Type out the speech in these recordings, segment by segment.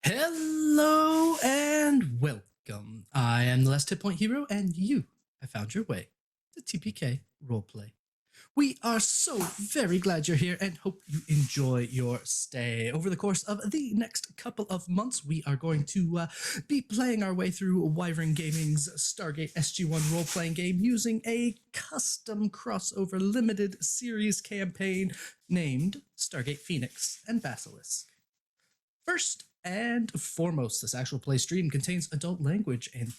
Hello and welcome. I am the Last Hit Point Hero, and you have found your way to TPK Roleplay. We are so very glad you're here and hope you enjoy your stay. Over the course of the next couple of months, we are going to be playing our way through Wyvern Gaming's Stargate SG-1 role-playing game using a custom crossover limited series campaign named Stargate Phoenix and Basilisk. First and foremost, this actual play stream contains adult language and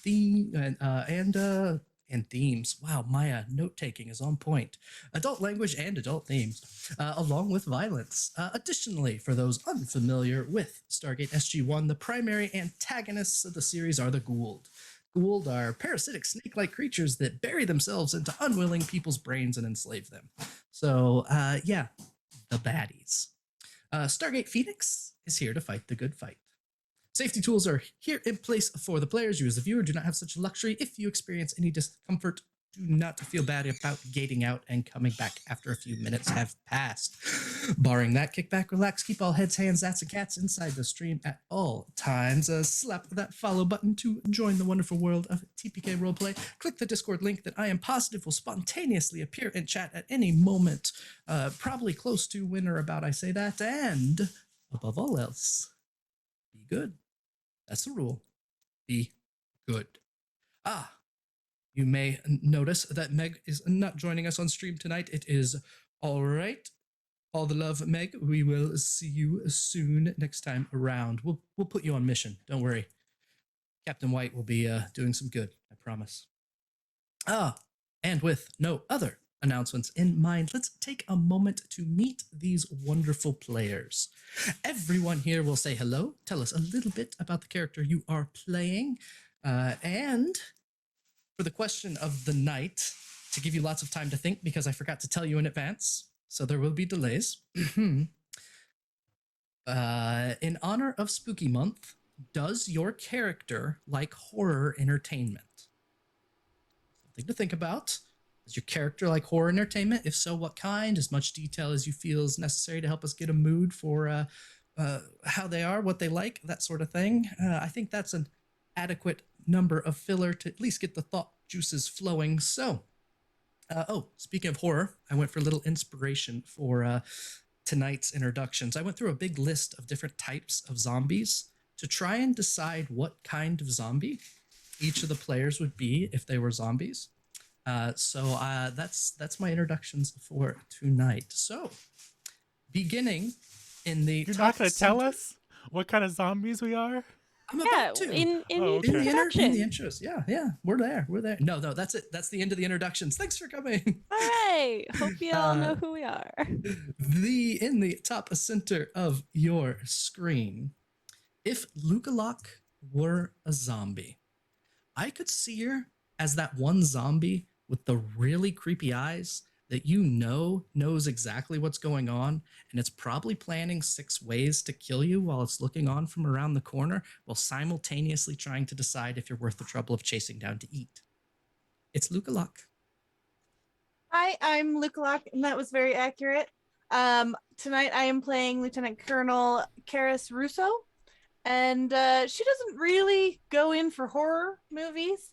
themes. Wow, my note-taking is on point. Adult language and adult themes, along with violence. Additionally, for those unfamiliar with Stargate SG-1, the primary antagonists of the series are the Goa'uld. Goa'uld are parasitic snake-like creatures that bury themselves into unwilling people's brains and enslave them. So, yeah, the baddies. Stargate Phoenix is here to fight the good fight. Safety tools are here in place for the players. You as the viewer do not have such a luxury. If you experience any discomfort, do not feel bad about gating out and coming back after a few minutes have passed. Barring that, kick back, relax, keep all heads, hands, zats, and cats inside the stream at all times. Slap that follow button to join the wonderful world of TPK Roleplay. Click the Discord link that I am positive will spontaneously appear in chat at any moment, probably close to when or about I say that, and above all else, be good. That's the rule. Be good. You may notice that Meg is not joining us on stream tonight. It is all right. All the love, Meg. We will see you soon next time around. We'll put you on mission. Don't worry. Captain White will be doing some good, I promise. And with no other announcements in mind, let's take a moment to meet these wonderful players. Everyone here will say hello, tell us a little bit about the character you are playing, and for the question of the night, to give you lots of time to think, because I forgot to tell you in advance, so there will be delays. In honor of Spooky Month, does your character like horror entertainment? Something to think about. Does your character like horror entertainment? If so, what kind? As much detail as you feel is necessary to help us get a mood for how they are, what they like, that sort of thing. I think that's an adequate number of filler to at least get the thought juices flowing. So, speaking of horror, I went for a little inspiration for tonight's introductions. I went through a big list of different types of zombies to try and decide what kind of zombie each of the players would be if they were zombies. So that's my introductions for tonight. So, beginning in the You're not going to tell us what kind of zombies we are? I'm about to. In in the introduction. intros. Yeah. We're there. No, that's it. That's the end of the introductions. Thanks for coming. All right. Hope you all know who we are. In the top center of your screen, if Lukalak were a zombie, I could see her as that one zombie with the really creepy eyes that knows exactly what's going on, and it's probably planning 6 ways to kill you while it's looking on from around the corner, while simultaneously trying to decide if you're worth the trouble of chasing down to eat. It's Lukalak. Hi, I'm Lukalak, and that was very accurate. Tonight I am playing Lieutenant Colonel Karis Russo, and she doesn't really go in for horror movies.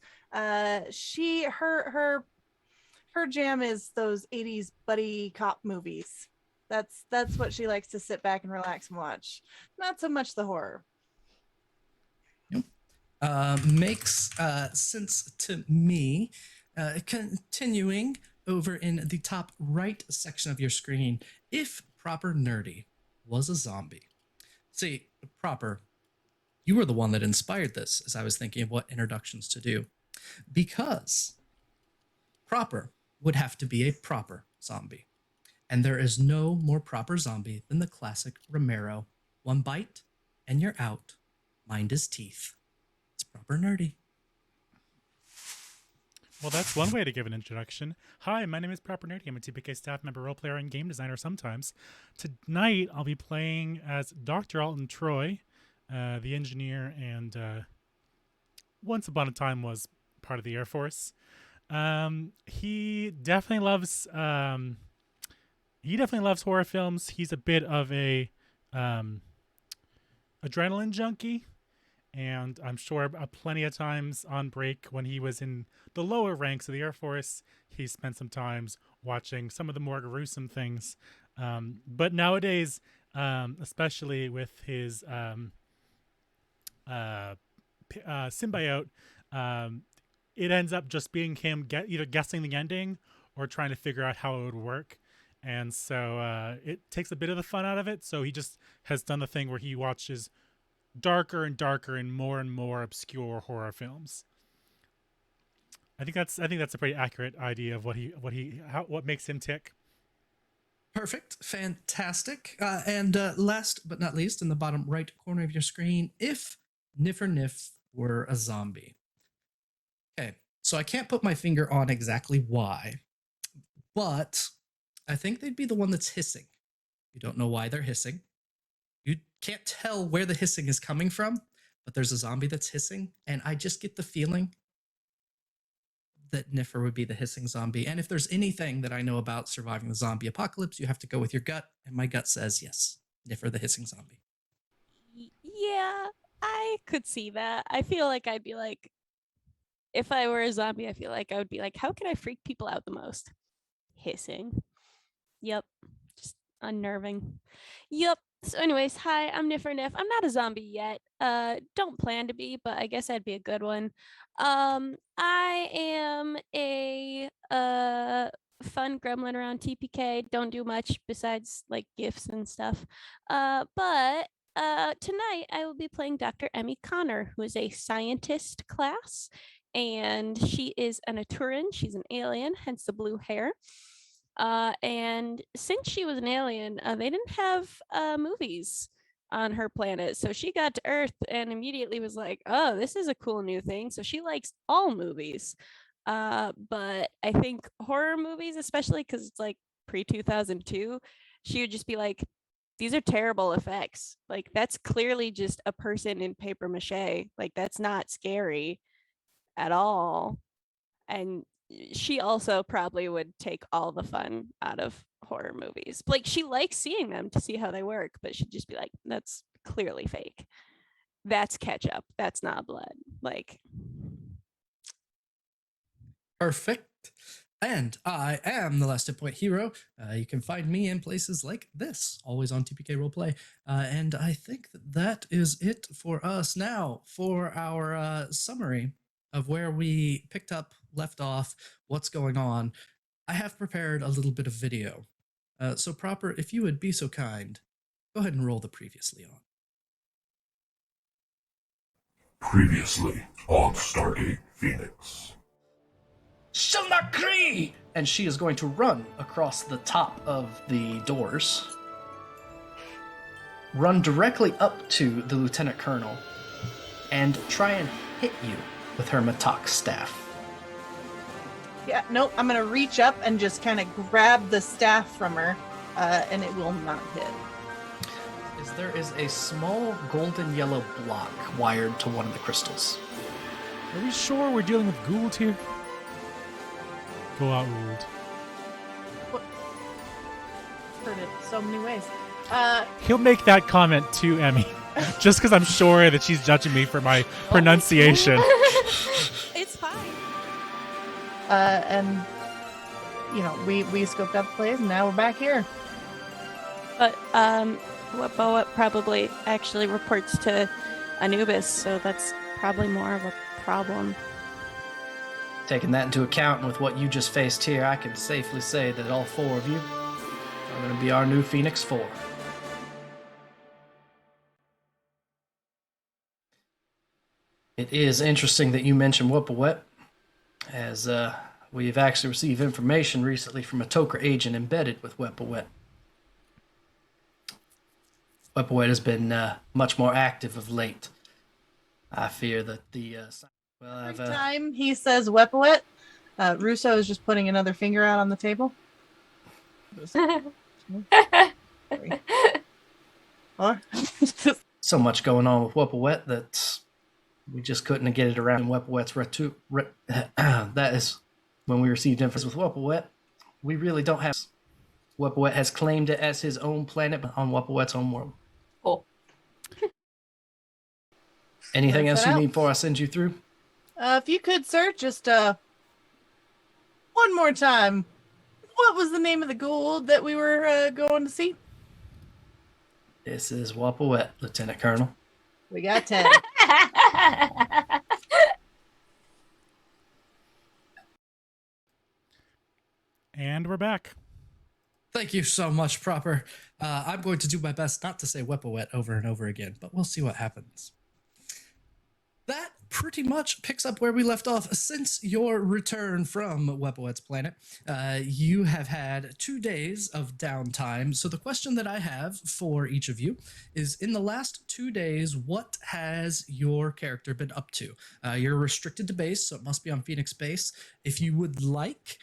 Her jam is those 80s buddy cop movies That's what she likes to sit back and relax and watch. Not so much the horror. Makes sense to me. Continuing over in the top right section of your screen, if Proper Nerdy was a zombie. See, Proper, you were the one that inspired this as I was thinking of what introductions to do. Because Proper would have to be a proper zombie. And there is no more proper zombie than the classic Romero. One bite, and you're out. Mind his teeth. It's Proper Nerdy. Well, that's one way to give an introduction. Hi, my name is Proper Nerdy. I'm a TPK staff member, role player, and game designer sometimes. Tonight, I'll be playing as Dr. Alton Troy, the engineer, and once upon a time was part of the Air Force. He definitely loves horror films. He's a bit of a adrenaline junkie. And I'm sure plenty of times on break when he was in the lower ranks of the Air Force, he spent some times watching some of the more gruesome things. But nowadays, especially with his symbiote, it ends up just being him either guessing the ending or trying to figure out how it would work. And so it takes a bit of the fun out of it. So he just has done the thing where he watches darker and darker and more obscure horror films. I think that's a pretty accurate idea of what makes him tick. Perfect. Fantastic. And last but not least, in the bottom right corner of your screen, if Niffer were a zombie. Okay, so I can't put my finger on exactly why, but I think they'd be the one that's hissing. You don't know why they're hissing. You can't tell where the hissing is coming from, but there's a zombie that's hissing, and I just get the feeling that Niffer would be the hissing zombie. And if there's anything that I know about surviving the zombie apocalypse, you have to go with your gut, and my gut says yes, Niffer the hissing zombie. Yeah, I could see that. I feel like I'd be like, if I were a zombie, I feel like I would be like, how can I freak people out the most? Hissing. Yep. Just unnerving. Yep. So anyways, hi, I'm Niffer. I'm not a zombie yet. Don't plan to be, but I guess I'd be a good one. I am a fun gremlin around TPK. Don't do much besides like gifts and stuff. But tonight I will be playing Dr. Emmy Connor, who is a scientist class, and she is an Aturan. She's an alien, hence the blue hair. And since she was an alien, they didn't have movies on her planet. So she got to Earth and immediately was like, oh, this is a cool new thing. So she likes all movies. But I think horror movies, especially because it's like pre-2002, she would just be like, these are terrible effects. Like, that's clearly just a person in paper mache. Like, that's not scary at all. And she also probably would take all the fun out of horror movies. Like, she likes seeing them to see how they work, but she'd just be like, that's clearly fake. That's ketchup. That's not blood. Like, Perfect. And I am the Last Hit Point Hero. You can find me in places like this, always on TPK Roleplay. And I think that is it for us. Now, for our summary of where we picked up, left off, what's going on, I have prepared a little bit of video. So Proper, if you would be so kind, go ahead and roll the previously on. Previously on Stargate Phoenix. Shalakri! And she is going to run across the top of the doors. Run directly up to the Lieutenant Colonel and try and hit you with her Matok staff. Yeah, nope. I'm gonna reach up and just kind of grab the staff from her, and it will not hit. There is a small golden yellow block wired to one of the crystals. Are we sure we're dealing with Goa'uld here? Goa'uld. Heard it so many ways. He'll make that comment to Emmy, just because I'm sure that she's judging me for my pronunciation. it's fine. And you know, we scoped out the place, and now we're back here. But Wapwawet probably actually reports to Anubis, so that's probably more of a problem. Taking that into account and with what you just faced here, I can safely say that all 4 of you are going to be our new Phoenix 4. It is interesting that you mentioned Wapwawet, as we've actually received information recently from a Tok'ra agent embedded with Wapwawet. Wapwawet has been much more active of late. I fear that the... Every time he says Wapwawet, Russo is just putting another finger out on the table. So much going on with Wapwawet that we just couldn't get it around. Wapwawet's that is when we received information with Wapwawet. We really don't have. Wapwawet has claimed it as his own planet on Wapwawet's own world. Cool. Anything else you need before I send you through? If you could, sir, just one more time. What was the name of the Goa'uld that we were going to see? This is Wapwawet, Lieutenant Colonel. We got 10. And we're back. Thank you so much, Proper. I'm going to do my best not to say Wapwawet over and over again, but we'll see what happens. That pretty much picks up where we left off. Since your return from Wapwawet's planet, you have had 2 days of downtime. So the question that I have for each of you is, in the last 2 days, what has your character been up to? You're restricted to base, so it must be on Phoenix base. If you would like,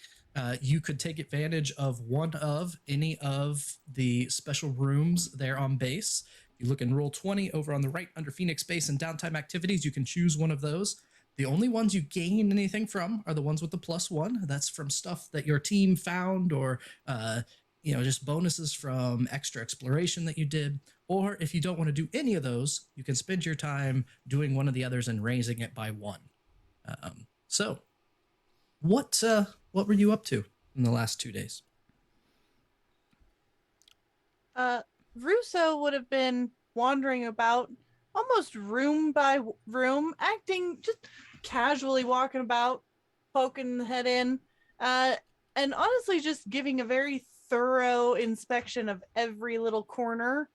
you could take advantage of one of any of the special rooms there on base. You look in Roll20 over on the right under Phoenix Base and downtime activities. You can choose one of those. The only ones you gain anything from are the ones with the +1. That's from stuff that your team found, or just bonuses from extra exploration that you did. Or if you don't want to do any of those, you can spend your time doing one of the others and raising it by 1. So, what were you up to in the last 2 days? Russo would have been wandering about almost room by room, acting just casually walking about, poking the head in, and honestly just giving a very thorough inspection of every little corner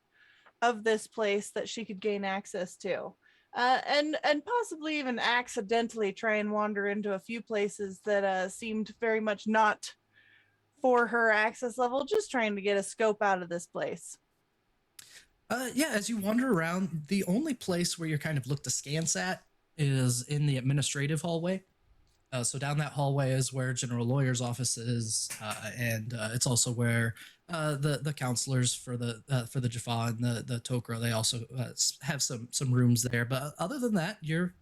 of this place that she could gain access to. And possibly even accidentally try and wander into a few places that seemed very much not for her access level, just trying to get a scope out of this place. As you wander around, the only place where you're kind of looked askance at is in the administrative hallway. So down that hallway is where General Lawyer's office is, and it's also where the counselors for the Jaffa and the Tok'ra, they also have some rooms there. But other than that, you're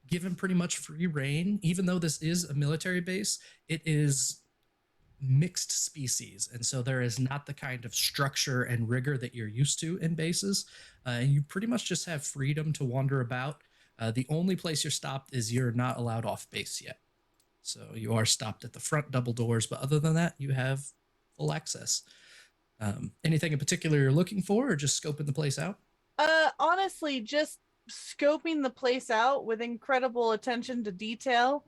given pretty much free reign. Even though this is a military base, it is mixed species, and so there is not the kind of structure and rigor that you're used to in bases. You pretty much just have freedom to wander about. The only place you're stopped is you're not allowed off base yet. So you are stopped at the front double doors, but other than that, you have full access. Anything in particular you're looking for, or just scoping the place out? Honestly, just scoping the place out with incredible attention to detail.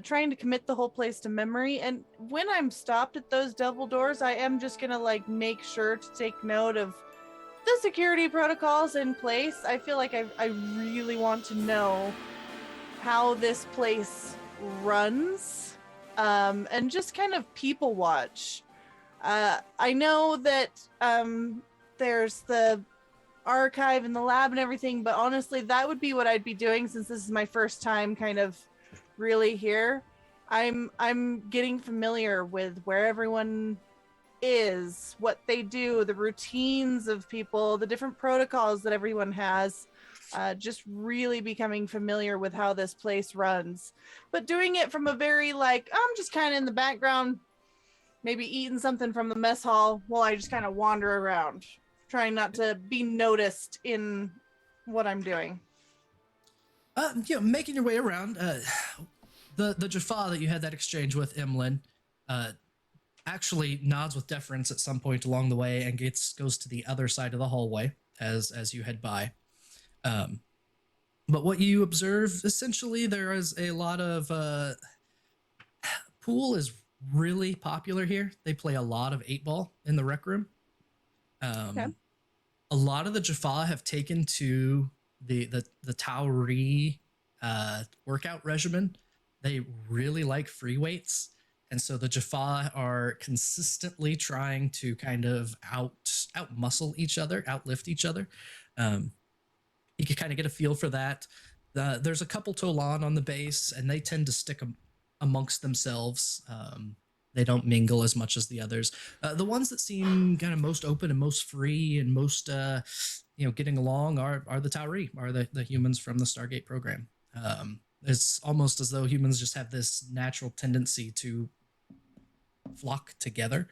Trying to commit the whole place to memory. And when I'm stopped at those double doors, I am just gonna make sure to take note of the security protocols in place. I feel like I really want to know how this place runs, and just kind of people watch. I know that there's the archive and the lab and everything, but honestly, that would be what I'd be doing since this is my first time kind of really here. I'm getting familiar with where everyone is, what they do, the routines of people, the different protocols that everyone has. Just really becoming familiar with how this place runs, but doing it from a very I'm just kind of in the background, maybe eating something from the mess hall while I just kind of wander around, trying not to be noticed in what I'm doing. Making your way around, the Jaffa that you had that exchange with, Emlyn, actually nods with deference at some point along the way and goes to the other side of the hallway as you head by. But what you observe, essentially, there is a lot of pool is really popular here. They play a lot of 8-ball in the rec room. Okay. A lot of the Jaffa have taken to the Tauri workout regimen. They really like free weights. And so the Jaffa are consistently trying to kind of out muscle each other, outlift each other. You can kind of get a feel for that. There's a couple Tolan on the base, and they tend to stick amongst themselves. They don't mingle as much as the others. The ones that seem kind of most open and most free and most getting along are the Tauri, are the humans from the Stargate program. It's almost as though humans just have this natural tendency to flock together,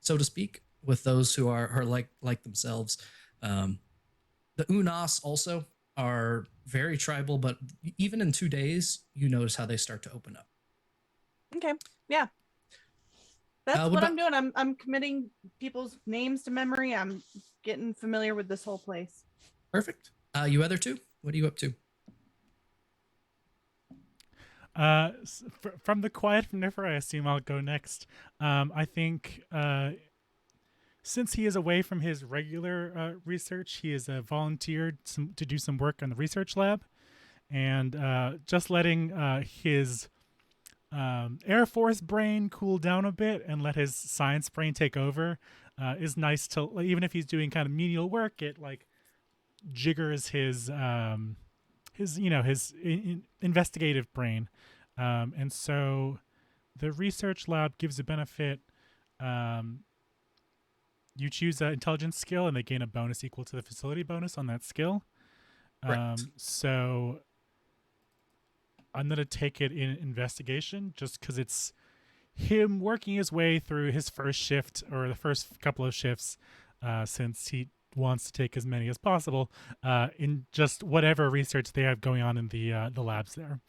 so to speak, with those who are like themselves. The Unas also are very tribal, but even in 2 days, you notice how they start to open up. Okay. Yeah. That's what what about- I'm doing. I'm committing people's names to memory. I'm getting familiar with this whole place. Perfect. You other two, what are you up to? From the quiet Niffer, I assume I'll go next. I think since he is away from his regular research, he is volunteered to do some work on the research lab, and just letting his Air Force brain cool down a bit and let his science brain take over is nice to, even if he's doing kind of menial work, it like jiggers his investigative brain. And so the research lab gives a benefit. You choose an intelligence skill and they gain a bonus equal to the facility bonus on that skill. Correct. So I'm going to take it in investigation just because it's him working his way through his first shift or the first couple of shifts since he wants to take as many as possible in just whatever research they have going on in the labs there.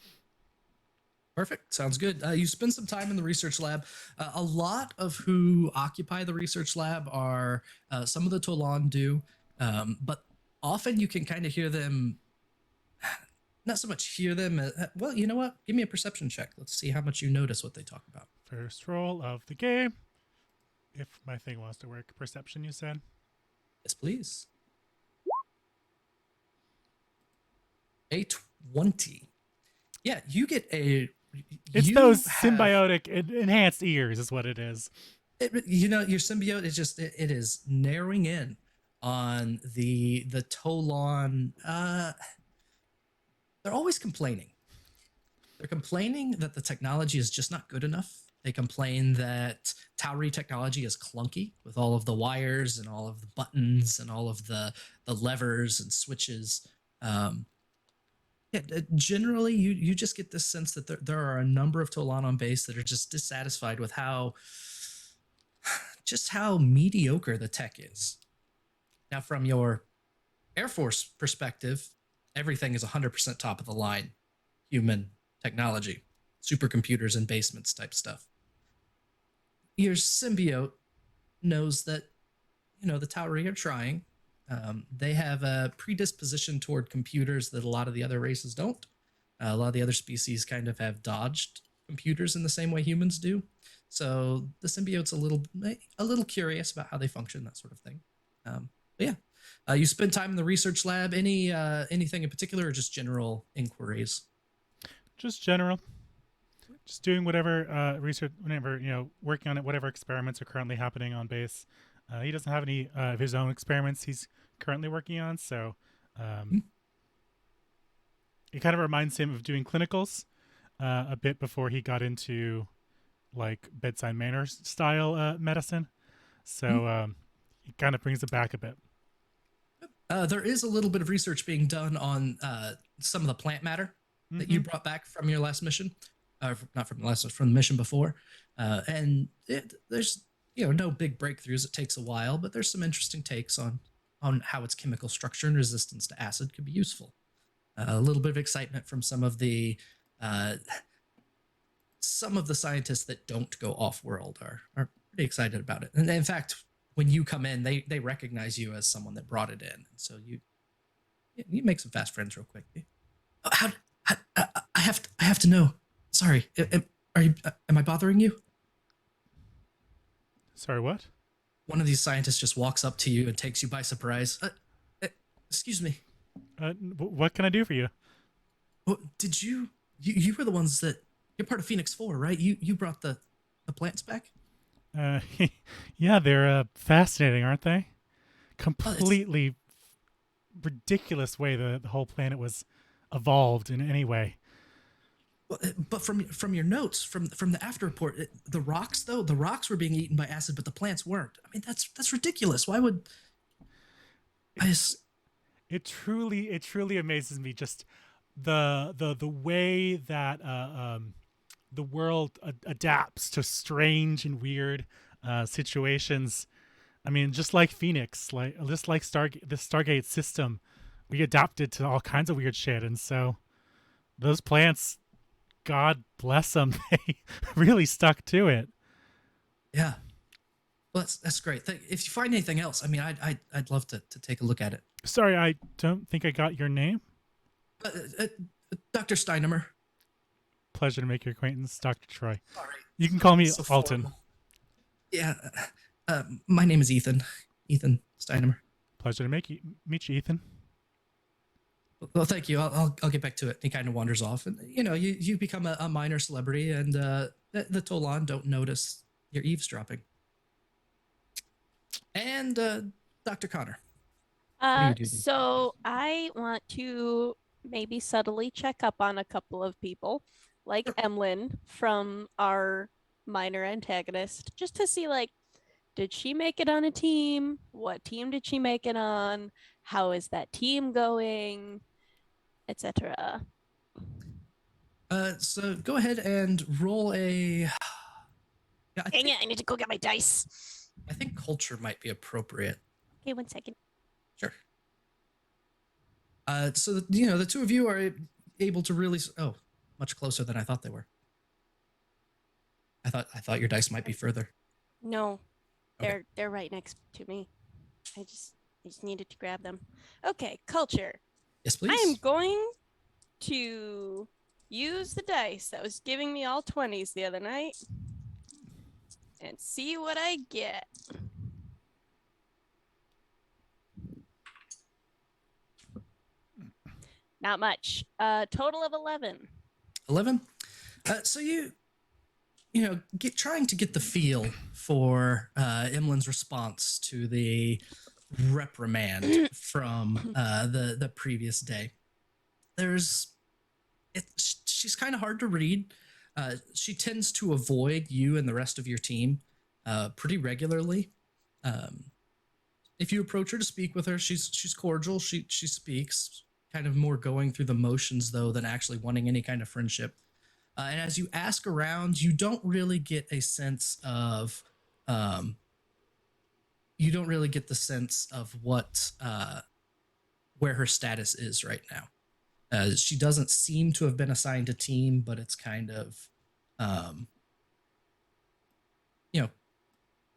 Perfect. Sounds good. You spend some time in the research lab. A lot of who occupy the research lab are some of the Tolan do, but often you can kind of hear them. Not so much hear them. Well, you know what? Give me a perception check. Let's see how much you notice what they talk about. First roll of the game. If my thing wants to work. Perception, you said? Yes, please. A 20. Yeah, you get a. It's you those have- symbiotic enhanced ears is what it is. Your symbiote is just it is narrowing in on the Tolan. They're always complaining. They're complaining that the technology is just not good enough. They complain that Tauri technology is clunky with all of the wires and all of the buttons and all of the levers and switches. Generally, you just get this sense that there are a number of Tolan on base that are just dissatisfied with how mediocre the tech is. Now, from your Air Force perspective, everything is 100% top of the line human technology, supercomputers and basements type stuff. Your symbiote knows that, the Tauri are trying. They have a predisposition toward computers that a lot of the other races don't. A lot of the other species kind of have dodged computers in the same way humans do. So the symbiote's a little curious about how they function, that sort of thing. But yeah, you spend time in the research lab. Anything in particular, or just general inquiries? Just general. Just doing whatever research, whenever, working on it, whatever experiments are currently happening on base. He doesn't have any of his own experiments he's currently working on, so it kind of reminds him of doing clinicals a bit before he got into like bedside manner style medicine. So it kind of brings it back a bit. There is a little bit of research being done on some of the plant matter that you brought back from your last mission, not from the last, from the mission before. And there's no big breakthroughs. It takes a while, but there's some interesting takes on how its chemical structure and resistance to acid could be useful. A little bit of excitement from some of the some of the scientists that don't go off-world are pretty excited about it. And in fact, when you come in, they recognize you as someone that brought it in. And so you make some fast friends real quick. I have to know. Sorry, am I bothering you? Sorry, what? One of these scientists just walks up to you and takes you by surprise. Excuse me. What can I do for you? Well, did you were the ones that you're part of Phoenix 4, right? You brought the plants back? Yeah, they're fascinating, aren't they? Completely ridiculous way the whole planet was evolved in any way. Well, but from your notes, from the after report, the rocks were being eaten by acid, but the plants weren't. I mean, that's ridiculous. Why would It truly amazes me just the way that the world adapts to strange and weird situations. I mean, just like Phoenix, the Stargate system, we adapted to all kinds of weird shit, and so those plants, God bless them, they really stuck to it. Yeah. Well, that's great. If you find anything else, I mean, I'd love to take a look at it. Sorry, I don't think I got your name. Dr. Steinemer. Pleasure to make your acquaintance, Dr. Troy. Sorry. You can call me So Alton. formal. Yeah. My name is Ethan. Ethan Steinemer. Pleasure to meet you, Ethan. Well, thank you. I'll get back to it. He kind of wanders off, and you become a minor celebrity, and the Tolan don't notice your eavesdropping. And Dr. Connor. So I want to maybe subtly check up on a couple of people, like Emlyn from our minor antagonist, just to see, like, did she make it on a team? What team did she make it on? How is that team going? Etc. So go ahead and roll a. Yeah, Dang it, I need to go get my dice. I think culture might be appropriate. Okay, 1 second. Sure. So the two of you are able to really. Oh, much closer than I thought they were. I thought your dice might be further. No, Okay. they're right next to me. I just needed to grab them. Okay, culture. Yes, please. I am going to use the dice that was giving me all 20s the other night and see what I get. Not much. Total of 11. 11. So trying to get the feel for Emlyn's response to the reprimand from the previous day. She's kind of hard to read. She tends to avoid you and the rest of your team pretty regularly. If you approach her to speak with her, she's cordial. She speaks, kind of more going through the motions though than actually wanting any kind of friendship. And as you ask around, you don't really get a sense of what where her status is right now. She doesn't seem to have been assigned a team, but it's kind of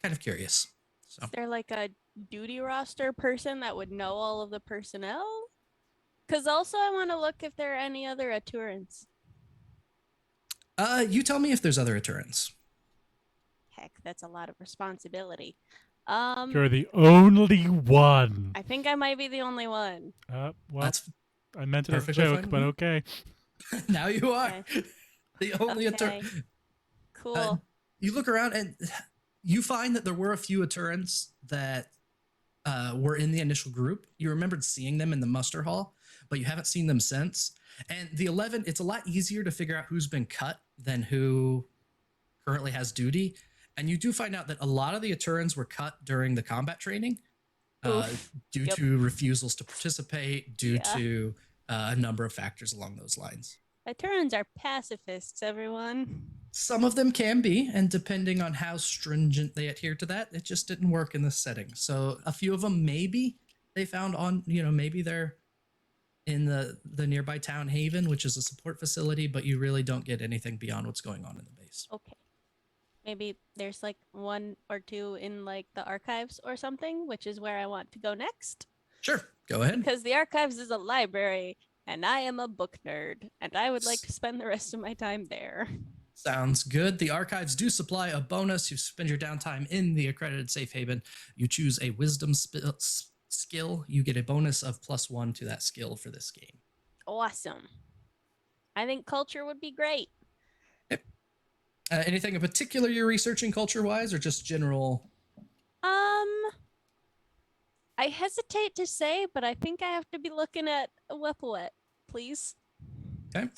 kind of curious. So Is there like a duty roster person that would know all of the personnel? Because also I want to look if there are any other Aturans. you tell me if there's other Aturans. Heck, that's a lot of responsibility. You're the only one. I think I might be the only one. Well, That's I meant it as a perfectly joke, fine. but okay. Now you are Okay. the only Okay. Aturan. Cool. You look around and you find that there were a few Aturans that were in the initial group. You remembered seeing them in the muster hall, but you haven't seen them since. And the 11, it's a lot easier to figure out who's been cut than who currently has duty. And you do find out that a lot of the Aturans were cut during the combat training due Yep. to refusals to participate, due Yeah. to a number of factors along those lines. Aturans are pacifists, everyone. Some of them can be, and depending on how stringent they adhere to that, it just didn't work in this setting. So a few of them, maybe they found on, maybe they're in the nearby town Haven, which is a support facility, but you really don't get anything beyond what's going on in the base. Okay. Maybe there's like one or two in like the archives or something, which is where I want to go next. Sure, go ahead. Because the archives is a library, and I am a book nerd, and I would like to spend the rest of my time there. Sounds good. The archives do supply a bonus. You spend your downtime in the accredited safe haven. You choose a wisdom skill. You get a bonus of +1 to that skill for this game. Awesome. I think culture would be great. Yep. Anything in particular you're researching culture-wise, or just general? I hesitate to say, but I think I have to be looking at Wapwawet, please. Okay.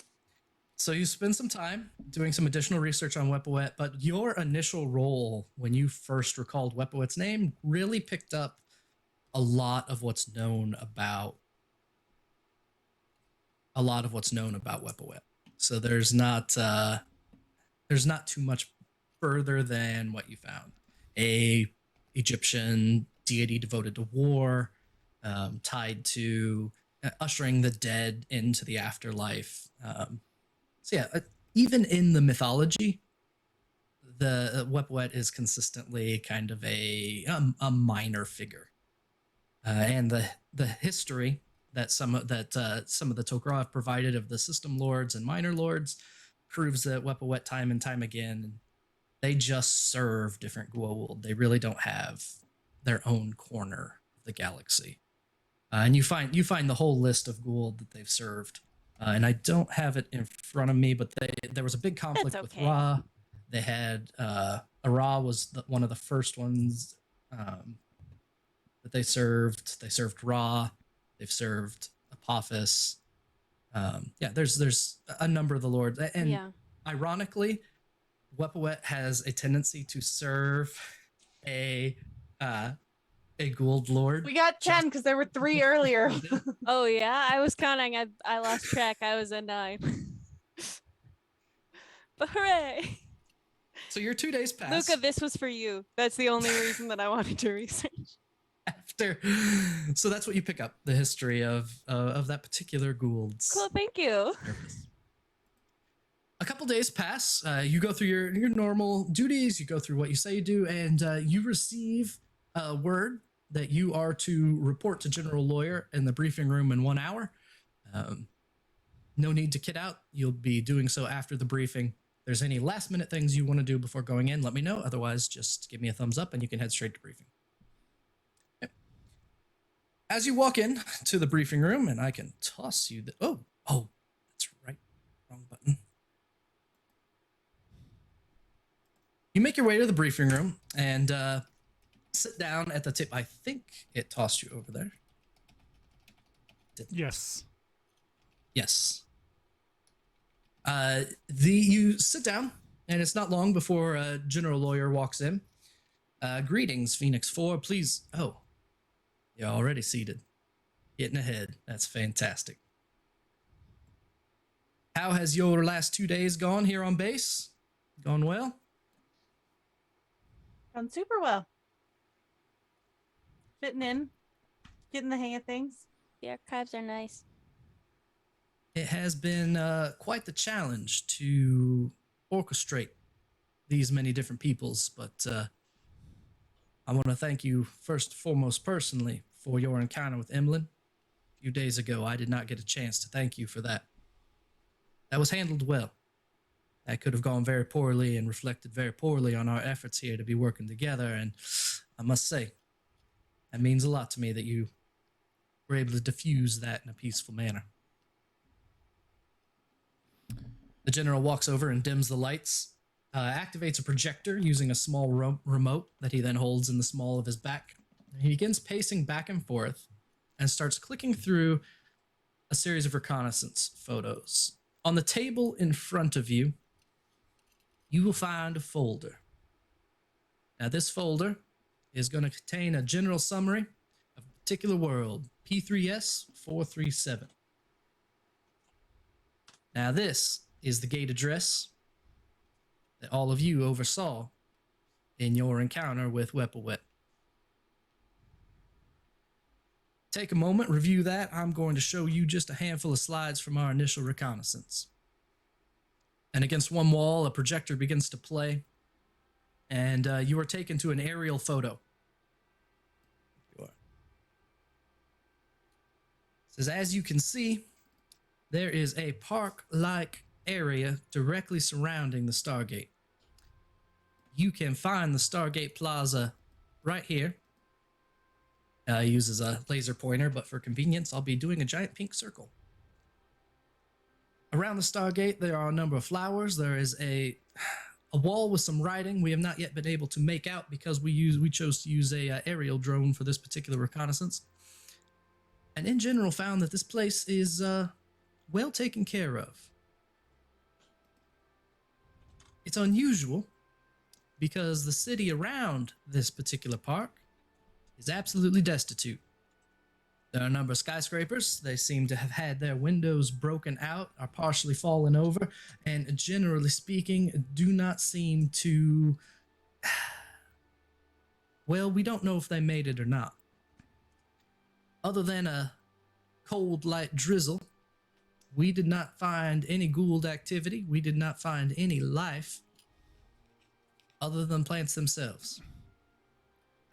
So you spend some time doing some additional research on Wapwawet, but your initial role when you first recalled Wapwawet's name really picked up a lot of what's known about Wapwawet. So there's not too much further than what you found. A Egyptian deity devoted to war, tied to ushering the dead into the afterlife. So yeah, even in the mythology, the Wapwawet is consistently kind of a minor figure, and the history that some of the Tok'ra have provided of the system lords and minor lords proves that Wapwawet time and time again, they just serve different Goa'uld. They really don't have their own corner of the galaxy, and you find the whole list of Goa'uld that they've served. And I don't have it in front of me, but there was a big conflict with Ra. They had Ra was one of the first ones that they served. They served Ra. They've served Apophis. Yeah, there's a number of the lords, and ironically, Wapwawet has a tendency to serve a Goa'uld lord. We got 10 because there were 3 earlier. Oh yeah, I was counting. I lost track. I was at 9. But hooray! So your 2 days pass. Luca, this was for you. That's the only reason that I wanted to research. So that's what you pick up, the history of that particular Goa'uld's. Cool, thank you. Service. A couple days pass. You go through your normal duties. You go through what you say you do, and you receive a word that you are to report to General Lawyer in the briefing room in 1 hour. No need to kit out. You'll be doing so after the briefing. If there's any last minute things you want to do before going in, let me know. Otherwise, just give me a thumbs up and you can head straight to briefing. Okay. As you walk in to the briefing room, and I can toss you the... Oh, that's right. Wrong button. You make your way to the briefing room and sit down at the tip. I think it tossed you over there. Yes. Yes. You sit down, and it's not long before General Lawyer walks in. Greetings, Phoenix 4. Please. Oh, you're already seated. Getting ahead. That's fantastic. How has your last 2 days gone here on base? Gone well? Done super well. Fitting in, getting the hang of things. The archives are nice. It has been quite the challenge to orchestrate these many different peoples, but I want to thank you first and foremost personally for your encounter with Emlyn. A few days ago, I did not get a chance to thank you for that. That was handled well. That could have gone very poorly and reflected very poorly on our efforts here to be working together, and I must say, that means a lot to me that you were able to diffuse that in a peaceful manner. The general walks over and dims the lights, activates a projector using a small remote that he then holds in the small of his back. He begins pacing back and forth and starts clicking through a series of reconnaissance photos. On the table in front of you, you will find a folder. Now, this folder is going to contain a general summary of a particular world, P3S 437. Now, this is the gate address that all of you oversaw in your encounter with Wapwawet. Take a moment, review that. I'm going to show you just a handful of slides from our initial reconnaissance. And against one wall, a projector begins to play, and you are taken to an aerial photo. You are. It says, as you can see, there is a park-like area directly surrounding the Stargate. You can find the Stargate Plaza right here. He uses a laser pointer, but for convenience, I'll be doing a giant pink circle. Around the Stargate, there are a number of flowers. There is a wall with some writing we have not yet been able to make out because we chose to use a aerial drone for this particular reconnaissance. And in general, found that this place is well taken care of. It's unusual because the city around this particular park is absolutely destitute. There are a number of skyscrapers. They seem to have had their windows broken out, are partially fallen over, and generally speaking, do not seem to... Well, we don't know if they made it or not. Other than a cold, light drizzle, we did not find any Goa'uld activity. We did not find any life other than plants themselves.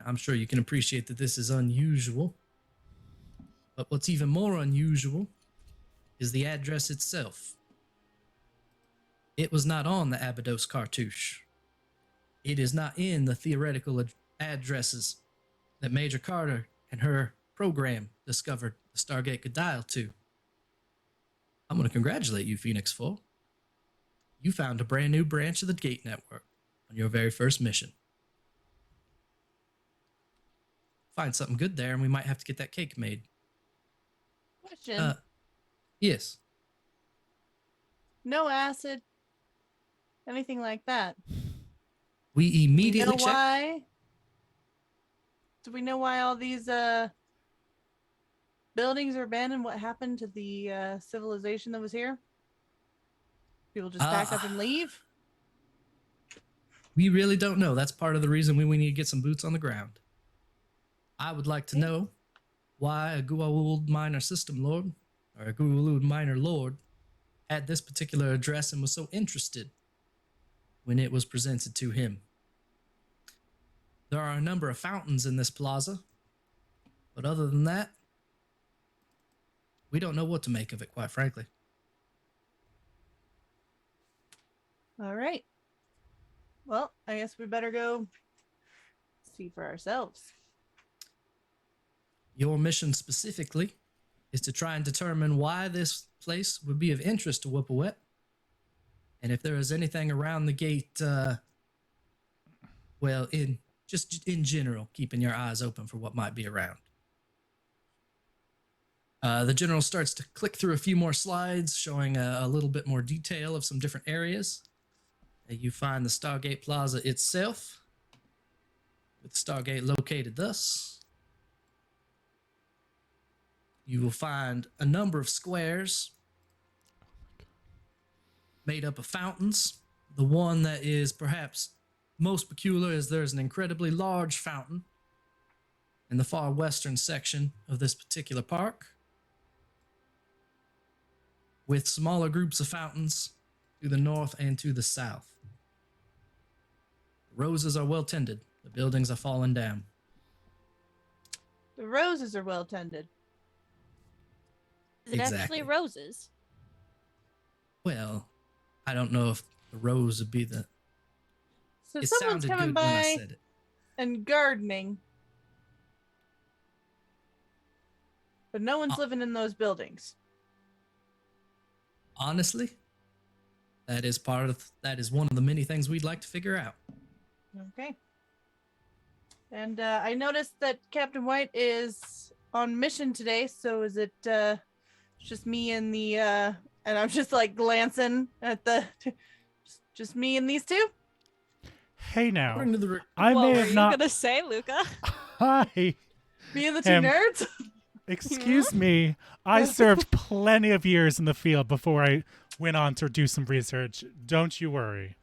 I'm sure you can appreciate that this is unusual. But what's even more unusual is the address itself. It was not on the Abydos cartouche. It is not in the theoretical addresses that Major Carter and her program discovered the Stargate could dial to. I'm going to congratulate you, Phoenix 4. You found a brand new branch of the Gate Network on your very first mission. Find something good there, and we might have to get that cake made. Question. Yes. No acid. Anything like that. We immediately Do we know why? Do we know why all these buildings are abandoned? What happened to the civilization that was here? People just pack up and leave? We really don't know. That's part of the reason we need to get some boots on the ground. I would like to know why a Goa'uld minor system lord, or a Goa'uld minor lord, had this particular address and was so interested when it was presented to him. There are a number of fountains in this plaza, but other than that, we don't know what to make of it, quite frankly. All right. Well, I guess we better go see for ourselves. Your mission specifically is to try and determine why this place would be of interest to Wapwawet, and if there is anything around the gate, well, in general, keeping your eyes open for what might be around. The general starts to click through a few more slides, showing a little bit more detail of some different areas. You find the Stargate Plaza itself, with the Stargate located thus. You will find a number of squares made up of fountains. The one that is perhaps most peculiar is there's an incredibly large fountain in the far western section of this particular park, with smaller groups of fountains to the north and to the south. The roses are well tended. The buildings are fallen down. The roses are well tended. Is it actually Exactly. roses? Well, I don't know if the rose would be the... So It someone's sounded coming good when I by said it. and gardening, but no one's Uh, living in those buildings. Honestly, that is one of the many things we'd like to figure out. Okay. And I noticed that Captain White is on mission today, so is it just me and the and I'm just like glancing at the just me and these two? Hey now, According to the I what may were have you not. gonna say, Luca? Hi, Me and the two Him. nerds? excuse me. I served plenty of years in the field before I went on to do some research. Don't you worry.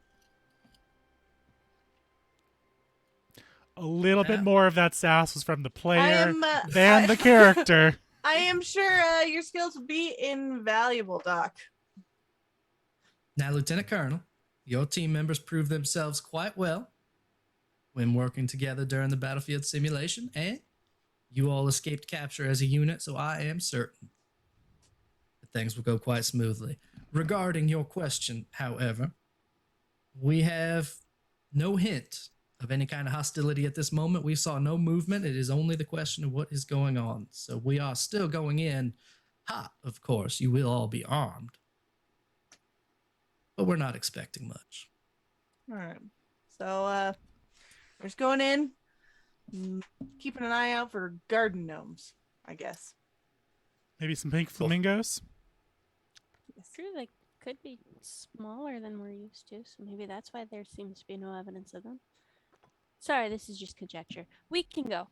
a little bit Yeah. more of that sass was from the I player am than the character. I am sure your skills would be invaluable, Doc. Now, Lieutenant Colonel, your team members proved themselves quite well when working together during the battlefield simulation, and you all escaped capture as a unit, so I am certain that things will go quite smoothly. Regarding your question, however, we have no hint of any kind of hostility at this moment. We saw no movement. It is only the question of what is going on. So we are still going in hot, of course. You will all be armed. But we're not expecting much. All right. So we're just going in, keeping an eye out for garden gnomes, I guess. Maybe some pink flamingos. True, they could be smaller than we're used to, so maybe that's why there seems to be no evidence of them. Sorry, this is just conjecture. We can go.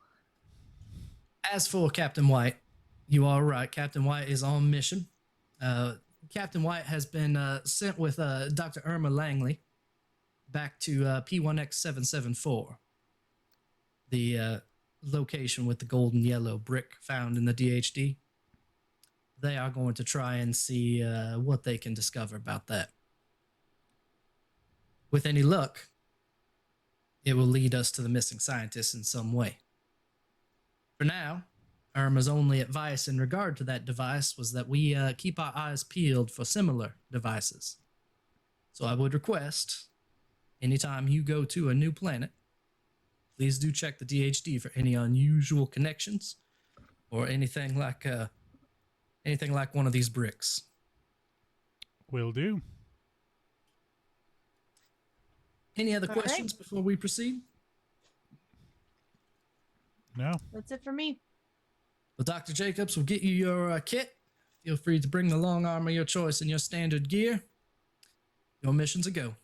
As for Captain White, you are right. Captain White is on mission. Captain White has been sent with Dr. Irma Langley back to P1X774, the location with the gold and yellow brick found in the DHD. They are going to try and see what they can discover about that. With any luck, it will lead us to the missing scientists in some way. For now, Irma's only advice in regard to that device was that we keep our eyes peeled for similar devices. So I would request, anytime you go to a new planet, please do check the DHD for any unusual connections or anything like one of these bricks. Will do. Any other All right. questions before we proceed? No. That's it for me. Well, Dr. Jacobs will get you your kit. Feel free to bring the long arm of your choice in your standard gear. Your mission's a go.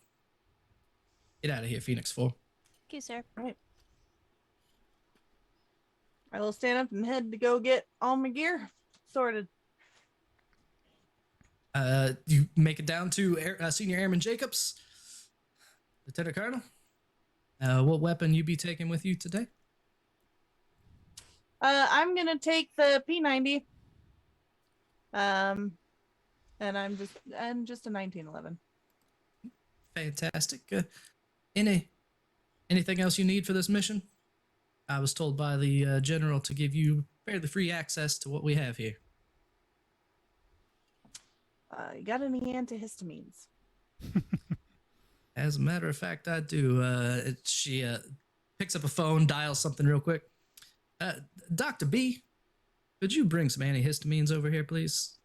Get out of here, Phoenix 4. Thank you, sir. I will stand up and head to go get all my gear sorted. You make it down to Senior Airman Jacobs. Lieutenant Colonel, what weapon you be taking with you today? I'm gonna take the P90. And I'm just a 1911. Fantastic. Anything else you need for this mission? I was told by the general to give you fairly free access to what we have here. You got any antihistamines? As a matter of fact, I do. She picks up a phone, dials something real quick. Dr. B, could you bring some antihistamines over here, please?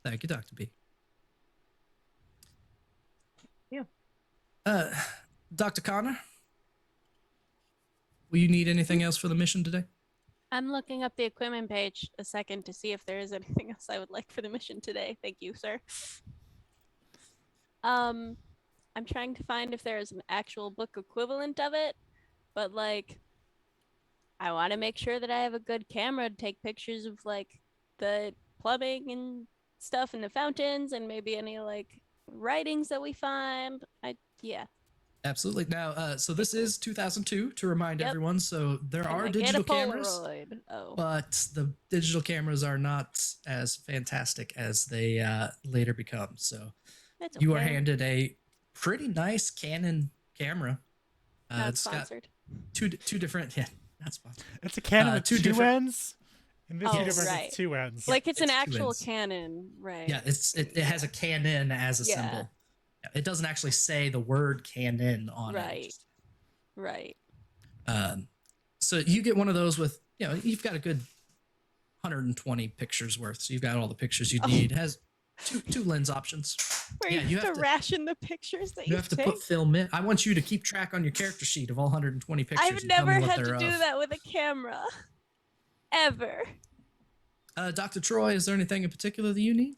Thank you, Dr. B. Yeah. Dr. Connor, will you need anything else for the mission today? I'm looking up the equipment page a second to see if there is anything else I would like for the mission today. Thank you, sir. I'm trying to find if there is an actual book equivalent of it, but like I want to make sure that I have a good camera to take pictures of like the plumbing and stuff in the fountains and maybe any like writings that we find. Yeah. Absolutely. Now, so this is 2002 to remind Yep. everyone. So there Can are I get digital a cameras, Polaroid? Oh. but the digital cameras are not as fantastic as they later become. So That's you are okay. handed a pretty nice Canon camera. Not It's got sponsored. two different. Yeah, not sponsored. It's a cannon with two two different- ends. In this Oh, universe, right. it's two ends. Like it's an it's two actual ends. cannon, right? Yeah, it has a Canon as a Yeah. symbol. Yeah, it doesn't actually say the word Canon on it. Right. Right. So you get one of those with, you've got a good 120 pictures worth. So you've got all the pictures you need. It has two lens options. Where Yeah, you you have have to to- ration the pictures that You you have to take. put film in. I want you to keep track on your character sheet of all 120 pictures. I've and tell me never what had to they're do of. that with a camera. Ever. Dr. Troy, is there anything in particular that you need?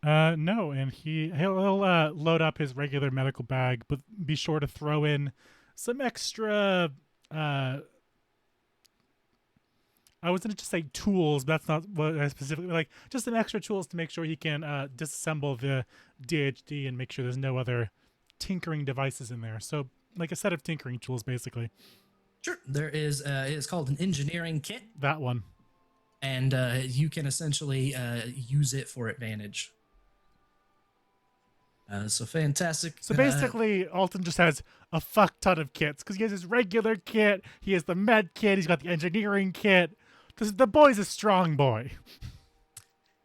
No, and he'll load up his regular medical bag, but be sure to throw in some extra. I was gonna just say tools, but that's not what I specifically like. Just some extra tools to make sure he can disassemble the DHD and make sure there's no other tinkering devices in there. So like a set of tinkering tools, basically. Sure. There is it is called an engineering kit, That one. and you can essentially use it for advantage. So fantastic. So basically, Alton just has a fuck ton of kits because he has his regular kit, he has the med kit, he's got the engineering kit. The boy's a strong boy.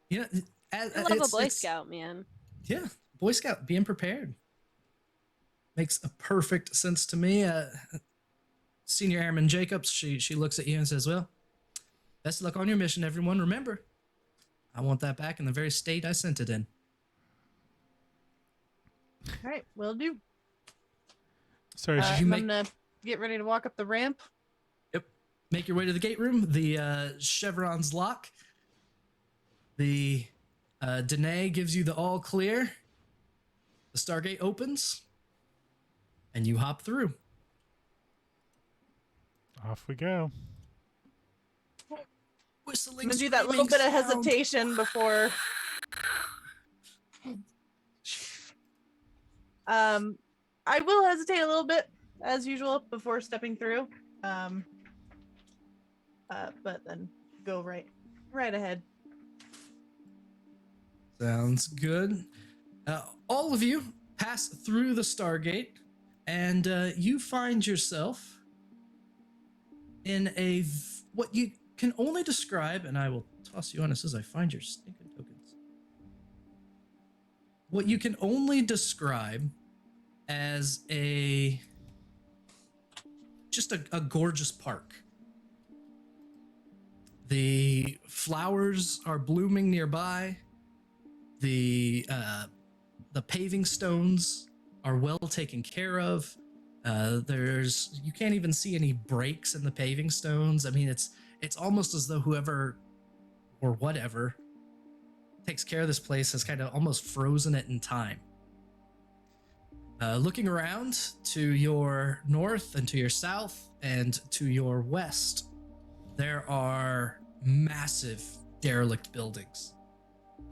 Yeah, I love a Boy Scout, man. Yeah, Boy Scout, being prepared makes a perfect sense to me. Senior Airman Jacobs, she looks at you and says, "Well, best of luck on your mission, everyone. Remember, I want that back in the very state I sent it in." All right, will do. Sorry, Should you I'm gonna get ready to walk up the ramp. Yep. Make your way to the gate room. The chevrons lock. The Danae gives you the all clear. The Stargate opens, and you hop through. off we go. Whistling, I'm gonna do that little bit of screaming sound. hesitation before. I will hesitate a little bit as usual before stepping through. But then go right ahead. Sounds good. All of you pass through the Stargate, and you find yourself in what you can only describe, and I will toss you on this as I find your stinking tokens. What you can only describe as just a gorgeous park. The flowers are blooming nearby. The paving stones are well taken care of. You can't even see any breaks in the paving stones. I mean, it's almost as though whoever or whatever takes care of this place has kind of almost frozen it in time. Looking around to your north and to your south and to your west, there are massive derelict buildings.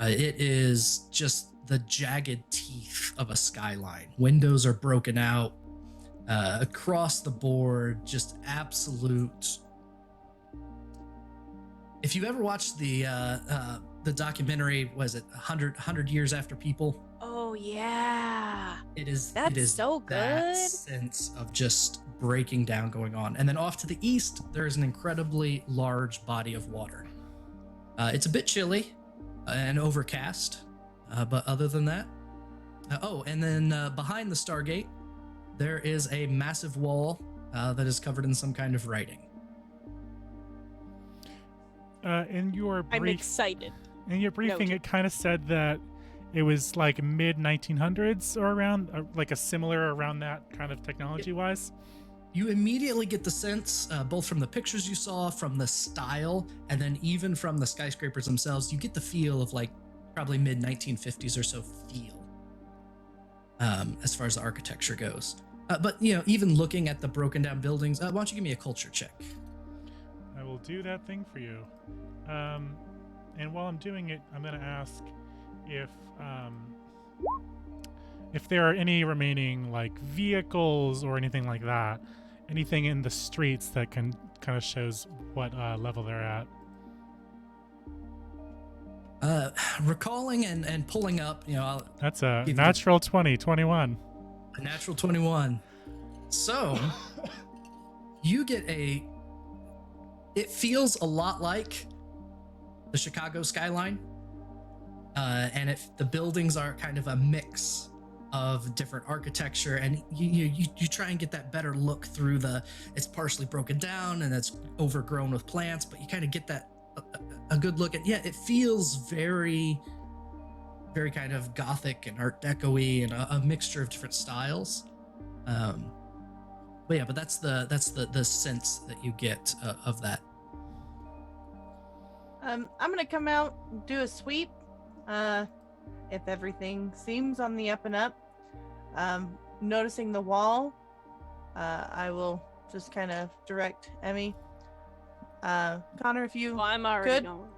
It is just the jagged teeth of a skyline. Windows are broken out across the board, just absolute. If you ever watched the documentary, was it 100 Years After People? Oh yeah. It That's is so that good. sense of just breaking down going on. And then off to the east, there is an incredibly large body of water. It's a bit chilly and overcast, but other than that, and then behind the Stargate, there is a massive wall that is covered in some kind of writing. In your I'm brief, excited. in your briefing, Noted. it kind of said that it was like mid 1900s or around, like a similar around that kind of technology wise. You immediately get the sense, both from the pictures you saw, from the style, and then even from the skyscrapers themselves, you get the feel of like probably mid 1950s or so feel, as far as the architecture goes. But even looking at the broken down buildings, why don't you give me a culture check? I will do that thing for you. And while I'm doing it, I'm going to ask if there are any remaining like vehicles or anything like that, anything in the streets that can kind of shows what level they're at. Recalling and pulling up, That's a Give you- natural 21. a natural 21. So you get it feels a lot like the Chicago skyline. And the buildings are kind of a mix of different architecture, and you try and get that better look through it's partially broken down and it's overgrown with plants, but you kind of get that a good look at. Yeah, it feels very, very kind of Gothic and Art Deco-y and a mixture of different styles. But that's the sense that you get of that. I'm gonna come out, do a sweep. If everything seems on the up and up, noticing the wall, I will just kind of direct Emmy. Connor, if you Oh, I'm already could. going.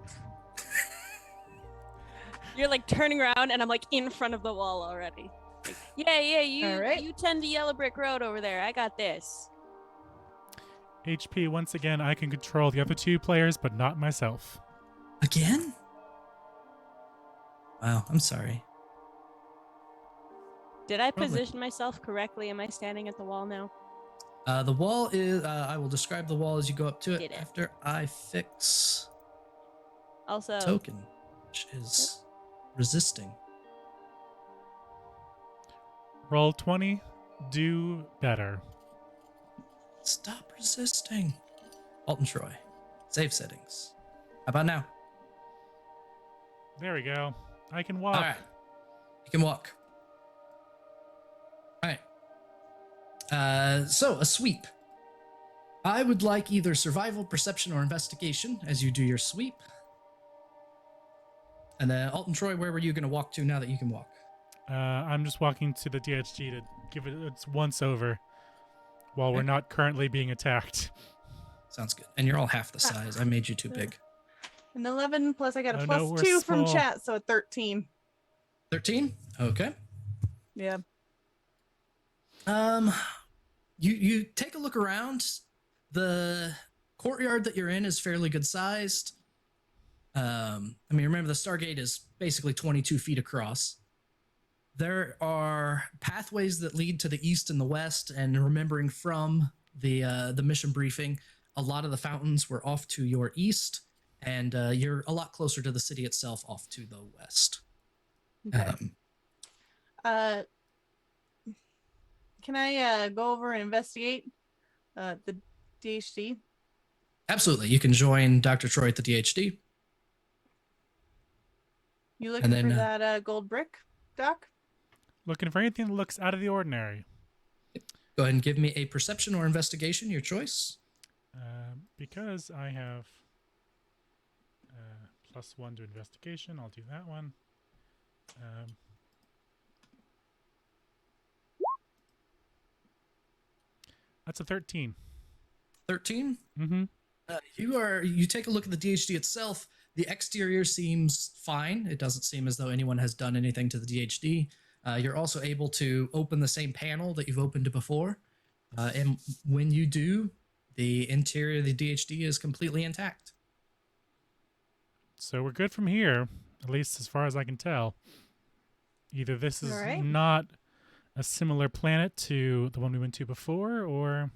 You're like turning around and I'm like in front of the wall already. Yeah, you All right. you tend to Yellow Brick Road over there. I got this. HP, once again, I can control the other 2 players, but not myself. Again? Wow, I'm sorry. Did I Probably. position myself correctly? Am I standing at the wall now? The wall is, I will describe the wall as you go up to it Did it. after I fix Also, token, which is resisting. Roll 20. Do better. Stop resisting. Alton Troy. Save settings. How about now? There we go. I can walk. All right. You can walk. All right. So a sweep. I would like either survival, perception, or investigation as you do your sweep. And then Alton Troy, where were you going to walk to now that you can walk? I'm just walking to the DHG to give it its once over while we're not currently being attacked. Sounds good. And you're all half the size. I made you too big. An 11 plus I got a Oh, plus no, we're 2 from small. chat, so a 13. 13? Okay. Yeah. You take a look around. The courtyard that you're in is fairly good sized. Remember the Stargate is basically 22 feet across. There are pathways that lead to the east and the west, and remembering from the mission briefing, a lot of the fountains were off to your east, and you're a lot closer to the city itself off to the west. Okay. Can I go over and investigate the DHD? Absolutely. You can join Dr. Troy at the DHD. You looking then, for that gold brick, Doc? Looking for anything that looks out of the ordinary. Go ahead and give me a perception or investigation, your choice. Because I have +1 to investigation, I'll do that one. That's a 13. 13? Mm-hmm. You take a look at the DHD itself. The exterior seems fine. It doesn't seem as though anyone has done anything to the DHD. You're also able to open the same panel that you've opened before. And when you do, the interior of the DHD is completely intact. So we're good from here, at least as far as I can tell. Either this is Alright. not a similar planet to the one we went to before, or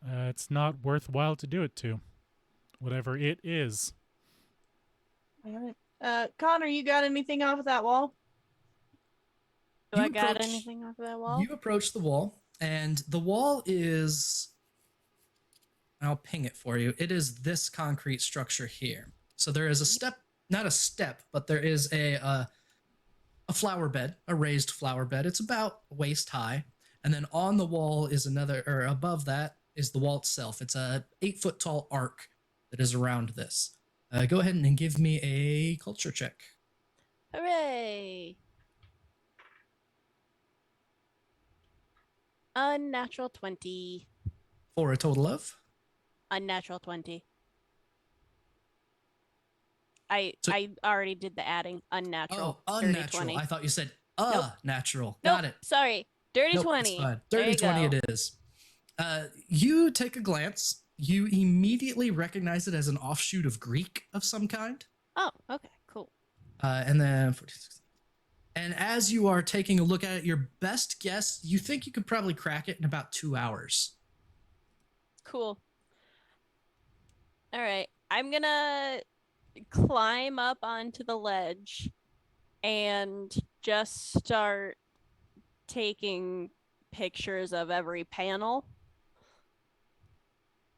it's not worthwhile to do it to. Whatever it is. Connor, you got anything off of that wall? do You I got approach- anything off of that wall? You approach the wall, and the wall is... I'll ping it for you. It is this concrete structure here. So there is a step, not a step, but there is a flower bed, a raised flower bed. It's about waist high. And then on the wall is another, or above that is the wall itself. It's a 8-foot tall arc that is around this. Go ahead and give me a culture check. Hooray! Unnatural 20. For a total of? Unnatural 20. I So- I already did the adding. Unnatural. Oh, Dirty unnatural. 20. I thought you said Nope. natural. Nope, Got it. sorry. Dirty Nope, 20. it's fine. There Dirty you 20 go. it is. You take a glance. You immediately recognize it as an offshoot of Greek of some kind. Oh, okay, cool. And then 46. And as you are taking a look at it, your best guess, you think you could probably crack it in about 2 hours. Cool. All right. I'm going to climb up onto the ledge and just start taking pictures of every panel.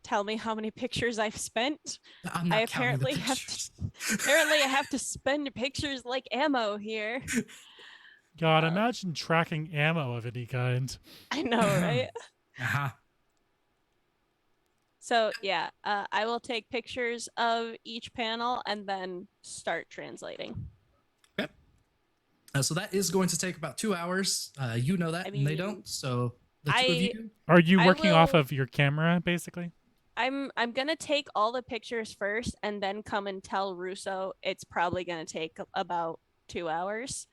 Tell me how many pictures I've spent. I'm not I counting the apparently have pictures. Apparently, I have to spend pictures like ammo here. God, imagine tracking ammo of any kind. I know, right? Uh-huh. So yeah, I will take pictures of each panel and then start translating. Okay. So that is going to take about 2 hours. You know that, I and they mean, don't. So the two of you. Are you I working off will- of your camera, basically? I'm gonna take all the pictures first and then come and tell Russo it's probably gonna take about 2 hours.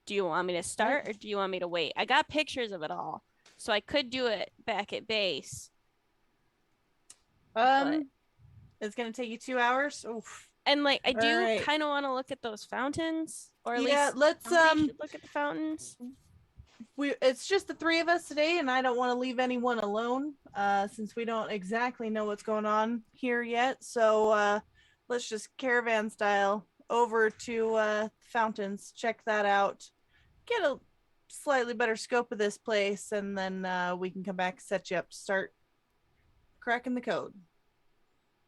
Do you want me to start or do you want me to wait? I got pictures of it all, so I could do it back at base. But It's gonna take you 2 hours. Oof. and like I do Alright. kind of want to look at those fountains, or at Yeah, least let's somebody should look at the fountains. it's just the three of us today, and I don't want to leave anyone alone, since we don't exactly know what's going on here yet. So let's just caravan style over to fountains, check that out, get a slightly better scope of this place, and then we can come back, set you up, start cracking the code.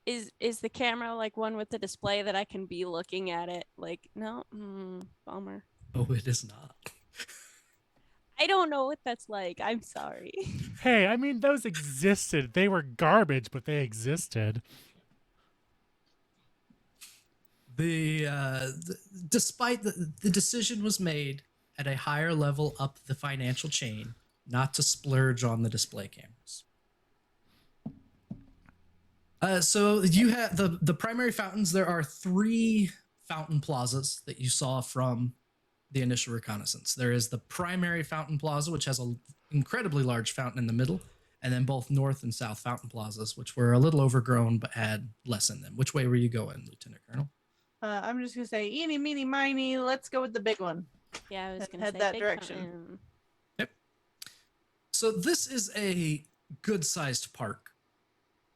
Is the camera like one with the display that I can be looking at it? Like, no, bummer. Oh, it is not. I don't know what that's like. I'm sorry. Hey, I mean, those existed. They were garbage, but they existed. Despite the decision was made at a higher level up the financial chain not to splurge on the display cameras. So you have the primary fountains. There are 3 fountain plazas that you saw from the initial reconnaissance. There is the primary fountain plaza, which has an incredibly large fountain in the middle, and then both north and south fountain plazas, which were a little overgrown but had less in them. Which way were you going, Lieutenant Colonel? I'm just gonna say, eeny, meeny, miny. Let's go with the big one. Yeah, I was And gonna head say that big direction. fountain. So this is a good-sized park.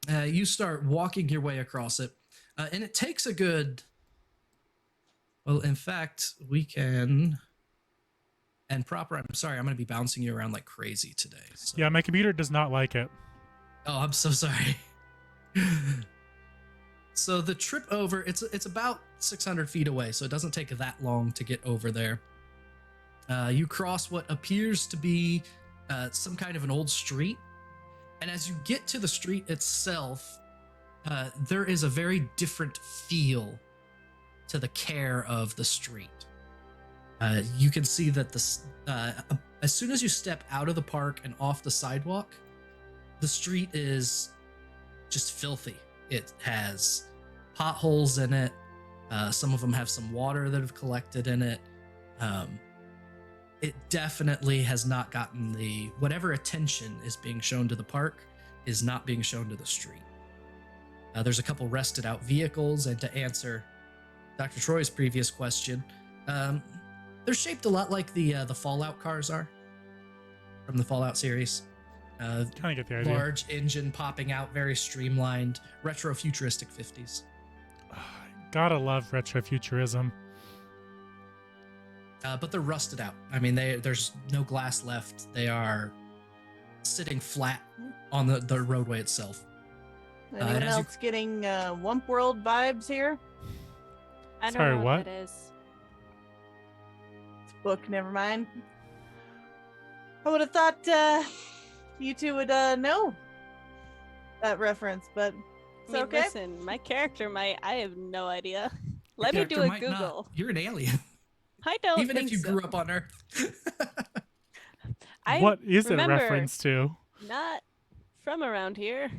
You start walking your way across it, and it takes a good... Well, in fact, we can... And proper, I'm sorry, I'm going to be bouncing you around like crazy today. So. Yeah, my computer does not like it. Oh, I'm so sorry. So the trip over, it's about 600 feet away, so it doesn't take that long to get over there. You cross what appears to be some kind of an old street. And as you get to the street itself, there is a very different feel to the care of the street. You can see that as soon as you step out of the park and off the sidewalk, the street is just filthy. It has potholes in it. Some of them have some water that have collected in it. It definitely has not gotten whatever attention is being shown to the park is not being shown to the street. There's a couple rested out vehicles, and to answer Dr. Troy's previous question, they're shaped a lot like the Fallout cars are from the Fallout series. Kind of get the idea. Large engine popping out, very streamlined, retro-futuristic 50s. Gotta love retrofuturism. But they're rusted out. I mean, there's no glass left. They are sitting flat on the roadway itself. Anyone else getting Wump World vibes here? I don't Sorry, know what? that is. It's a book, never mind. I would have thought you two would know that reference, but it's I mean, okay. listen, my character might. I have no idea. Let Your me do character a might not. Google. You're an alien. I don't Even think if you so. grew up on Earth. I What is it a remember reference to? Not from around here.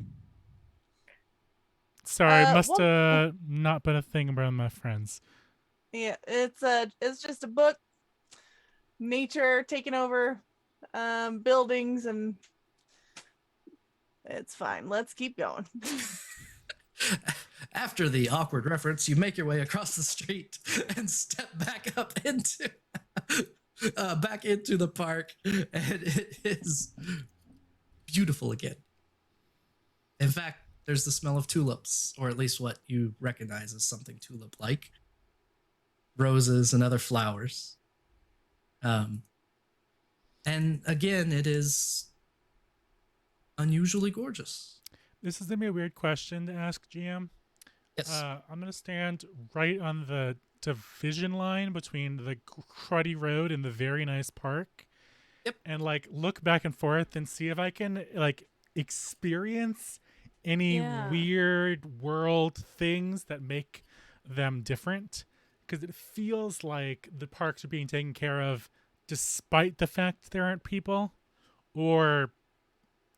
Sorry, must well- not been a thing around my friends. Yeah, it's just a book. Nature taking over buildings, and it's fine. Let's keep going. After the awkward reference, you make your way across the street and step back up into back into the park, and it is beautiful again. In fact, there's the smell of tulips, or at least what you recognize as something tulip-like. Roses and other flowers. And again, it is unusually gorgeous. This is gonna be a weird question to ask, GM. Yes. I'm gonna stand right on the division line between the cruddy road and the very nice park. Yep. And like look back and forth and see if I can like experience any Yeah. weird world things that make them different. Because it feels like the parks are being taken care of despite the fact there aren't people, or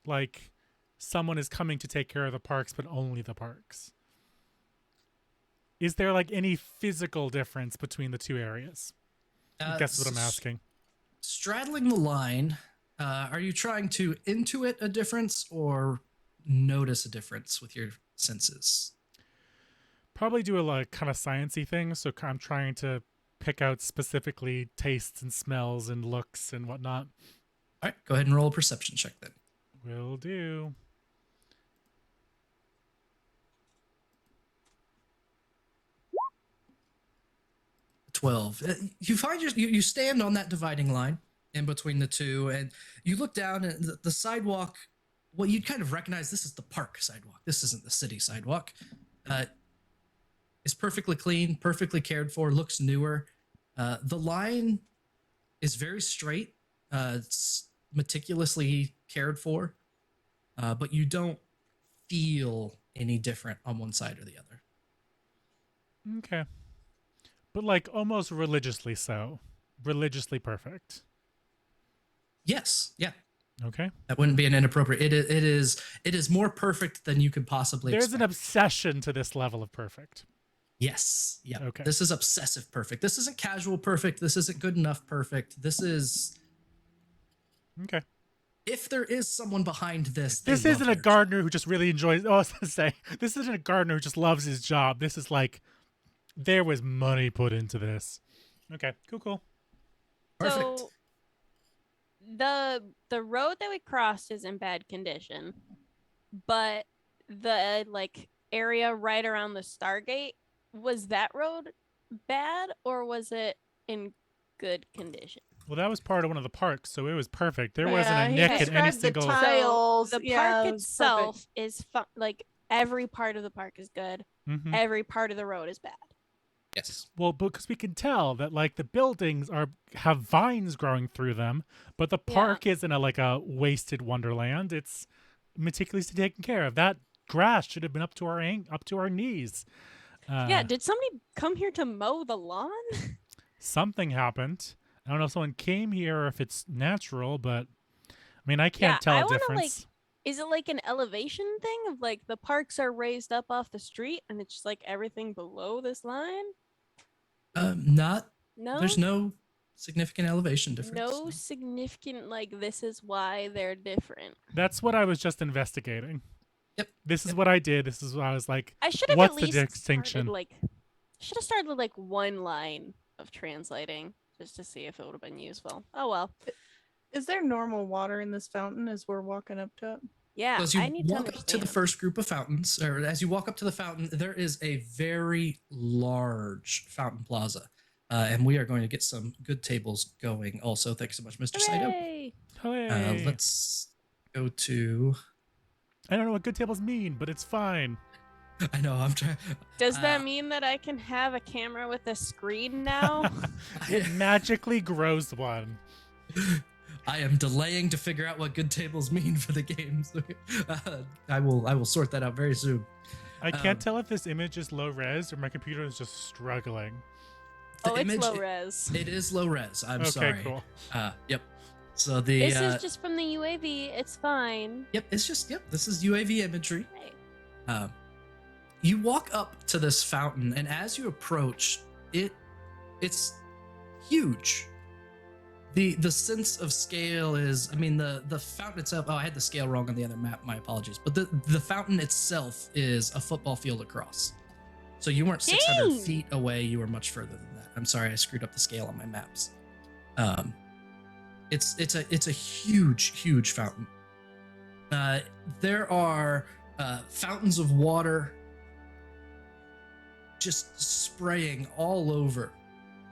like someone is coming to take care of the parks, but only the parks. Is there like any physical difference between the two areas? Guess what I'm asking. Straddling the line, are you trying to intuit a difference or notice a difference with your senses? Probably do a like kind of sciencey thing. So I'm trying to pick out specifically tastes and smells and looks and whatnot. All right, go ahead and roll a perception check then. Will do. 12. You find you stand on that dividing line in between the two, and you look down at the sidewalk. Well, you kind of recognize this is the park sidewalk. This isn't the city sidewalk. It's perfectly clean, perfectly cared for, looks newer. The line is very straight. It's meticulously cared for, but you don't feel any different on one side or the other. Okay. But like almost religiously so. Religiously perfect. Yes, yeah. Okay. That wouldn't be an inappropriate. It is more perfect than you could possibly There's expect. an obsession to this level of perfect. Yes. Yeah. Okay. This is obsessive perfect. This isn't casual perfect. This isn't good enough perfect. This is. Okay. If there is someone behind this, This they love isn't a their gardener who just really enjoys. Oh, I was gonna say this isn't a gardener who just loves his job. This is like there was money put into this. Okay. Cool. Perfect. So the road that we crossed is in bad condition, but the like area right around the Stargate, was that road bad or was it in good condition? Well, that was part of one of the parks, so it was perfect. There Yeah, wasn't a he nick in any described the single. tiles. So the Yeah, park it was itself perfect. is like every part of the park is good. Mhm. Every part of the road is bad. Yes. Well, because we can tell that like the buildings have vines growing through them, but the Yeah. park isn't like a wasted wonderland. It's meticulously taken care of. That grass should have been up to our knees. Yeah, did somebody come here to mow the lawn? Something happened. I don't know if someone came here or if it's natural, but I mean I can't Yeah, tell I a wanna, difference. Is it like an elevation thing of like the parks are raised up off the street and it's just like everything below this line? Not. No? There's no significant elevation difference. No significant like this is why they're different. That's what I was just investigating. Yep. This is what I did. This is what I was like. I should have What's at the least distinction? started like like one line of translating just to see if it would have been useful. Oh well. Is there normal water in this fountain as we're walking up to it? Yeah, So as you I need to walk up to the understand. first group of fountains, or as you walk up to the fountain, there is a very large fountain plaza. And we are going to get some good tables going also. Thanks so much, Mr. Saito. Hooray! Hey. Let's go to. I don't know what good tables mean, but it's fine. I know, I'm trying. Does that mean that I can have a camera with a screen now? It magically grows one. I am delaying to figure out what good tables mean for the games. I will sort that out very soon. I can't tell if this image is low res or my computer is just struggling. The It's image- low res. It is low res. I'm Okay, sorry. cool. Yep. So the This is just from the UAV. It's fine. yep. It's just this is UAV imagery. Right. You walk up to this fountain, and as you approach it's huge. The sense of scale is, I mean, the fountain itself. Oh, I had the scale wrong on the other map. My apologies. But the fountain itself is a football field across. So you weren't 600 Dang! feet away. You were much further than that. I'm sorry, I screwed up the scale on my maps. It's a huge fountain. There are fountains of water just spraying all over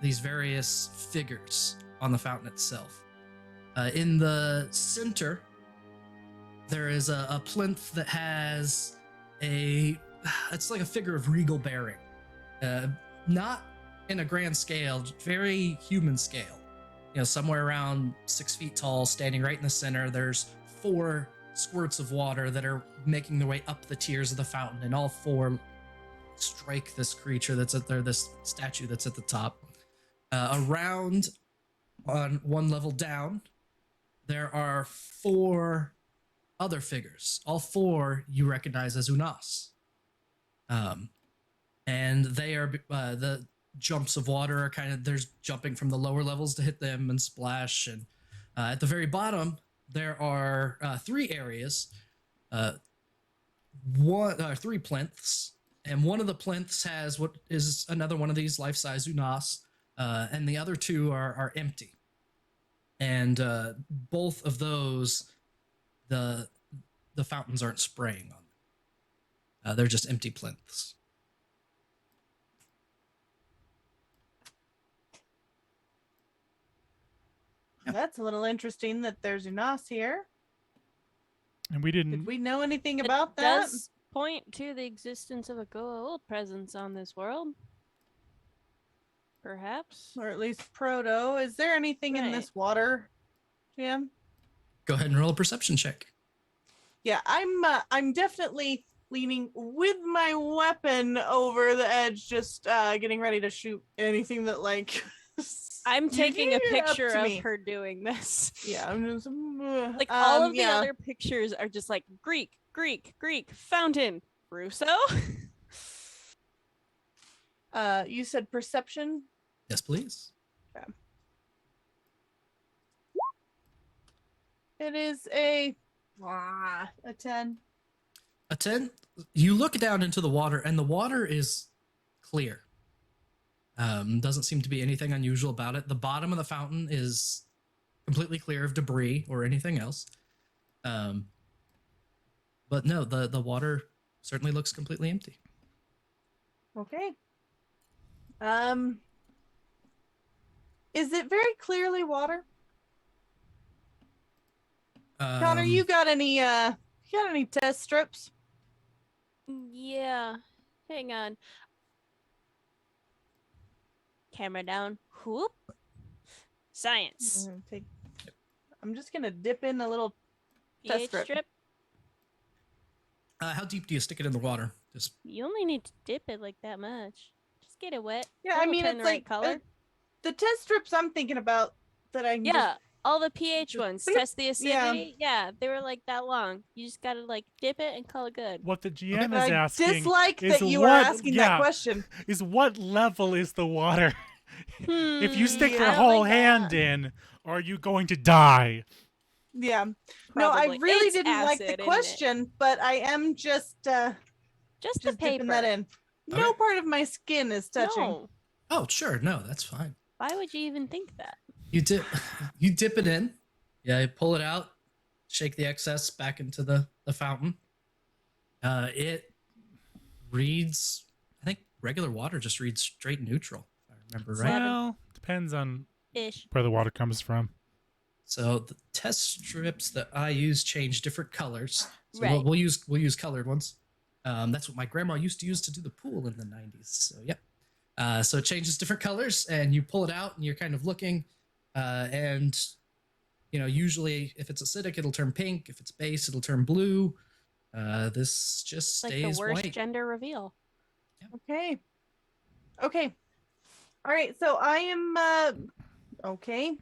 these various figures on the fountain itself. In the center, there is a plinth that has it's like a figure of regal bearing. Not in a grand scale, very human scale. You know, somewhere around 6 feet tall, standing right in the center. There's 4 squirts of water that are making their way up the tiers of the fountain, and all 4 strike this creature that's at there, this statue that's at the top. Around on one level down, there are 4 other figures. All 4 you recognize as Unas. And they are jumps of water are there's jumping from the lower levels to hit them and splash. And at the very bottom, there are 3 areas, three plinths, and one of the plinths has what is another one of these life-size unas, and the other 2 are empty. And both of those, the fountains aren't spraying on them. They're just empty plinths. That's a little interesting that there's Unas here. And we didn't. Did we know anything about It that? does point to the existence of a Goa'uld presence on this world. Perhaps. Or at least proto. Is there anything in Right. this water, Jim? Go ahead and roll a perception check. Yeah, I'm definitely leaning with my weapon over the edge, just getting ready to shoot anything that like. I'm taking a up picture to of me. her doing this. Yeah, I'm just Like all of the yeah. other pictures are just like Greek, fountain, Russo. You said perception. Yes, please. It is a 10. A 10. You look down into the water, and the water is clear. Doesn't seem to be anything unusual about it. The bottom of the fountain is completely clear of debris or anything else. But no, the water certainly looks completely empty. Okay. Is it very clearly water? Connor, you got any test strips? Yeah. Hang on. Camera down. Whoop. Science. I'm just gonna dip in a little test pH strip. How deep do you stick it in the water? Just You only need to dip it like that much. Just get it wet. Yeah, I It'll mean turn it's the right like color. the test strips I'm thinking about that I can Yeah, all the pH just ones. bloop. Test the acidity. Yeah, they were like that long. You just gotta like dip it and call it good. What the GM But is I asking dislike is that you are what- asking yeah, that question. is what level is the water? If you stick Hmm, your I don't whole like hand that. in, are you going to die? Yeah. No, I Probably. really It's didn't like acid, the isn't it? question, but I am just Just the paper. dipping that in. No Okay. part of my skin is touching. No. oh, sure, no, that's fine. Why would you even think that? You dip it in. Yeah, you pull it out, shake the excess back into the fountain. It reads, I think regular water just reads straight neutral, if I remember right. Seven. Well, depends on Ish. where the water comes from. So the test strips that I use change different colors. So Right. we'll use colored ones. That's what my grandma used to use to do the pool in the 90s. So yeah. So it changes different colors, and you pull it out, and you're kind of looking, and usually if it's acidic, it'll turn pink. If it's base, it'll turn blue. This just Like stays the worst white. gender reveal. Okay. Okay. All right. So I am okay.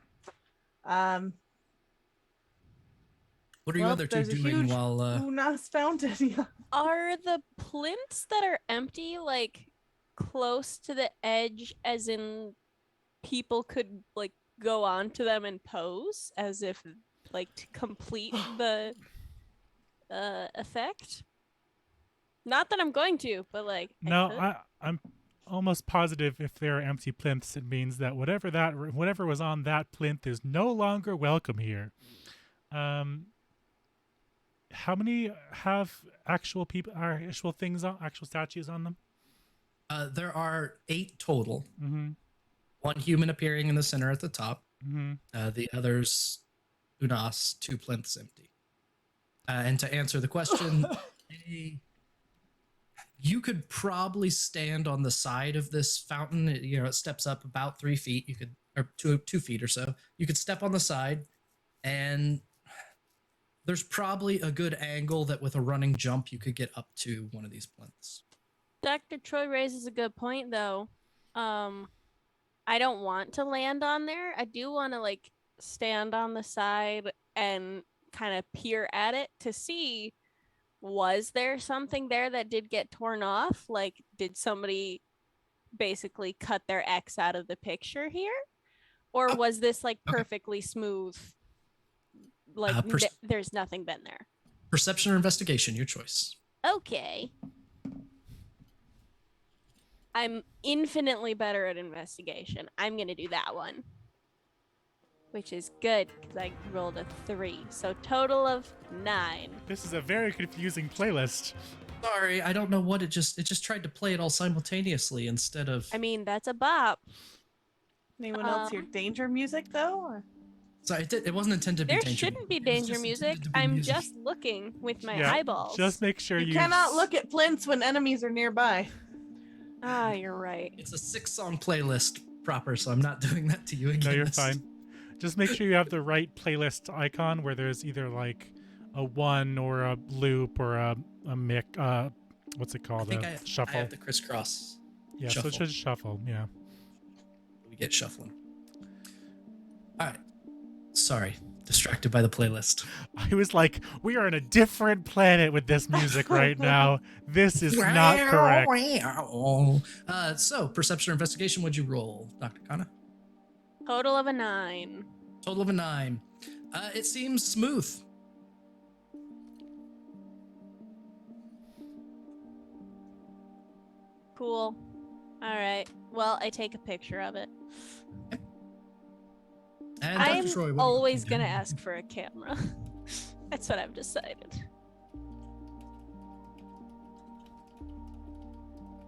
What are you well, other two there's a doing huge while? Unas fountain. Yeah. Are the plinths that are empty like close to the edge, as in people could like go onto them and pose as if like to complete the effect? Not that I'm going to, but like I could. I'm almost positive if there are empty plinths, it means that whatever was on that plinth is no longer welcome here. How many have actual statues on them? There are 8 total. Mm-hmm. 1 human appearing in the center at the top. Mm-hmm. The others, Unas, 2 plinths empty. And to answer the question, you could probably stand on the side of this fountain. It steps up about 3 feet. You could, or 2 feet or so. You could step on the side, and there's probably a good angle that with a running jump you could get up to one of these plinths. Dr. Troy raises a good point though. I don't want to land on there. I do want to like stand on the side and kind of peer at it to see, was there something there that did get torn off? Like, did somebody basically cut their X out of the picture here? Or Oh, was this like okay. perfectly smooth? Like there's nothing been there. Perception or investigation, your choice. Okay. I'm infinitely better at investigation. I'm going to do that one. Which is good because I rolled a 3. So total of 9. This is a very confusing playlist. Sorry, I don't know what it just tried to play it all simultaneously instead of. I mean, that's a bop. Anyone else hear danger music though? Or? Sorry, it wasn't intended to be There danger. shouldn't be It was danger just music. intended to be I'm music. just looking with my Yeah, eyeballs. Just make sure You cannot look at plinths when enemies are nearby. Ah, you're right. It's a 6-song playlist proper, so I'm not doing that to you again. No, you're fine. Just make sure you have the right playlist icon where there's either like a 1 or a loop or a mic. What's it called? I think I Shuffle. have the crisscross. Yeah, shuffle. so it should shuffle. Yeah. We get shuffling. All right. Sorry, distracted by the playlist. I was like, we are on a different planet with this music right now. This is not correct. So, perception or investigation, what'd you roll, Dr. Kana? Total of a 9. Total of a 9. It seems smooth. Cool. All right. Well, I take a picture of it. And I'm Dr. Troy, what always do? going to ask for a camera. That's what I've decided.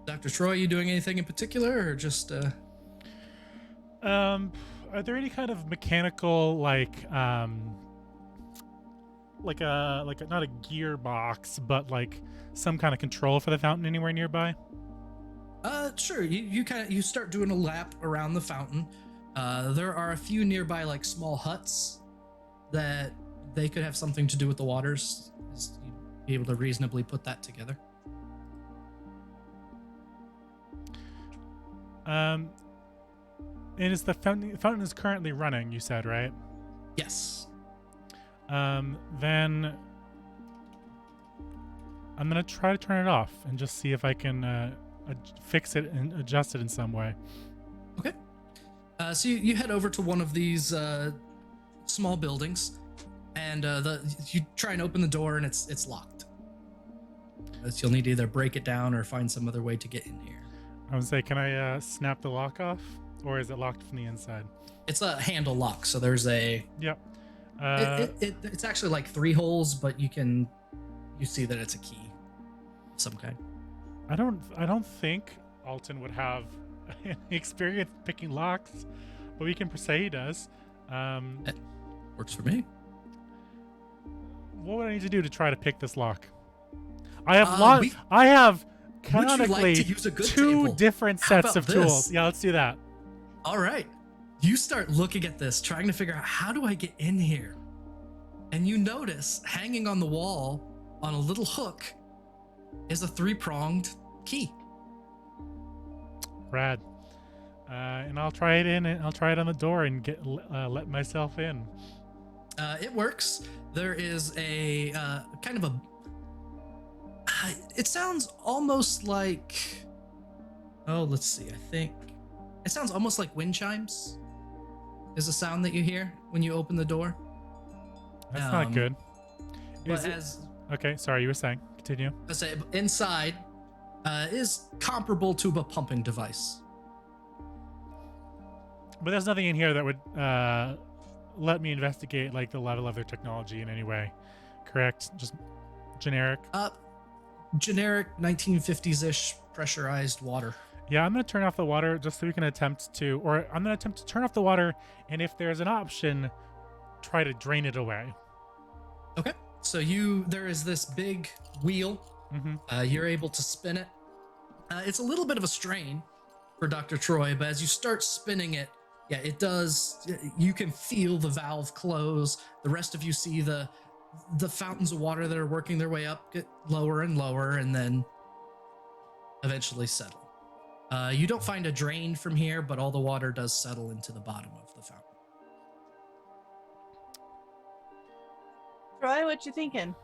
Dr. Troy, you doing anything in particular or just Are there any kind of mechanical like a not a gearbox, but like some kind of control for the fountain anywhere nearby? Sure. You start doing a lap around the fountain. There are a few nearby like small huts that they could have something to do with the waters. You'd be able to reasonably put that together. And is the fountain is currently running, you said, right? Yes. Then I'm gonna try to turn it off and just see if I can fix it and adjust it in some way. Okay. So you head over to one of these small buildings, and you try and open the door, and it's locked. So you'll need to either break it down or find some other way to get in here. I would say, can I snap the lock off, or is it locked from the inside? It's a handle lock, so there's a. Yep. It's actually like 3 holes, but you see that it's a key of some kind. I don't think Alton would have any experience picking locks, but we can say he does. It works for me. What would I need to do to try to pick this lock? I have Would you canonically like to use a good 2 table? different How sets about of this? tools. Yeah, let's do that. All right. You start looking at this, trying to figure out, how do I get in here? And you notice hanging on the wall on a little hook is a 3-pronged key. Rad. And I'll try it in. I'll try it on the door and let myself in. It works. There is a kind of a. It sounds almost like. Oh, let's see. I think it sounds almost like wind chimes. Is a sound that you hear when you open the door. That's not good. But Okay, sorry, you were saying. Continue. I say inside is comparable to a pumping device. But there's nothing in here that would let me investigate like the level of their technology in any way. Correct? Just generic. Generic 1950s-ish pressurized water. Yeah, I'm gonna turn off the water just so we can I'm gonna attempt to turn off the water, and if there's an option, try to drain it away. Okay. So there is this big wheel. Mm-hmm. You're able to spin it. It's a little bit of a strain for Dr. Troy, but as you start spinning it, yeah, it does. You can feel the valve close. The rest of you see the fountains of water that are working their way up get lower and lower, and then eventually settle. You don't find a drain from here, but all the water does settle into the bottom of the fountain. Troy, what you thinking?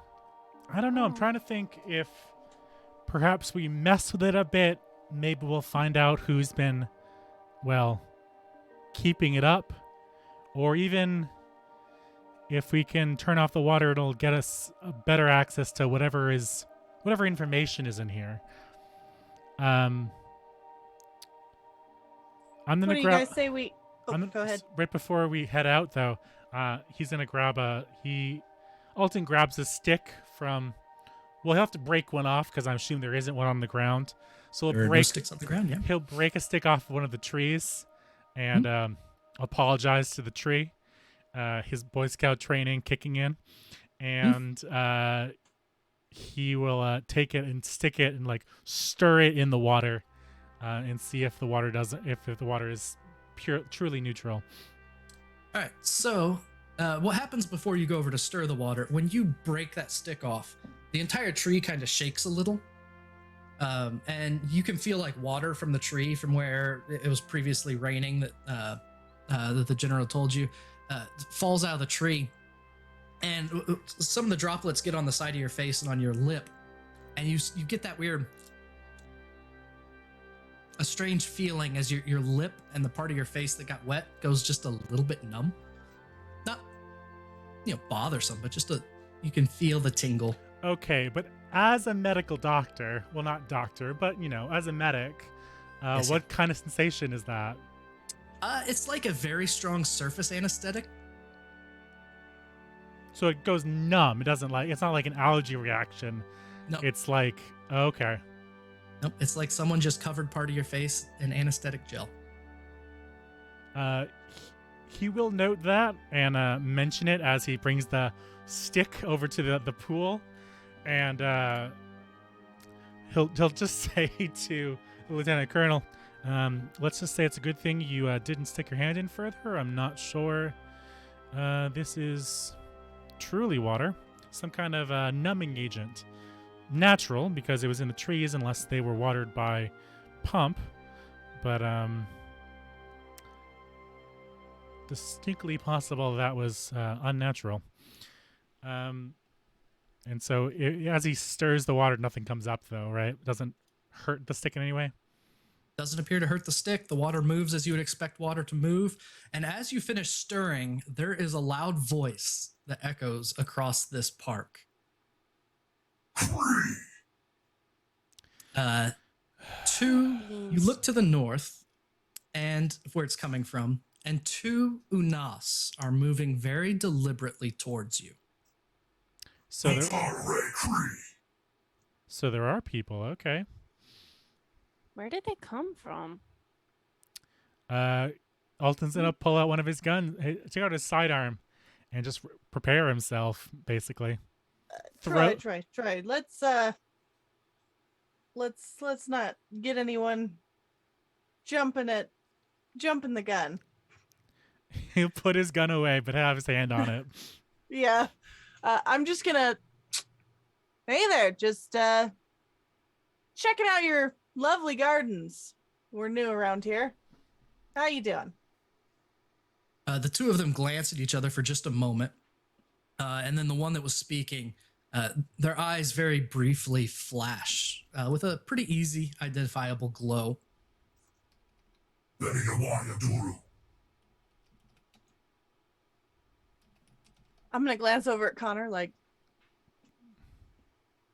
I don't know. I'm trying to think if perhaps we mess with it a bit, maybe we'll find out who's been, well, keeping it up. Or even if we can turn off the water, it'll get us a better access to whatever information is in here. I'm gonna What do you grab. guys say we? Oh, go ahead. Right before we head out, though, he's gonna grab Alton grabs a stick from. Well, he'll have to break one off because I'm assuming there isn't one on the ground. So There are no sticks on the ground, yeah. He'll break a stick off one of the trees, and apologize to the tree. His Boy Scout training kicking in, and he will take it and stick it and like stir it in the water, and see if the water is truly neutral. All right, so what happens before you go over to stir the water? When you break that stick off, the entire tree kind of shakes a little, and you can feel like water from the tree from where it was previously raining that the general told you falls out of the tree, and some of the droplets get on the side of your face and on your lip, and you get that weird, a strange feeling as your lip and the part of your face that got wet goes just a little bit numb. Not, bothersome, but just you can feel the tingle. Okay, but as a medical doctor, well, not doctor, but as a medic, Yes, what kind of sensation is that? It's like a very strong surface anesthetic. So it goes numb. It's not like an allergy reaction. No. It's like, okay. Nope, it's like someone just covered part of your face in anesthetic gel. He will note that and mention it as he brings the stick over to the pool, and he'll just say to the Lieutenant Colonel, let's just say it's a good thing you didn't stick your hand in further. I'm not sure this is truly water, some kind of numbing agent. Natural, because it was in the trees, unless they were watered by pump, but distinctly possible that was unnatural. And so as he stirs the water, nothing comes up, though, right? It doesn't hurt the stick in any way? Doesn't appear to hurt the stick. The water moves as you would expect water to move. And as you finish stirring, there is a loud voice that echoes across this park. You look to the north and where it's coming from, and two Unas are moving very deliberately towards you. So there are people, okay. Where did they come from? Alton's gonna pull out one of his guns, check out his sidearm, and just prepare himself, basically. Troy. Let's not get anyone jumping the gun. He'll put his gun away, but have his hand on it. Yeah. I'm just gonna. Hey there, just checking out your lovely gardens. We're new around here. How you doing? The two of them glance at each other for just a moment, and then the one that was speaking, their eyes very briefly flash with a pretty easy identifiable glow. I'm gonna glance over at Connor like,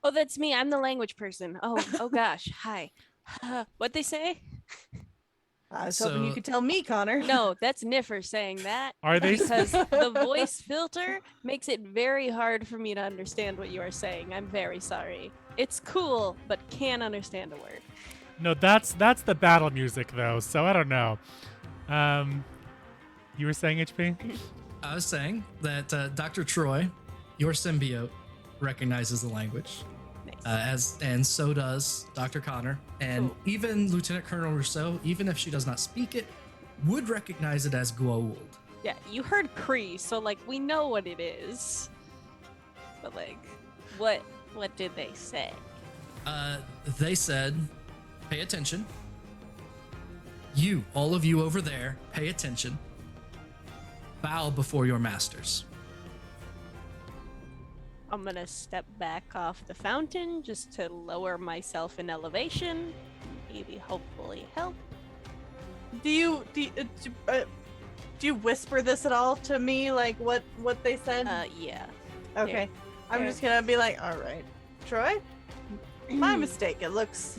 Oh, that's me. I'm the language person. Oh gosh. Hi. What'd they say? I was hoping you So- could tell me, Connor. No, that's Niffer saying that. Are they? Because the voice filter makes it very hard for me to understand what you are saying. I'm very sorry. It's cool, but can't understand a word. No, that's the battle music, though, so I don't know. You were saying, HP? I was saying that Dr. Troy, your symbiote, recognizes the language, Nice. and so does Dr. Connor, and Cool. even Lieutenant Colonel Rousseau, even if she does not speak it, would recognize it as Goa'uld. Yeah, you heard Cree, so like we know what it is. But like, what did they say? They said, pay attention. You, all of you over there, pay attention. Bow before your masters. I'm gonna step back off the fountain just to lower myself in elevation maybe hopefully help. Do you whisper this at all to me, like what they said? Yeah. Okay. I'm just gonna be like, all right, Troy. My mistake. It looks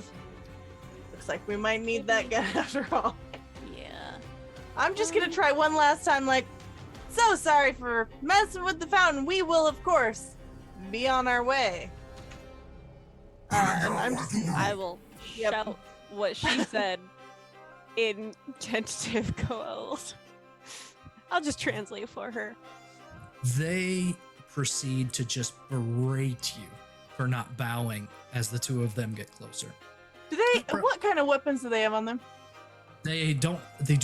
like we might need that guy after all. Yeah. I'm just gonna try one last time. Like, so sorry for messing with the fountain. We will, of course, be on our way. And I will Yep. shout what she said in tentative Goa'uld. I'll just translate for her. They proceed to just berate you for not bowing as the two of them get closer. do they? What kind of weapons do they have on them? They do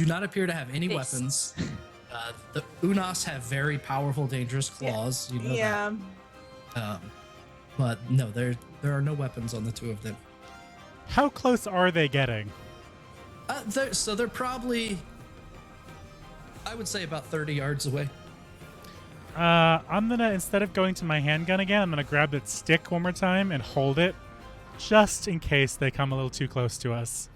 not appear to have any Fists. weapons. The Unas have very powerful, dangerous claws. You know Yeah. that. But no, there are no weapons on the two of them. How close are they getting? They're probably, I would say, about 30 yards away. I'm gonna, instead of going to my handgun again, I'm gonna grab that stick one more time and hold it, just in case they come a little too close to us.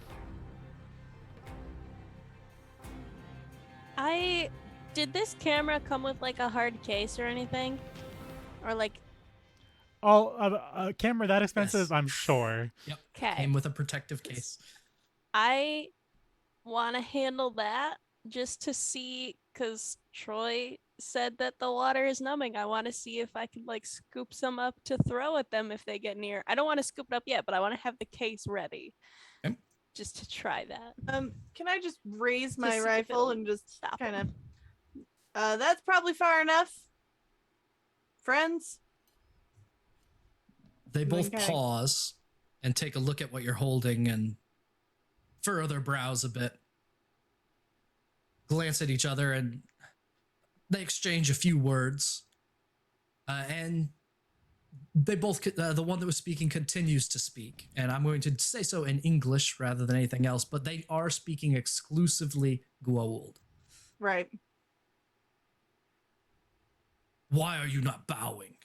Did this camera come with like a hard case or anything? Or like, A camera that expensive, Yes. I'm sure. Yep. okay. Came with a protective case. I want to handle that just to see, because Troy said that the water is numbing. I want to see if I can like scoop some up to throw at them if they get near. I don't want to scoop it up yet, but I want to have the case ready. Okay. Just to try that. Can I just raise To my see if rifle it'll and just stop kind them. of? That's probably far enough. Friends. They both Okay. pause and take a look at what you're holding and furrow their brows a bit. Glance at each other and they exchange a few words. And they both, the one that was speaking continues to speak. And I'm going to say so in English rather than anything else, but they are speaking exclusively Goa'uld. Right. Why are you not bowing?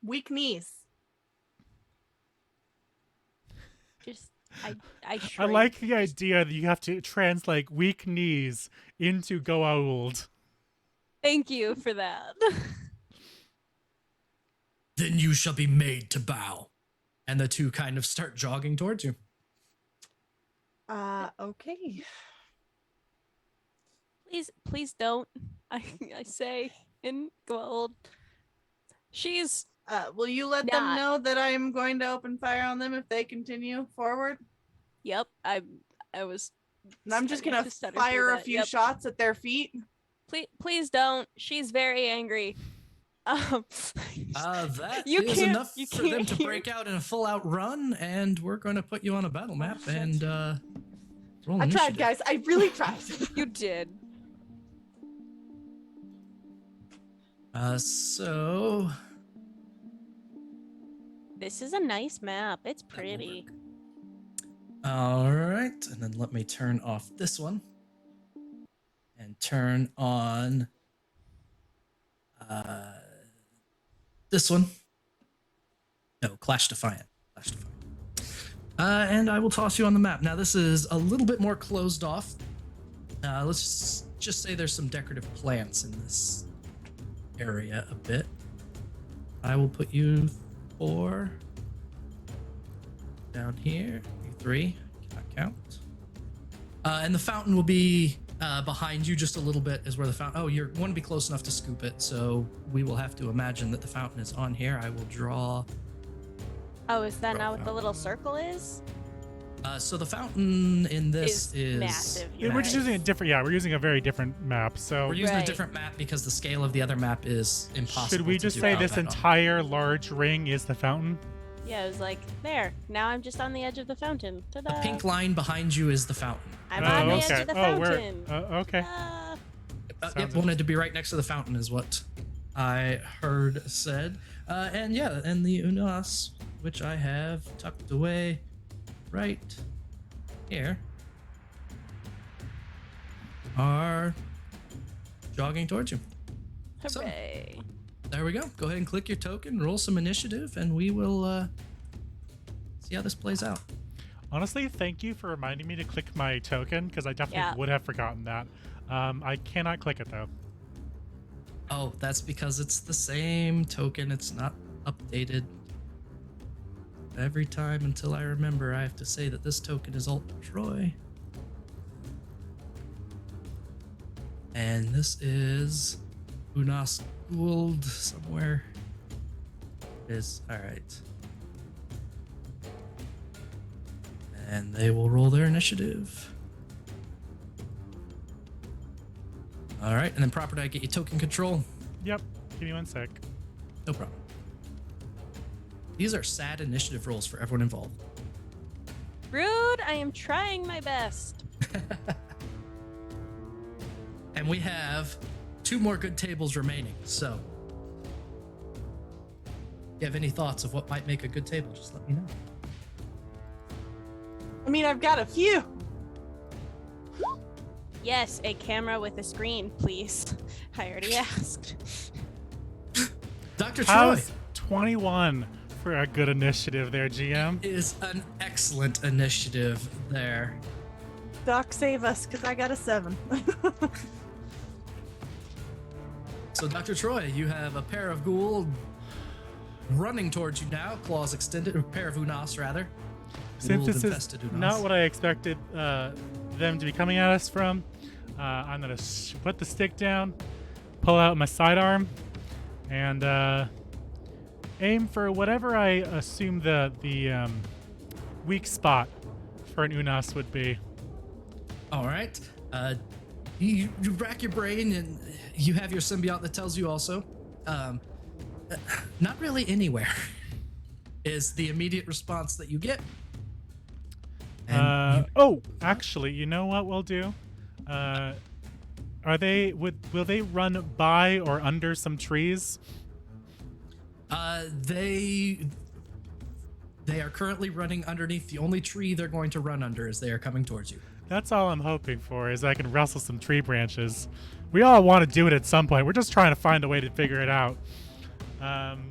Weak knees. Just I I shrink. like the idea that you have to translate weak knees into Goa'uld. Thank you for that. Then you shall be made to bow. And the two kind of start jogging towards you. Okay. Please don't. I say in Goa'uld. She's Will you let them Not. know that I'm going to open fire on them if they continue forward? yep. I was. And I'm just starting gonna to stutter through fire a that. few Yep. shots at their feet. Please don't. She's very angry. That You is can't- enough you for them can't to hear- break out in a full-out run, and we're going to put you on a battle map shit. and roll I tried, initiative. guys. I really tried. You did. So This is a nice map. It's that will pretty. work. All right, and then let me turn off this one and turn on this one. No, Clash Defiant. Clash Defiant. And I will toss you on the map. Now this is a little bit more closed off. Let's just say there's some decorative plants in this area a bit. I will put you 4 down here. You 3 cannot count. And the fountain will be behind you just a little bit. Is where the fountain. Oh, you want to be close enough to scoop it, so we will have to imagine that the fountain is on here. I will draw. Oh, is that not what the little circle is? So the fountain in this is massive. Yeah, we're just using a different. Yeah, we're using a very different map. So We're using a Right. different map because the scale of the other map is impossible. should we to just do say without this that on. entire large ring is the fountain? Yeah, it was like, there. Now I'm just on the edge of the fountain. The Ta-da. pink line behind you is the fountain. I'm Oh, on the okay. edge of the Oh, fountain. okay. Ah. It Sounds wanted to be right next to the fountain, is what I heard said. And yeah, and the Unas, which I have tucked away right here, are jogging towards you. So- Hooray. There we go. Go ahead and click your token, roll some initiative, and we will see how this plays out. Honestly, thank you for reminding me to click my token, because I definitely Yeah. would have forgotten that. I cannot click it, though. Oh, that's because it's the same token. It's not updated. Every time until I remember, I have to say that this token is Alt Troy. And this is Unas Goa'uld somewhere. It is. All right. And they will roll their initiative. All right, and then proper die, get you token control. Yep. Give me 1 sec. No problem. These are sad initiative rolls for everyone involved. Rude, I am trying my best. And we have 2 more good tables remaining, so if you have any thoughts of what might make a good table, just let me know. I mean, I've got a few. Yes, a camera with a screen, please. I already asked. Dr. Troy How's 21 for a good initiative there, GM? is an excellent initiative there. Doc, save us, because I got a 7. So, Dr. Troy, you have a pair of Goa'uld running towards you now, claws extended, a pair of Unas, rather. Since this is Goa'uld-infested Unas. not what I expected them to be coming at us from, I'm going to put the stick down, pull out my sidearm, and aim for whatever I assume the weak spot for an Unas would be. All right. You rack your brain, and you have your symbiote that tells you also. Not really anywhere is the immediate response that you get. And Oh, actually, you know what we'll do? Will they run by or under some trees? they are currently running underneath. The only tree they're going to run under as they are coming towards you. That's all I'm hoping for, is I can rustle some tree branches. We all want to do it at some point. We're just trying to find a way to figure it out. And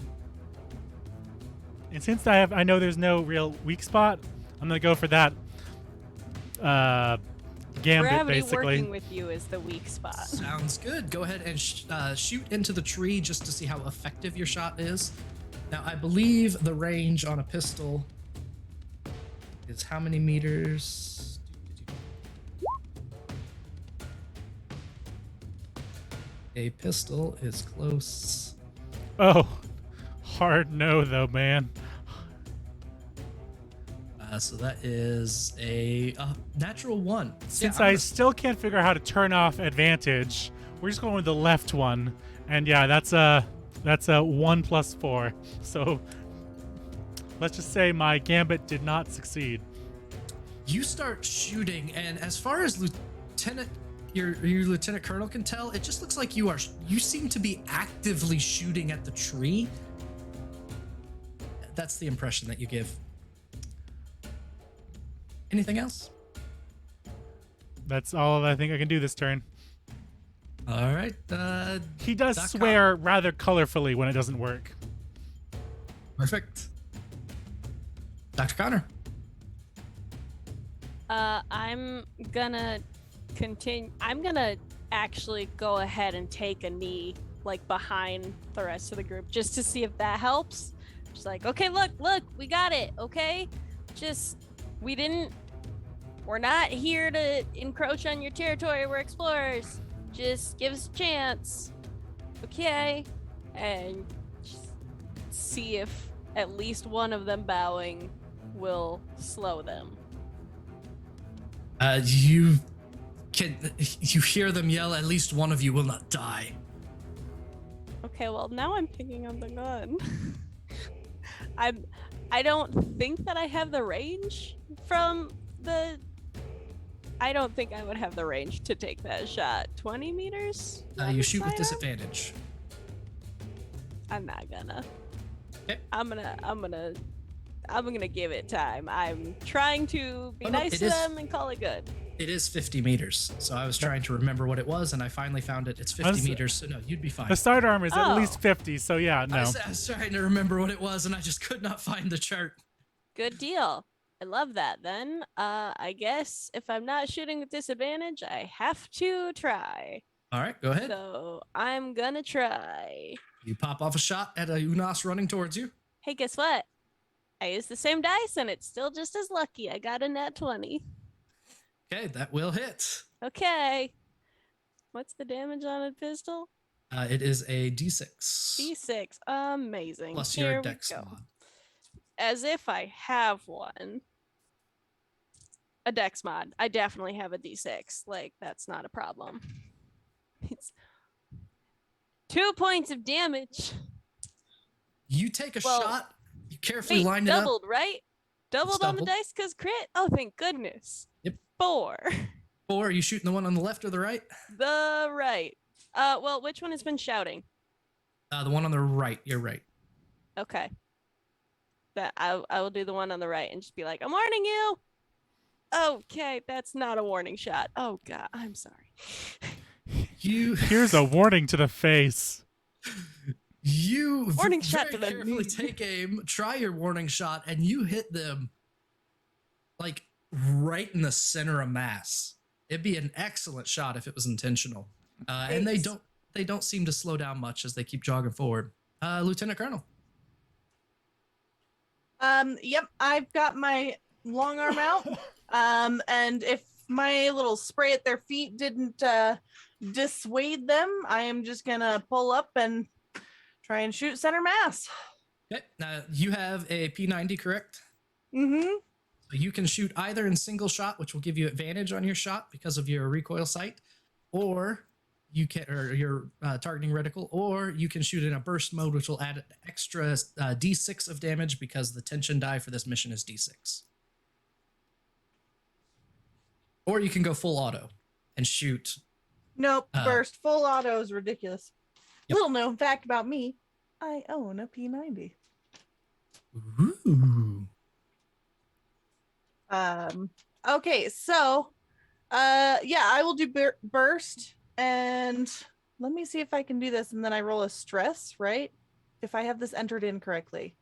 since I know there's no real weak spot, I'm gonna go for that gambit, Gravity basically. working with you is the weak spot. Sounds good. Go ahead and shoot into the tree just to see how effective your shot is. Now, I believe the range on a pistol is how many meters? A pistol is close. Oh, hard no though, man. So that is a natural 1. Since Yeah, I still can't figure out how to turn off advantage, we're just going with the left one. And yeah, that's a 1 plus 4. So let's just say my gambit did not succeed. you start shooting, and as far as your lieutenant colonel can tell, it just looks like you seem to be actively shooting at the tree. That's the impression that you give. Anything else? That's all I think I can do this turn. All right. He does Doc swear rather colorfully when it doesn't work. Perfect. Dr. Connor. I'm gonna continue. I'm gonna actually go ahead and take a knee, like behind the rest of the group, just to see if that helps. Just like, okay, look, we got it. Okay, just we're not here to encroach on your territory. We're explorers. Just give us a chance, okay? And just see if at least one of them bowing will slow them. You hear them yell, at least one of you will not die. Okay, well now I'm picking up the gun. I don't think that I have the range from the. I don't think I would have the range to take that shot. 20 meters? You shoot with Sidearm? disadvantage. I'm not gonna. Okay. I'm gonna give it time. I'm trying to be Oh, no, nice it to is- them and call it good. It is 50 meters. So I was trying to remember what it was, and I finally found it. It's 50 Us- meters, so no, you'd be fine. The sidearm is at Oh. least 50, so yeah, no. I was trying to remember what it was, and I just could not find the chart. Good deal. I love that. Then, I guess if I'm not shooting with disadvantage, I have to try. All right, go ahead. So I'm gonna try. You pop off a shot at a Unas running towards you. Hey, guess what? I used the same dice and it's still just as lucky. I got a nat 20. Okay, that will hit. Okay. What's the damage on a pistol? It is a D6. D6. Amazing. Plus Here your we dex go. mod. As if I have one. A dex mod. I definitely have a D6. Like, that's not a problem. It's 2 points of damage. You take a Well, shot. You carefully Wait, line it up. doubled, right? Doubled on the doubled. dice because crit? Oh, thank goodness. Yep. 4. Or are you shooting the one on the left or the right? The right. Well, which one has been shouting? The one on the right. You're right. Okay. That I will do the one on the right and just be like, I'm warning you. Okay, that's not a warning shot. Oh god, I'm sorry. Here's a warning to the face. You Warning very shot to the carefully knee. take aim, try your warning shot, and you hit them like right in the center of mass. It'd be an excellent shot if it was intentional. And they don't seem to slow down much as they keep jogging forward. Lieutenant Colonel. Yep, I've got my long arm out. And if my little spray at their feet didn't dissuade them, I am just gonna pull up and try and shoot center mass. Okay. You have a P90, correct? Mm-hmm. So you can shoot either in single shot, which will give you advantage on your shot because of your recoil sight, or you can, or your targeting reticle, or you can shoot in a burst mode, which will add an extra D6 of damage because the tension die for this mission is D6. Or you can go full auto and shoot. Nope, burst full auto is ridiculous. Yep. Little known fact about me, I own a P90. Ooh. Okay, so yeah, I will do burst, and let me see if I can do this, and then I roll a stress, right? If I have this entered in correctly.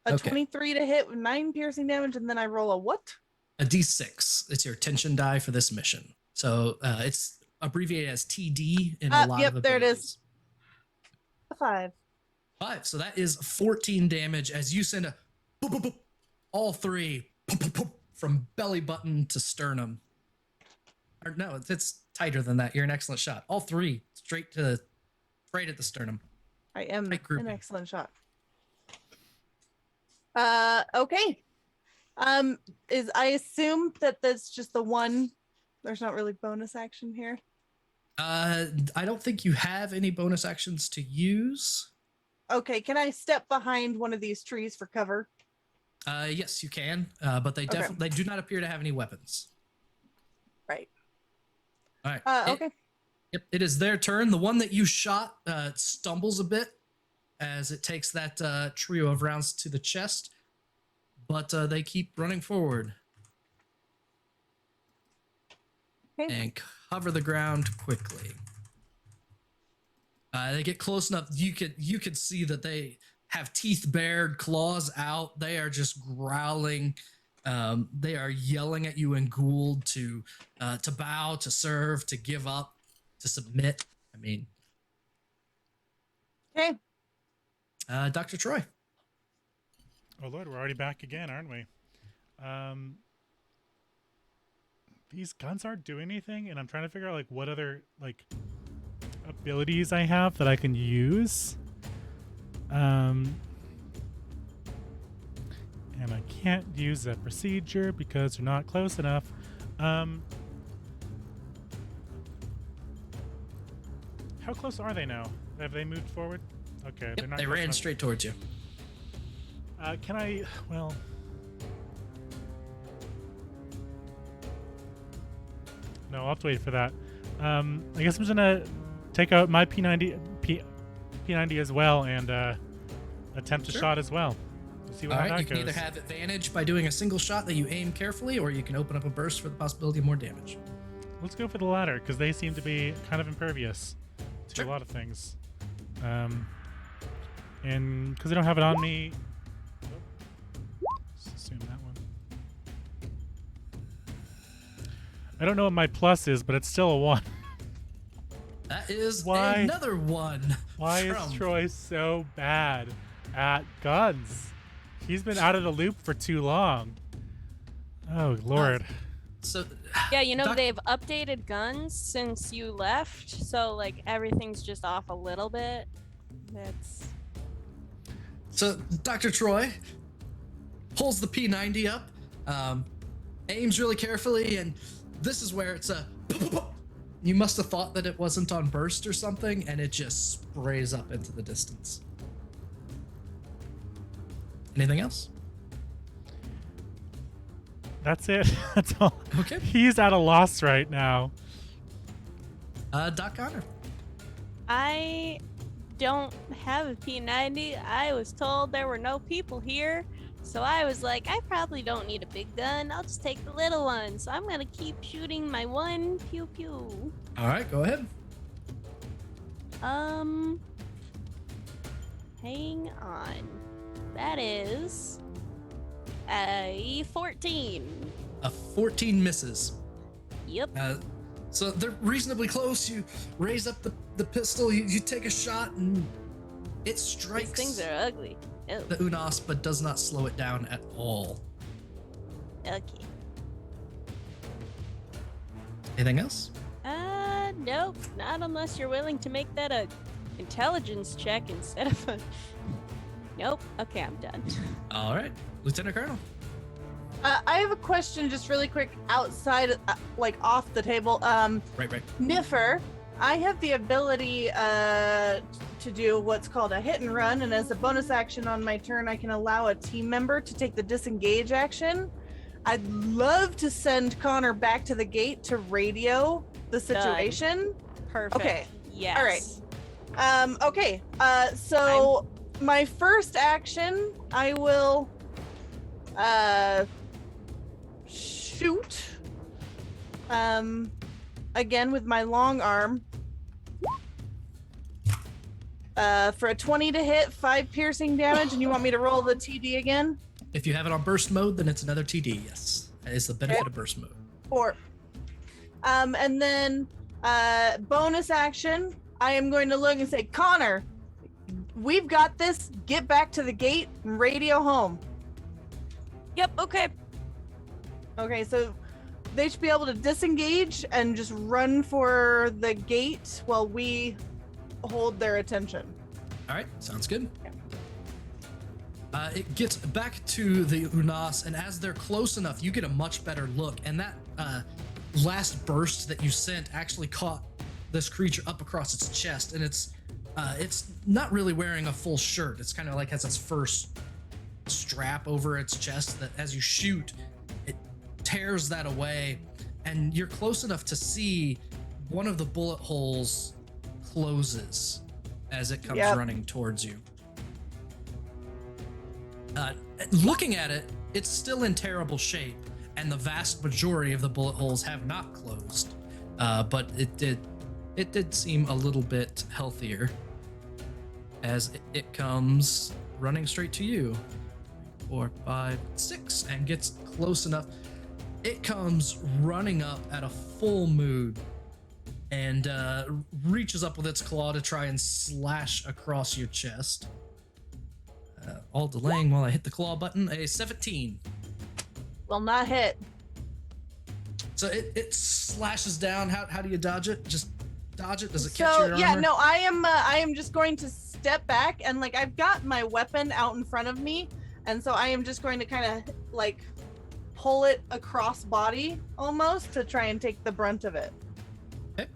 A Okay. 23 to hit with 9 piercing damage, and then I roll a what? A D6. It's your tension die for this mission. So it's abbreviated as TD in a lot yep, of there it is. abilities. A 5. 5. So that is 14 damage as you send a boop, boop, boop, all three boop, boop, boop, from belly button to sternum. Or no, it's tighter than that. You're an excellent shot. All three straight at the sternum. I am Tight grouping. an excellent shot. Okay. Is I assume that that's just the one. There's not really bonus action here. I don't think you have any bonus actions to use. Okay, can I step behind one of these trees for cover? Yes, you can, but they definitely they do not appear to have any weapons. Right. All right. Okay. Yep, it is their turn. The one that you shot stumbles a bit as it takes that trio of rounds to the chest, but they keep running forward. Okay. And cover the ground quickly. They get close enough. You could see that they have teeth bared, claws out. They are just growling. They are yelling at you in Goa'uld to bow, to serve, to give up, to submit. I mean, Okay. Dr. Troy. Oh Lord, we're already back again, aren't we? These guns aren't doing anything, and I'm trying to figure out like what other like abilities I have that I can use. And I can't use that procedure because they're not close enough. How close are they now? Have they moved forward? Okay, Yep, they're not. they close ran enough. straight towards you. Can I? Well. No, I'll have to wait for that. I guess I'm just gonna take out my P90 as well and attempt a Sure. shot as well. See All how right, that you can goes. either have advantage by doing a single shot that you aim carefully, or you can open up a burst for the possibility of more damage. Let's go for the latter because they seem to be kind of impervious to Sure. a lot of things. And because they don't have it on me. I don't know what my plus is, but it's still a 1. That is Why? another 1. Why is from- Troy so bad at guns? He's been out of the loop for too long. Oh, Lord. So, Yeah, you know, Doc- they've updated guns since you left, so like everything's just off a little bit. That's So Dr. Troy pulls the P90 up, aims really carefully, and this is where it's a. You must have thought that it wasn't on burst or something, and it just sprays up into the distance. Anything else? That's it. That's all. Okay. He's at a loss right now. Doc Connor. I don't have a P90. I was told there were no people here. So I was like, I probably don't need a big gun. I'll just take the little one. So I'm going to keep shooting my 1 pew pew. All right, go ahead. Hang on. That is a 14. A 14 misses. Yep. So they're reasonably close. You raise up the pistol, you take a shot, and it These strikes things are ugly. Oh, the Unas, but does not slow it down at all. okay. Anything else? Nope. Not unless you're willing to make that a intelligence check instead of a... Nope. Okay, I'm done. All right, Lieutenant Colonel. I have a question just really quick outside, like off the table. Right. Niffer, I have the ability to do what's called a hit and run, and as a bonus action on my turn, I can allow a team member to take the disengage action. I'd love to send Connor back to the gate to radio the situation. Perfect. Okay. Yes. All right. Okay. So my first action, I will shoot again with my long arm for a 20 to hit, 5 piercing damage. And you want me to roll the TD again? If you have it on burst mode, then it's another TD. Yes, that is the benefit of burst mode. 4. And then bonus action, I am going to look and say, Connor, we've got this. Get back to the gate and radio home. Yep. Okay. Okay, so they should be able to disengage and just run for the gate while we hold their attention. All right, sounds good. It gets back to the Unas, and as they're close enough, you get a much better look. And that last burst that you sent actually caught this creature up across its chest, and it's not really wearing a full shirt. It's kind of like has its first strap over its chest that as you shoot, it tears that away, and you're close enough to see one of the bullet holes closes as it comes running towards you. Looking at it, it's still in terrible shape, and the vast majority of the bullet holes have not closed. But it did seem a little bit healthier as it comes running straight to you. 4, 5, 6, and gets close enough. It comes running up at a full mood and reaches up with its claw to try and slash across your chest. All delaying while I hit the claw button. A 17. Will not hit. So it slashes down. How do you dodge it? Just dodge it? Does it catch your armor? Yeah, no, I am just going to step back, and like I've got my weapon out in front of me, and so I am just going to kind of like pull it across body almost to try and take the brunt of it. Okay.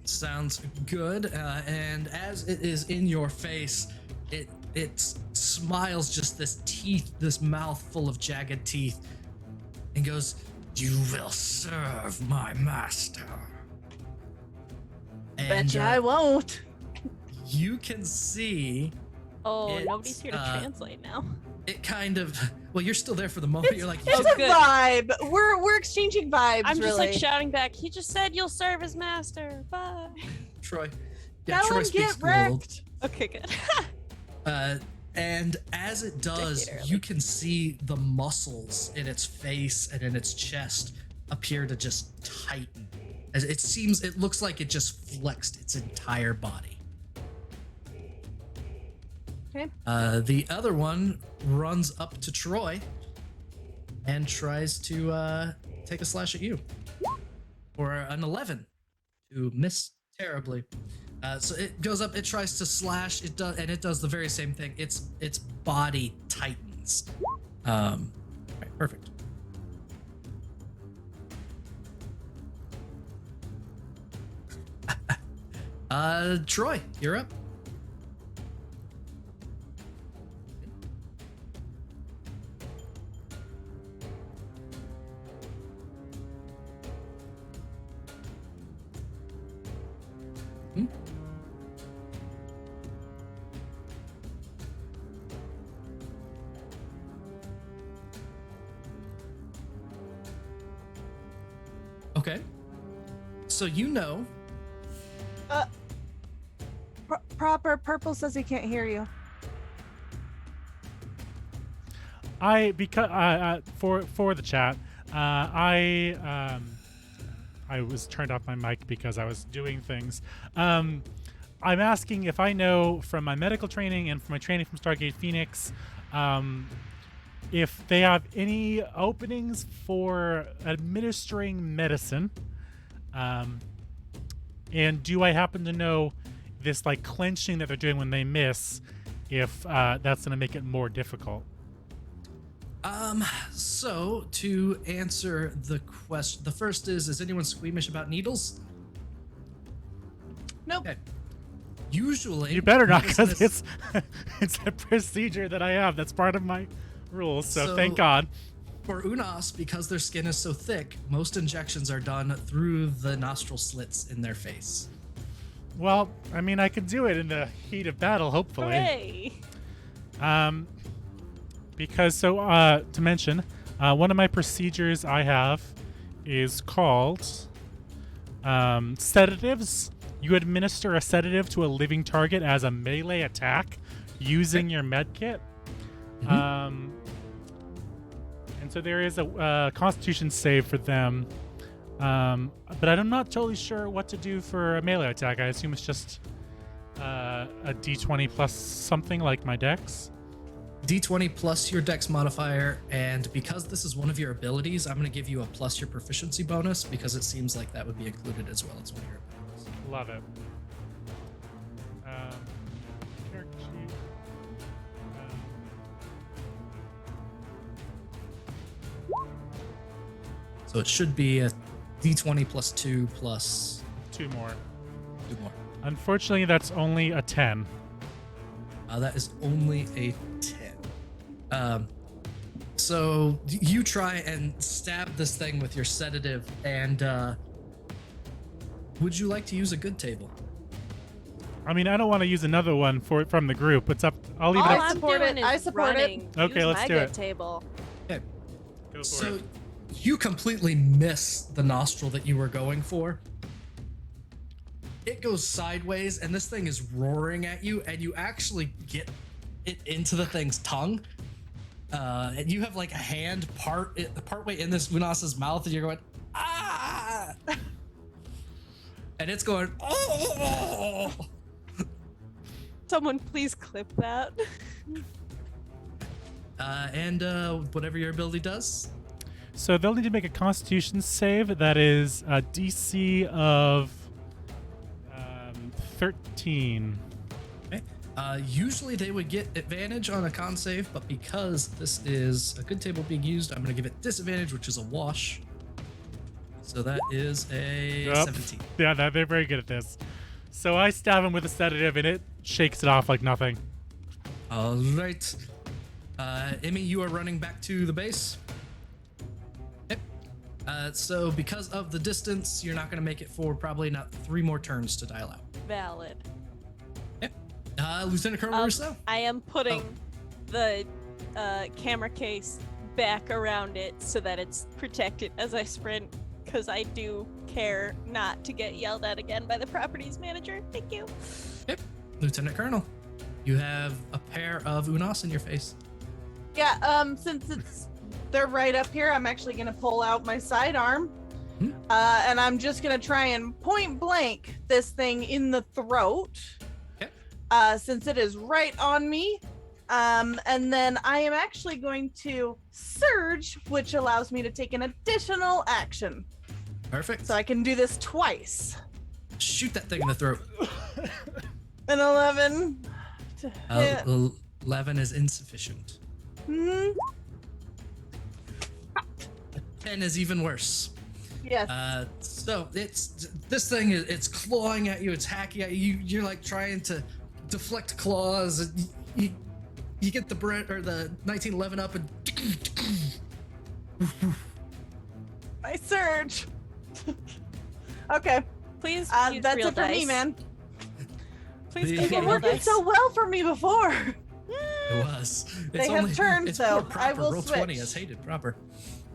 Sounds good. And as it is in your face, it smiles, just this mouth full of jagged teeth, and goes, "You will serve my master." And Bet you I won't. you can see Oh, It's, nobody's here to translate now. it kind of, well, you're still there for the moment. You're like, It's Oh, a good. vibe. We're exchanging vibes. I'm just really. like shouting back. He just said you'll serve as master. Bye. Troy. Yeah, Tell Troy him speaks get Goa'uld. wrecked. Okay, good. And as it does, Decade early. you can see the muscles in its face and in its chest appear to just tighten. As it looks like it just flexed its entire body. Okay. The other one runs up to Troy and tries to take a slash at you for an 11 to miss terribly. So it goes up, it tries to slash, it does the very same thing. Its body tightens. Right, perfect. Troy, you're up. Okay. So you know. Proper Purple says he can't hear you. For the chat, I was turned off my mic because I was doing things. I'm asking if I know from my medical training and from my training from Stargate Phoenix, if they have any openings for administering medicine, and do I happen to know this like clenching that they're doing when they miss, if that's going to make it more difficult? So to answer the question, the first is anyone squeamish about needles? Nope. Okay. Usually, You better not, because medicine it's a procedure that I have. That's part of my rules. So So- thank God. for Unas, because their skin is so thick, most injections are done through the nostril slits in their face. Well, I mean, I could do it in the heat of battle, hopefully. Hooray! Because to mention, one of my procedures I have is called sedatives. You administer a sedative to a living target as a melee attack using your med kit. And so there is a Constitution save for them. But I'm not totally sure what to do for a melee attack. I assume it's just a d20 plus something like my dex. D20 plus your dex modifier, and because this is one of your abilities, I'm going to give you a plus your proficiency bonus because it seems like that would be included as well as one of your abilities. Love it. Character sheet. So it should be a D20 plus 2 plus 2 more. 2 more. Unfortunately, that's only a 10. That is only a 10. So you try and stab this thing with your sedative, and would you like to use a good table? I mean, I don't want to use another one from the group. It's up. I'll leave All it I up. support it. Is I support it. running. Okay, Use let's my do good it. Table. Okay. Go for So it. you completely miss the nostril that you were going for. It goes sideways, and this thing is roaring at you, and you actually get it into the thing's tongue. And you have like a hand partway in this Unas's mouth, and you're going, ah! And it's going, oh! Someone please clip that. And whatever your ability does. So they'll need to make a Constitution save that is a DC of 13. Okay. Usually they would get advantage on a con save, but because this is a good table being used, I'm going to give it disadvantage, which is a wash. So that is a Yep. 17. Yeah, they're very good at this. So I stab him with a sedative, and it shakes it off like nothing. All right. Emmy, you are running back to the base. Yep. So because of the distance, you're not going to make it for probably not 3 more turns to dial out. Valid. Yep. Lieutenant Colonel Russo? I am putting the camera case back around it so that it's protected as I sprint, because I do care not to get yelled at again by the properties manager. Thank you. Yep. Lieutenant Colonel, you have a pair of Unas in your face. Yeah, since they're right up here, I'm actually gonna pull out my sidearm And I'm just gonna try and point blank this thing in the throat. Okay. Since it is right on me. And then I am actually going to surge, which allows me to take an additional action. Perfect. So I can do this twice. Shoot that thing in the throat. An 11 to hit. 11 is insufficient. Mhm. 10 is even worse. Yes. So this thing is it's clawing at you, it's hacking at you. You're like trying to deflect claws. And you get the the 1911 up and I surge. Okay. Please use That's real it for me, dice. man. Please The- go It get real worked dice. so well for me before. it was. They have turned, it's though. more proper. I will Roll 20 switch. as hated proper.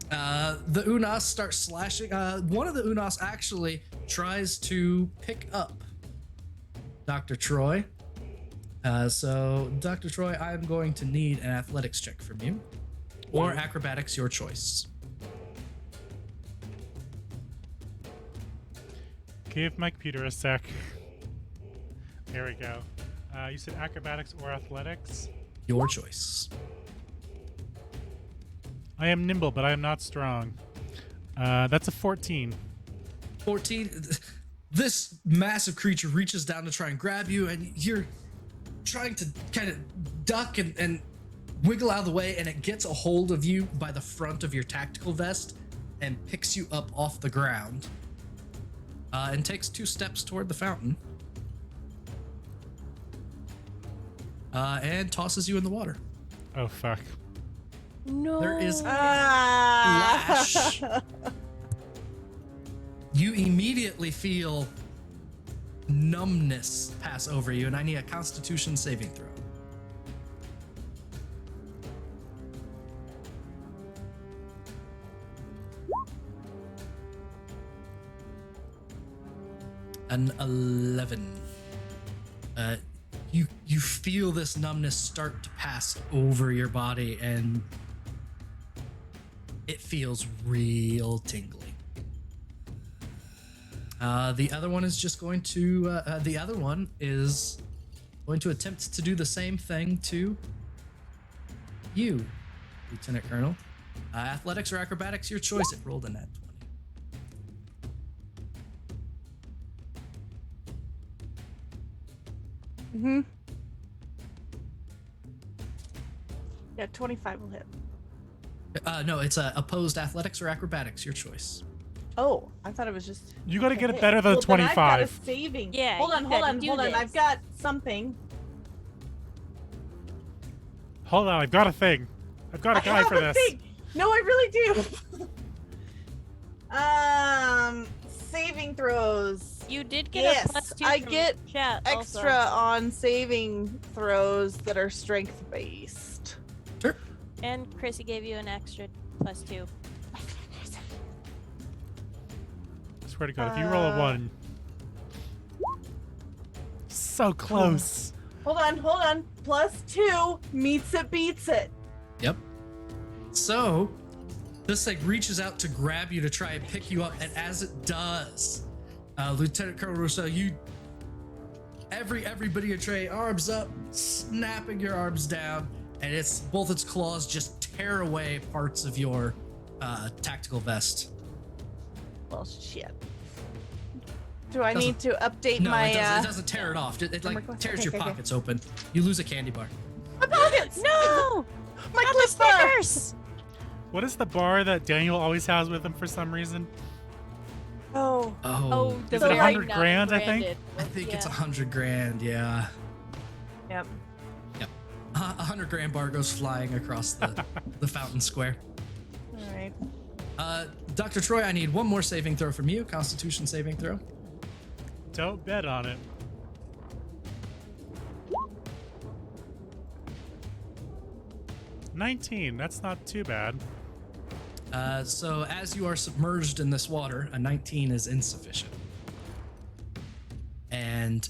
The Unas start slashing. One of the Unas actually tries to pick up Dr. Troy. So, Dr. Troy, I'm going to need an athletics check from you. Or acrobatics, your choice. Give my computer a sec. There we go. You said acrobatics or athletics? Your choice. I am nimble, but I am not strong. That's a 14. 14. This massive creature reaches down to try and grab you, and you're trying to kind of duck and wiggle out of the way, and it gets a hold of you by the front of your tactical vest and picks you up off the ground and takes 2 steps toward the fountain and tosses you in the water. Oh, fuck. No. There is Ah. Lash. You immediately feel numbness pass over you, and I need a Constitution saving throw. An 11. You feel this numbness start to pass over your body, and it feels real tingly. The other one is just going to attempt to do the same thing to you, Lieutenant Colonel. Athletics or acrobatics, your choice. It rolled a nat 20. Mm-hmm. Yeah, 25 will hit. No, it's opposed athletics or acrobatics, your choice. Oh, I thought it was just. You gotta get it hit. better than Well, then I've got a 25. saving. Yeah, Hold on, you hold gotta on, do hold on. this. I've got something. Hold on, I've got a thing. I've got a I guy have for a this. thing. No, I really do. Saving throws. You did get Yes, a +2 I from get chat Extra also. on saving throws that are strength based. Sure. And Chrissy gave you an extra +2. I swear to God, if you roll a 1. So close. Hold on. +2 meets it, beats it. Yep. So, this thing reaches out to grab you to try and pick you up, and as it does, Lieutenant Colonel Russo, everybody in Trey, arms up, snapping your arms down, and both its claws just tear away parts of your tactical vest. Well, shit. Do I Doesn't- need to update No, my? it doesn't tear it off. It like request. tears Okay, your okay, okay. pockets open. You lose a candy bar. My pockets. No! My Not the clip bar. stickers! What is the bar that Daniel always has with him for some reason? Oh. Oh, Is the it 100 right grand, I think? non-branded I one, think it's yeah. 100 grand. Yeah. Yep. Yep. 100 grand bar goes flying across the fountain square. All right. Dr. Troy, I need one more saving throw from you. Constitution saving throw. Don't bet on it. $19. That's not too bad. So as you are submerged in this water, a 19 is insufficient. And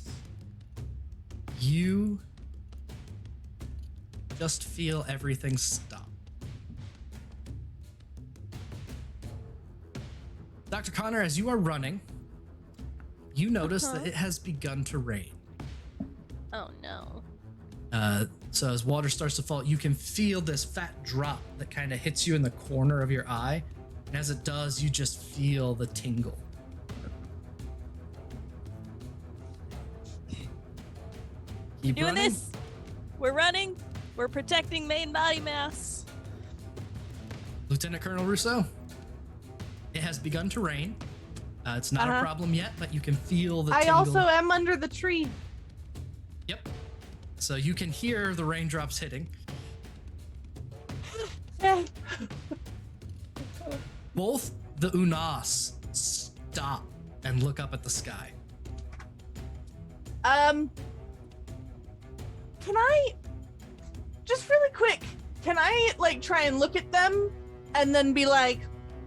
you just feel everything stop. Dr. Connor, as you are running, you notice that it has begun to rain. Oh no. So as water starts to fall, you can feel this fat drop that kind of hits you in the corner of your eye. And as it does, you just feel the tingle. Keep Doing running. this. We're running. We're protecting main body mass. Lieutenant Colonel Russo, it has begun to rain. It's not a problem yet, but you can feel the I tingle. also am under the tree. Yep. So you can hear the raindrops hitting. Both the Unas stop and look up at the sky. Can I just really quick? Can I like try and look at them and then be like,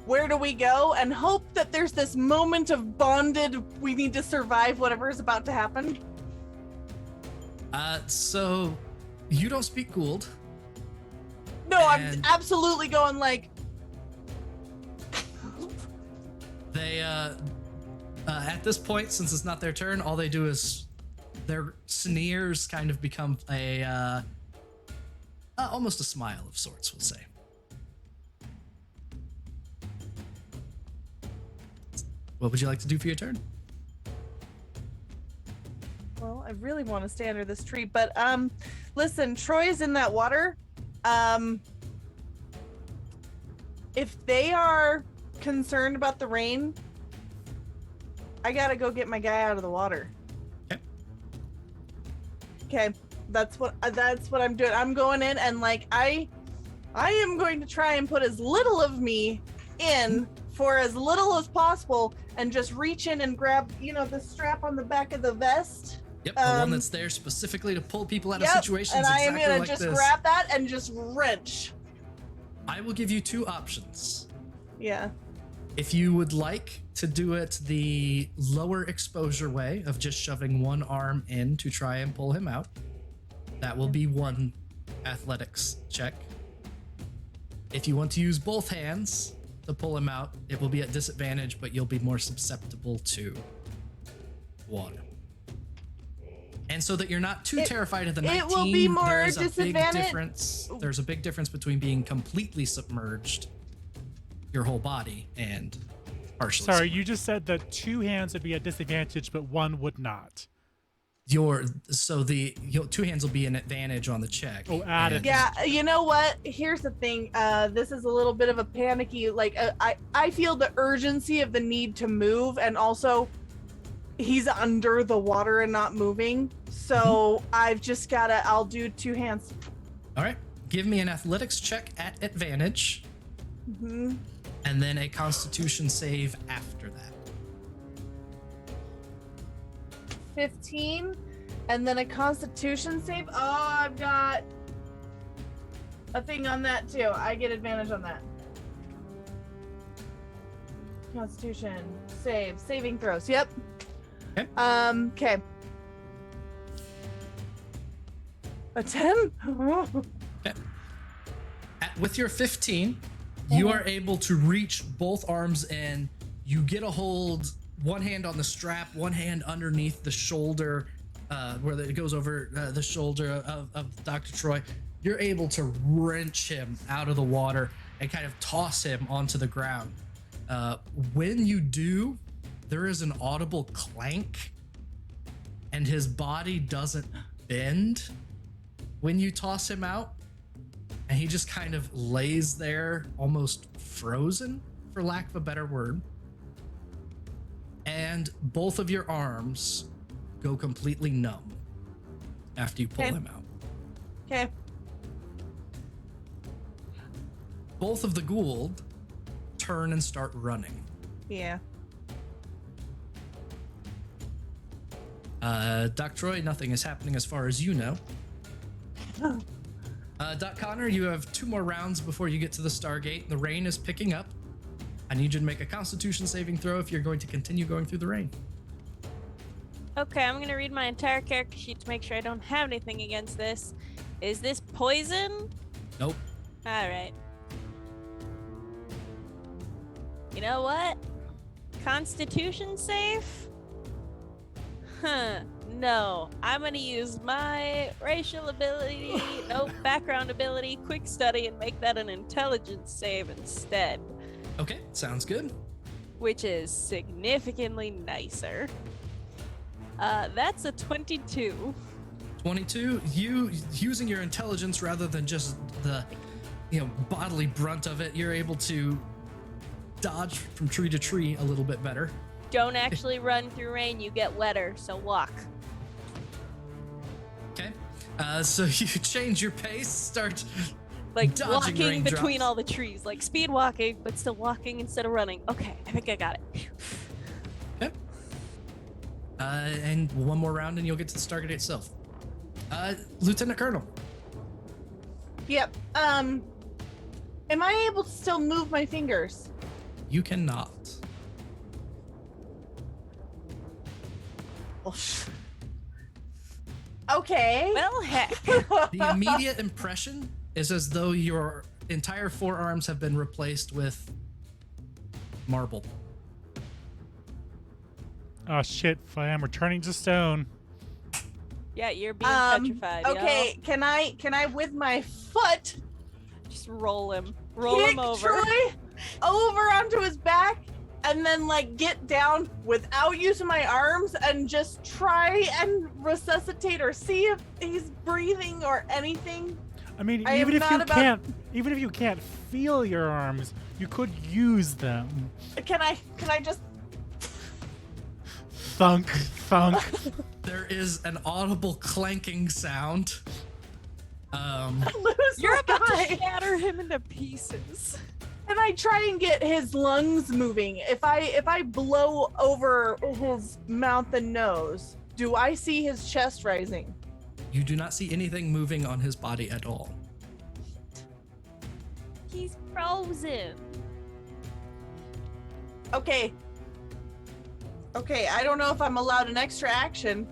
where do we go? And hope that there's this moment of bonded, we need to survive whatever is about to happen. So you don't speak Goa'uld. No, I'm And- absolutely going like, They, at this point, since it's not their turn, all they do is their sneers kind of become a, almost a smile of sorts, we'll say. What would you like to do for your turn? well, I really want to stay under this tree, but listen, Troy's in that water. If they are concerned about the rain, I gotta go get my guy out of the water. Okay. Okay, that's what I'm doing. I'm going in and like I am going to try and put as little of me in for as little as possible, and just reach in and grab, the strap on the back of the vest. Yep, the one that's there specifically to pull people out of situations and I am exactly gonna like just this. grab that and just wrench. I will give you two options. Yeah. If you would like to do it the lower exposure way of just shoving one arm in to try and pull him out, that will be one athletics check. If you want to use both hands to pull him out, it will be at disadvantage, but you'll be more susceptible to water. And so that you're not too terrified of the 19, it will be more there's a big disadvantage. difference. There's a big difference between being completely submerged, your whole body, and partially Sorry, submerged. you just said that two hands would be at disadvantage, but one would not. Your two hands will be an advantage on the check. Oh, added. And- Yeah, you know what? Here's the thing. This is a little bit of a panicky. Like, I feel the urgency of the need to move, and also, he's under the water and not moving. So I've just gotta. I'll do two hands. All right, give me an athletics check at advantage, Hmm. and then a Constitution save after that. 15, and then a Constitution save. Oh, I've got a thing on that too. I get advantage on that. Constitution saving throws. Yep. Okay. Okay. A 10. With your 15, you are able to reach both arms in. You get a hold, one hand on the strap, one hand underneath the shoulder, where it goes over the shoulder of Dr. Troy. You're able to wrench him out of the water and kind of toss him onto the ground. When you do, there is an audible clank, and his body doesn't bend when you toss him out. And he just kind of lays there, almost frozen, for lack of a better word. And both of your arms go completely numb after you pull Okay. him out. Okay. Both of the Goa'uld turn and start running. Yeah. Doc Troy, nothing is happening as far as you know. Doc Connor, you have 2 more rounds before you get to the Stargate. The rain is picking up. I need you to make a Constitution saving throw if you're going to continue going through the rain. Okay, I'm gonna read my entire character sheet to make sure I don't have anything against this. Is this poison? Nope. Alright. You know what? Constitution save? Huh. No. I'm gonna use my racial ability, background ability, quick study, and make that an intelligence save instead. Okay, sounds good. Which is significantly nicer. That's a 22. 22. You using your intelligence rather than just the bodily brunt of it, you're able to dodge from tree to tree a little bit better. Don't actually run through rain, you get wetter, so walk. Okay. So you change your pace, start like dodging walking raindrops between all the trees, like speed walking, but still walking instead of running. Okay, I think I got it. Okay. And one more round and you'll get to the Stargate itself. Lieutenant Colonel. Yep. Am I able to still move my fingers? You cannot. Okay. Well, heck. The immediate impression is as though your entire forearms have been replaced with marble. Oh shit! I'm returning to stone. Yeah, you're being petrified. Okay, can I with my foot just roll him kick over. Troy over onto his back and then like get down without using my arms and just try and resuscitate or see if he's breathing or anything? I mean, I even am if you not about- can't, even if you can't feel your arms, you could use them. Can I just Thunk, thunk. There is an audible clanking sound. lose You're my about guy? to shatter him into pieces. And I try and get his lungs moving. If I blow over his mouth and nose, do I see his chest rising? You do not see anything moving on his body at all. He's frozen. Okay. Okay, I don't know if I'm allowed an extra action.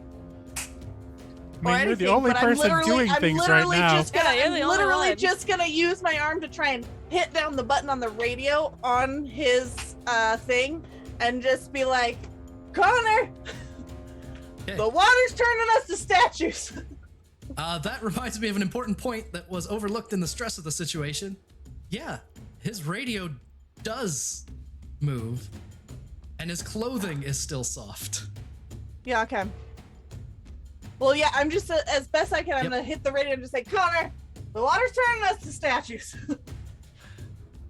I mean, you're the only person doing things right now. Yeah, you're the I'm only literally one. just gonna use my arm to try and hit down the button on the radio on his thing and just be like, Connor, Okay. the water's turning us to statues. That reminds me of an important point that was overlooked in the stress of the situation. Yeah, his radio does move, and his clothing is still soft. Yeah, okay. Well, yeah, I'm just as best I can. I'm Yep. gonna hit the radio and just say, Connor, the water's turning us to statues.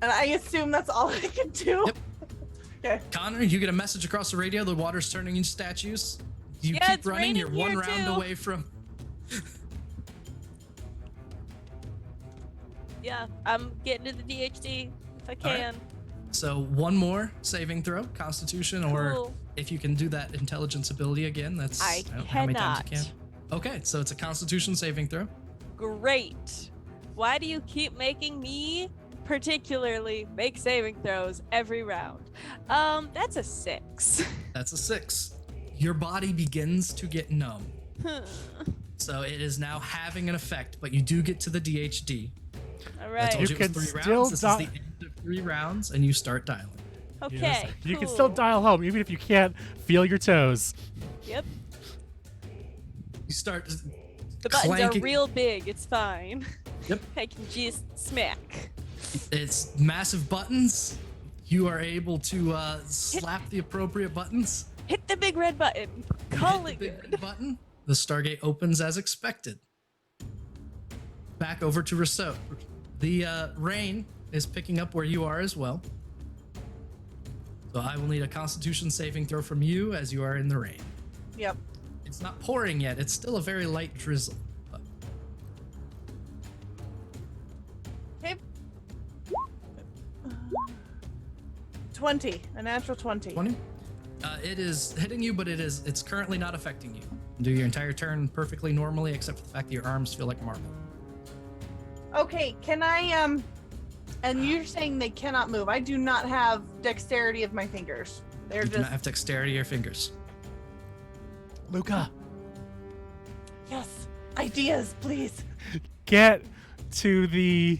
And I assume that's all I can do. Yep. Okay. Connor, you get a message across the radio. The water's turning into statues. You Yeah, keep it's running. You're raining one here, round too. away from. Yeah, I'm getting to the DHD if I All right. can. So one more saving throw, Constitution, or Cool. if you can do that intelligence ability again, that's I don't know how many times you cannot. can. Okay, so it's a Constitution saving throw. Great. Why do you keep making me particularly make saving throws every round? That's a 6. That's a 6. Your body begins to get numb, All so it is now having an effect. But you do get to the DHD. I right. told You you it was can 3 still rounds. This is not- the end of 3 rounds, and you start dialing. Okay. Yes. You can cool. still dial home, even if you can't feel your toes. Yep. You start. The buttons clanking. are real big. It's fine. Yep. I can just smack. It's massive buttons. You are able to slap the appropriate buttons. Hit the big red button. You Call hit it the big good. red button. The Stargate opens as expected. Back over to Rousseau. The rain is picking up where you are as well. So I will need a Constitution saving throw from you as you are in the rain. Yep. It's not pouring yet. It's still a very light drizzle. But Okay. 20. A natural 20. 20. It is hitting you, but it's currently not affecting you. Do your entire turn perfectly normally, except for the fact that your arms feel like marble. Okay, can I and you're saying they cannot move. I do not have dexterity of my fingers. They're You do just not have dexterity of your fingers. Luca, yes. Ideas, please. get to the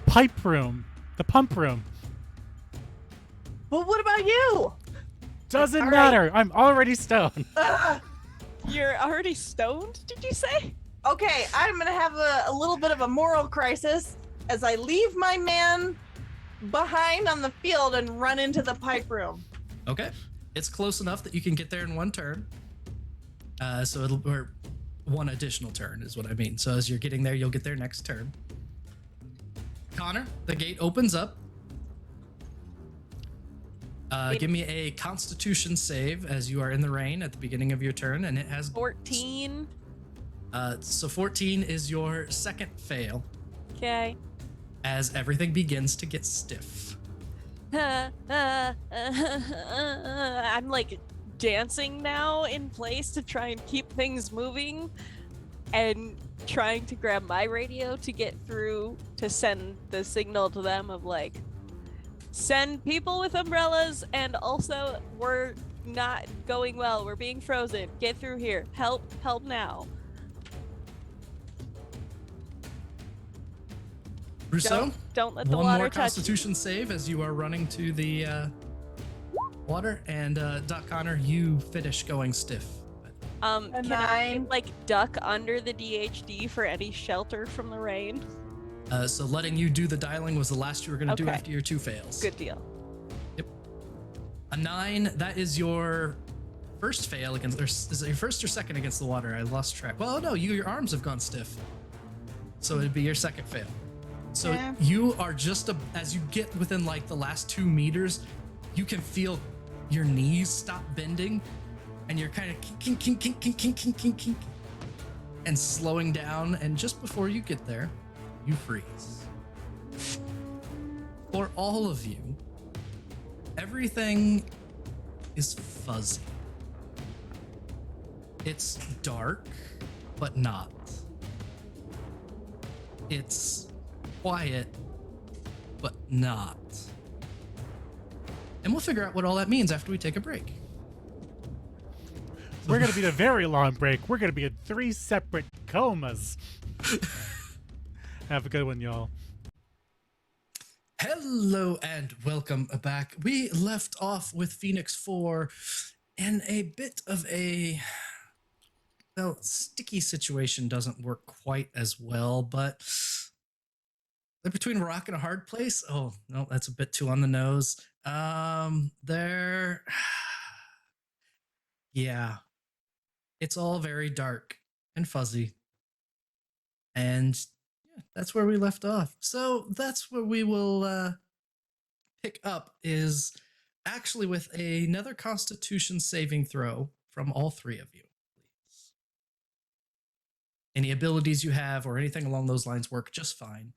pipe room, the pump room. But what about you? Doesn't All right. matter. I'm already stoned. You're already stoned, did you say? Okay, I'm gonna have a little bit of a moral crisis as I leave my man behind on the field and run into the pipe room. Okay. It's close enough that you can get there in one turn. Or one additional turn is what I mean. So as you're getting there, you'll get there next turn. Connor, the gate opens up. Give me a Constitution save as you are in the rain at the beginning of your turn, and it has 14. So 14 is your second fail Okay. as everything begins to get stiff. I'm like dancing now in place to try and keep things moving and trying to grab my radio to get through to send the signal to them of like, send people with umbrellas, and also we're not going well. We're being frozen. Get through here. Help now. Rousseau, Don't let the one water more touch you. Constitution save as you are running to the water, and Doc Connor, you finish going stiff. Can I 9. like duck under the DHD for any shelter from the rain? So letting you do the dialing was the last you were going to do Okay. after your 2 fails. Good deal. A 9, that is your first fail against, or is it your first or second against the water? I lost track. Well, no, your arms have gone stiff. So it'd be your second fail. So Yeah. you are just, as you get within like the last 2 meters, you can feel your knees stop bending and you're kind of kink, and slowing down. And just before you get there, you freeze. For all of you, everything is fuzzy. It's dark, but not. It's quiet, but not. And we'll figure out what all that means after we take a break. We're going to be in a very long break. We're going to be in 3 separate comas. Have a good one, y'all. Hello and welcome back. We left off with Phoenix 4 in a bit of a, well, sticky situation doesn't work quite as well, but they're between a rock and a hard place. Oh, no, that's a bit too on the nose. Yeah, it's all very dark and fuzzy. And yeah, that's where we left off. So that's where we will pick up, is actually with another Constitution saving throw from all 3 of you, please. Any abilities you have or anything along those lines work just fine.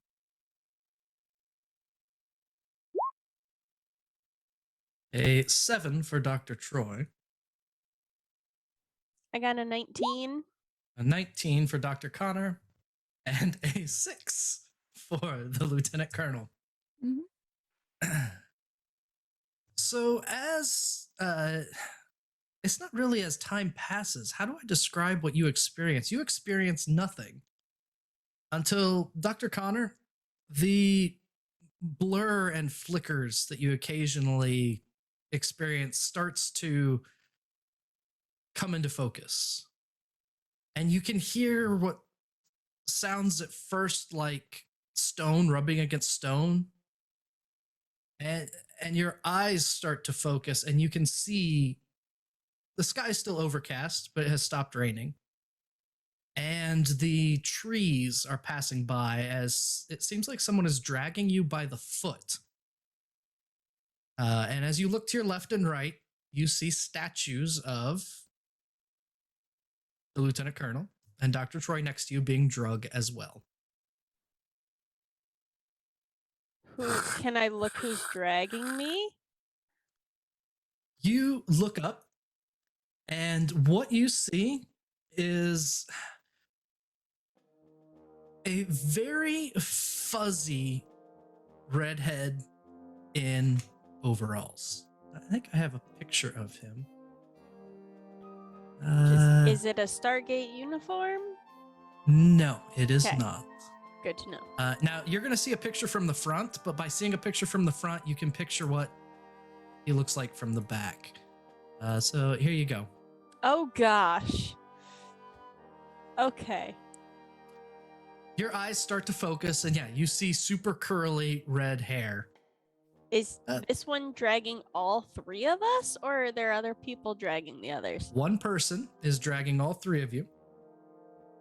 A 7 for Dr. Troy, I got a 19. a 19 for Dr. Connor, and a 6 for the Lieutenant Colonel. So as it's not really as time passes, how do I describe what you experience? You experience nothing until, Dr. Connor, the blur and flickers that you occasionally experience starts to come into focus. And you can hear what sounds at first like stone rubbing against stone. And your eyes start to focus, and you can see the sky is still overcast, but it has stopped raining. And the trees are passing by as it seems like someone is dragging you by the foot. And as you look to your left and right, you see statues of the Lieutenant Colonel and Dr. Troy next to you being drugged as well. Who can I look who's dragging me? You look up, and what you see is a very fuzzy redhead in overalls. I think I have a picture of him. Is it a Stargate uniform? No, it is Okay. not. Good to know. Now, you're going to see a picture from the front, but by seeing a picture from the front, you can picture what he looks like from the back. So here you go. Oh gosh. Okay. Your eyes start to focus, and yeah, you see super curly red hair. Is Uh, this one dragging all three of us, or are there other people dragging the others? One person is dragging all three of you.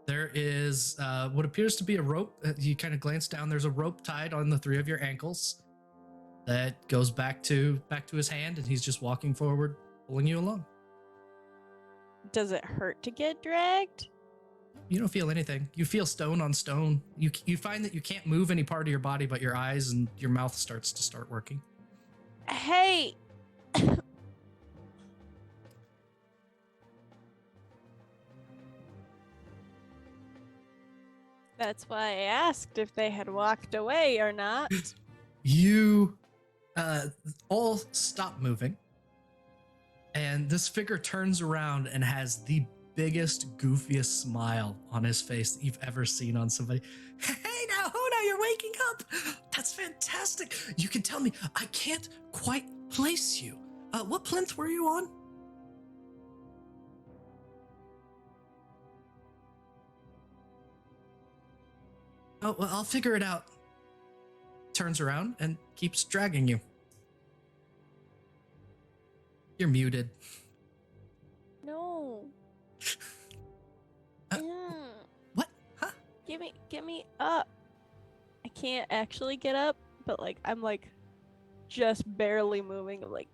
There is what appears to be a rope. You kind of glance down. There's a rope tied on the three of your ankles that goes back to his hand, and he's just walking forward, pulling you along. Does it hurt to get dragged? You don't feel anything. You feel stone on stone. You find that you can't move any part of your body, but your eyes and your mouth starts to start working. Hey. That's why I asked if they had walked away or not. You all stop moving, and this figure turns around and has the biggest, goofiest smile on his face that you've ever seen on somebody. Hey now, Hona, you're waking up. That's fantastic. You can tell me. I can't quite place you. What plinth were you on? Oh, well, I'll figure it out. Turns around and keeps dragging you. You're muted. No. Uh, What? Huh? Get me up. I can't actually get up, but like I'm like just barely moving. I'm like,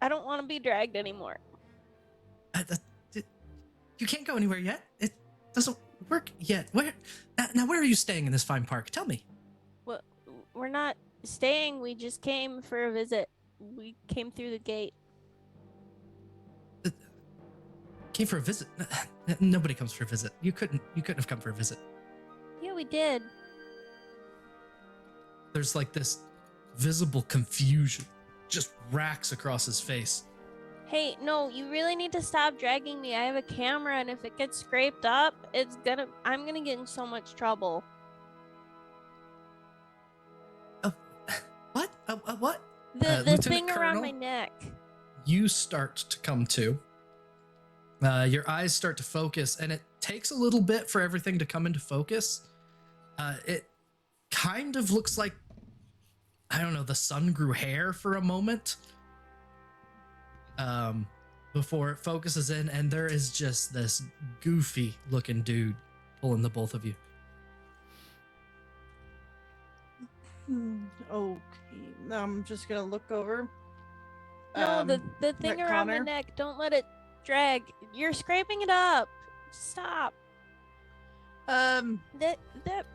I don't want to be dragged anymore. You can't go anywhere yet. It doesn't work yet. Where? Now, where are you staying in this fine park? Tell me. Well, we're not staying. We just came for a visit. We came through the gate. Came for a visit. Nobody comes for a visit. You couldn't have come for a visit. Yeah, we did. There's like this visible confusion just racks across his face. Hey, no, you really need to stop dragging me. I have a camera, and if it gets scraped up, I'm gonna get in so much trouble. What? What? The Lieutenant thing around my Colonel? neck. You start to come to. Your eyes start to focus, and it takes a little bit for everything to come into focus. It kind of looks like, I don't know, the sun grew hair for a moment. Before it focuses in, and there is just this goofy looking dude pulling the both of you. Okay, I'm just gonna look over. No, the thing at around my Connor. neck. Don't let it drag. You're scraping it up. Stop. That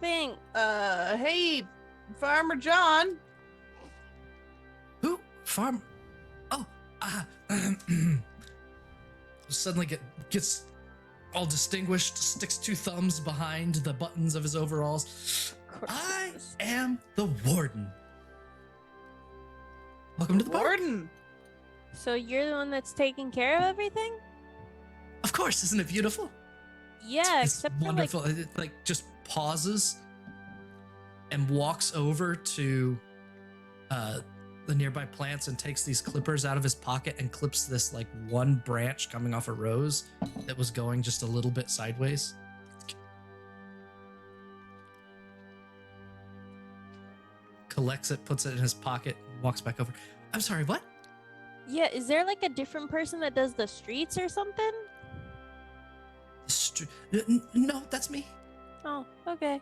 thing. Hey, Farmer John. Who? Farm? Oh, suddenly gets all distinguished, sticks two thumbs behind the buttons of his overalls. Of course I it is. am the Warden. Welcome to the park. Warden. So you're the one that's taking care of everything? Of course, isn't it beautiful? Yeah, It's except wonderful. for like It like just pauses and walks over to the nearby plants and takes these clippers out of his pocket and clips this like one branch coming off a rose that was going just a little bit sideways. Collects it, puts it in his pocket, walks back over. I'm sorry, what? yeah. Is there like a different person that does the streets or something? No, that's me. Oh, okay.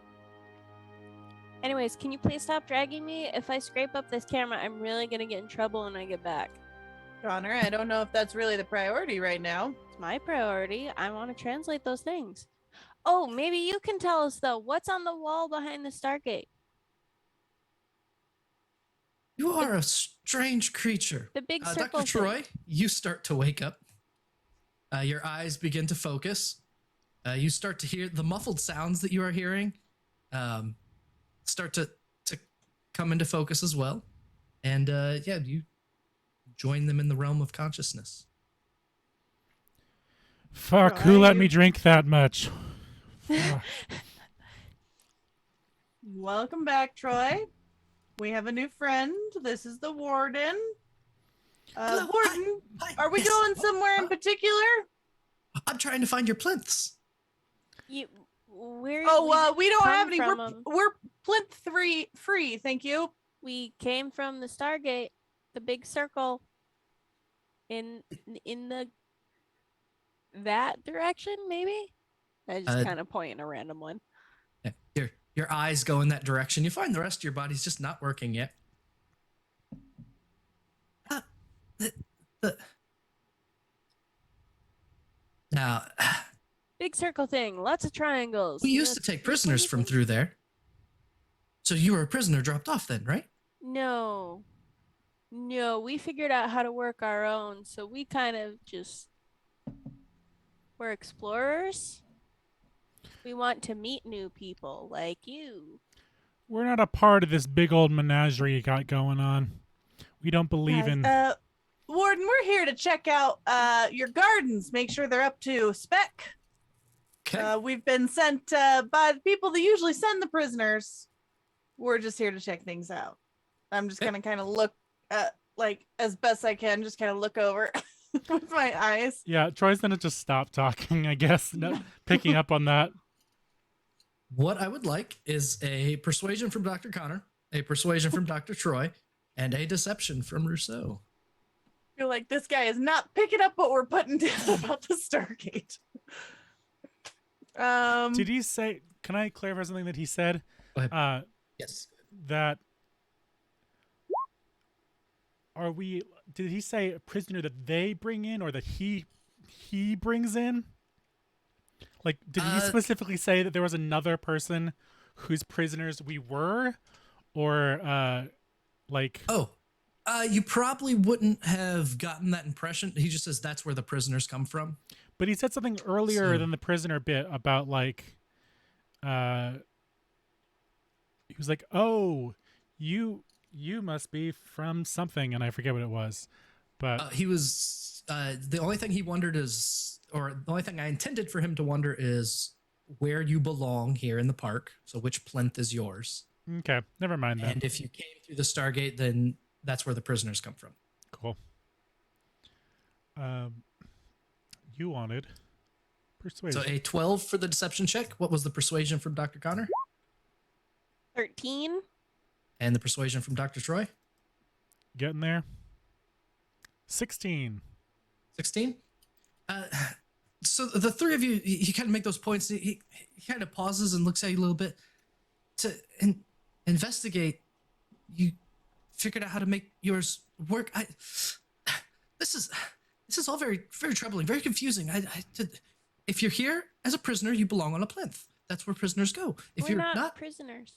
Anyways, can you please stop dragging me? If I scrape up this camera, I'm really gonna get in trouble when I get back. Connor, I don't know if that's really the priority right now. It's my priority. I want to translate those things. Oh, maybe you can tell us though. What's on the wall behind the Stargate? You are a strange creature. The big circle Dr. thing. Troy, you start to wake up. Your eyes begin to focus. You start to hear the muffled sounds that you are hearing start to come into focus as well. And yeah, you join them in the realm of consciousness. Fuck, who let me Right. drink that much? Fuck. Welcome back, Troy. We have a new friend. This is the Warden. Hello, Warden, Hi. are we Yes. going somewhere in particular? I'm trying to find your plinths. We We don't have any. from 'em. We're plinth free, thank you. We came from the Stargate, the big circle. In that direction, maybe. I just kind of point in a random one. Yeah, your eyes go in that direction. You find the rest of your body's just not working yet. Now, Big circle thing, lots of triangles. we used to take prisoners from through there. So you were a prisoner dropped off then, right? No, we figured out how to work our own, so we kind of just we're explorers. We want to meet new people like you. We're not a part of this big old menagerie you got going on. We don't believe in. Warden, we're here to check out your gardens. Make sure they're up to spec. Okay. We've been sent by the people that usually send the prisoners. We're just here to check things out. I'm just gonna kind of look at, like, as best I can, just kind of look over with my eyes. Yeah, Troy's gonna just stop talking, I guess. No, picking up on that. What I would like is a persuasion from Dr. Connor, a persuasion from Dr. Troy, and a deception from Rousseau. I feel like this guy is not picking up what we're putting down about the Stargate. Did he say? Can I clarify something that he said? Go ahead. Yes. That are we? Did he say a prisoner that they bring in, or that he brings in? Like, did he specifically say that there was another person whose prisoners we were, or like? Oh, you probably wouldn't have gotten that impression. He just says that's where the prisoners come from. But he said something earlier than the prisoner bit about like, he was like, "Oh, you must be from something," and I forget what it was. But He was the only thing he wondered is, or the only thing I intended for him to wonder is where you belong here in the park. So which plinth is yours? okay, never mind that. And if you came through the Stargate, then that's where the prisoners come from. Cool. You wanted persuasion. So a 12 for the deception check. What was the persuasion from Dr. Connor? 13. And the persuasion from Dr. Troy? Getting there. 16. 16? So the three of you, you kind of make those points. He kind of pauses and looks at you a little bit. To investigate, you figured out how to make yours work. This is all very, very troubling, very confusing. If you're here as a prisoner, you belong on a plinth. That's where prisoners go. If We're you're not prisoners.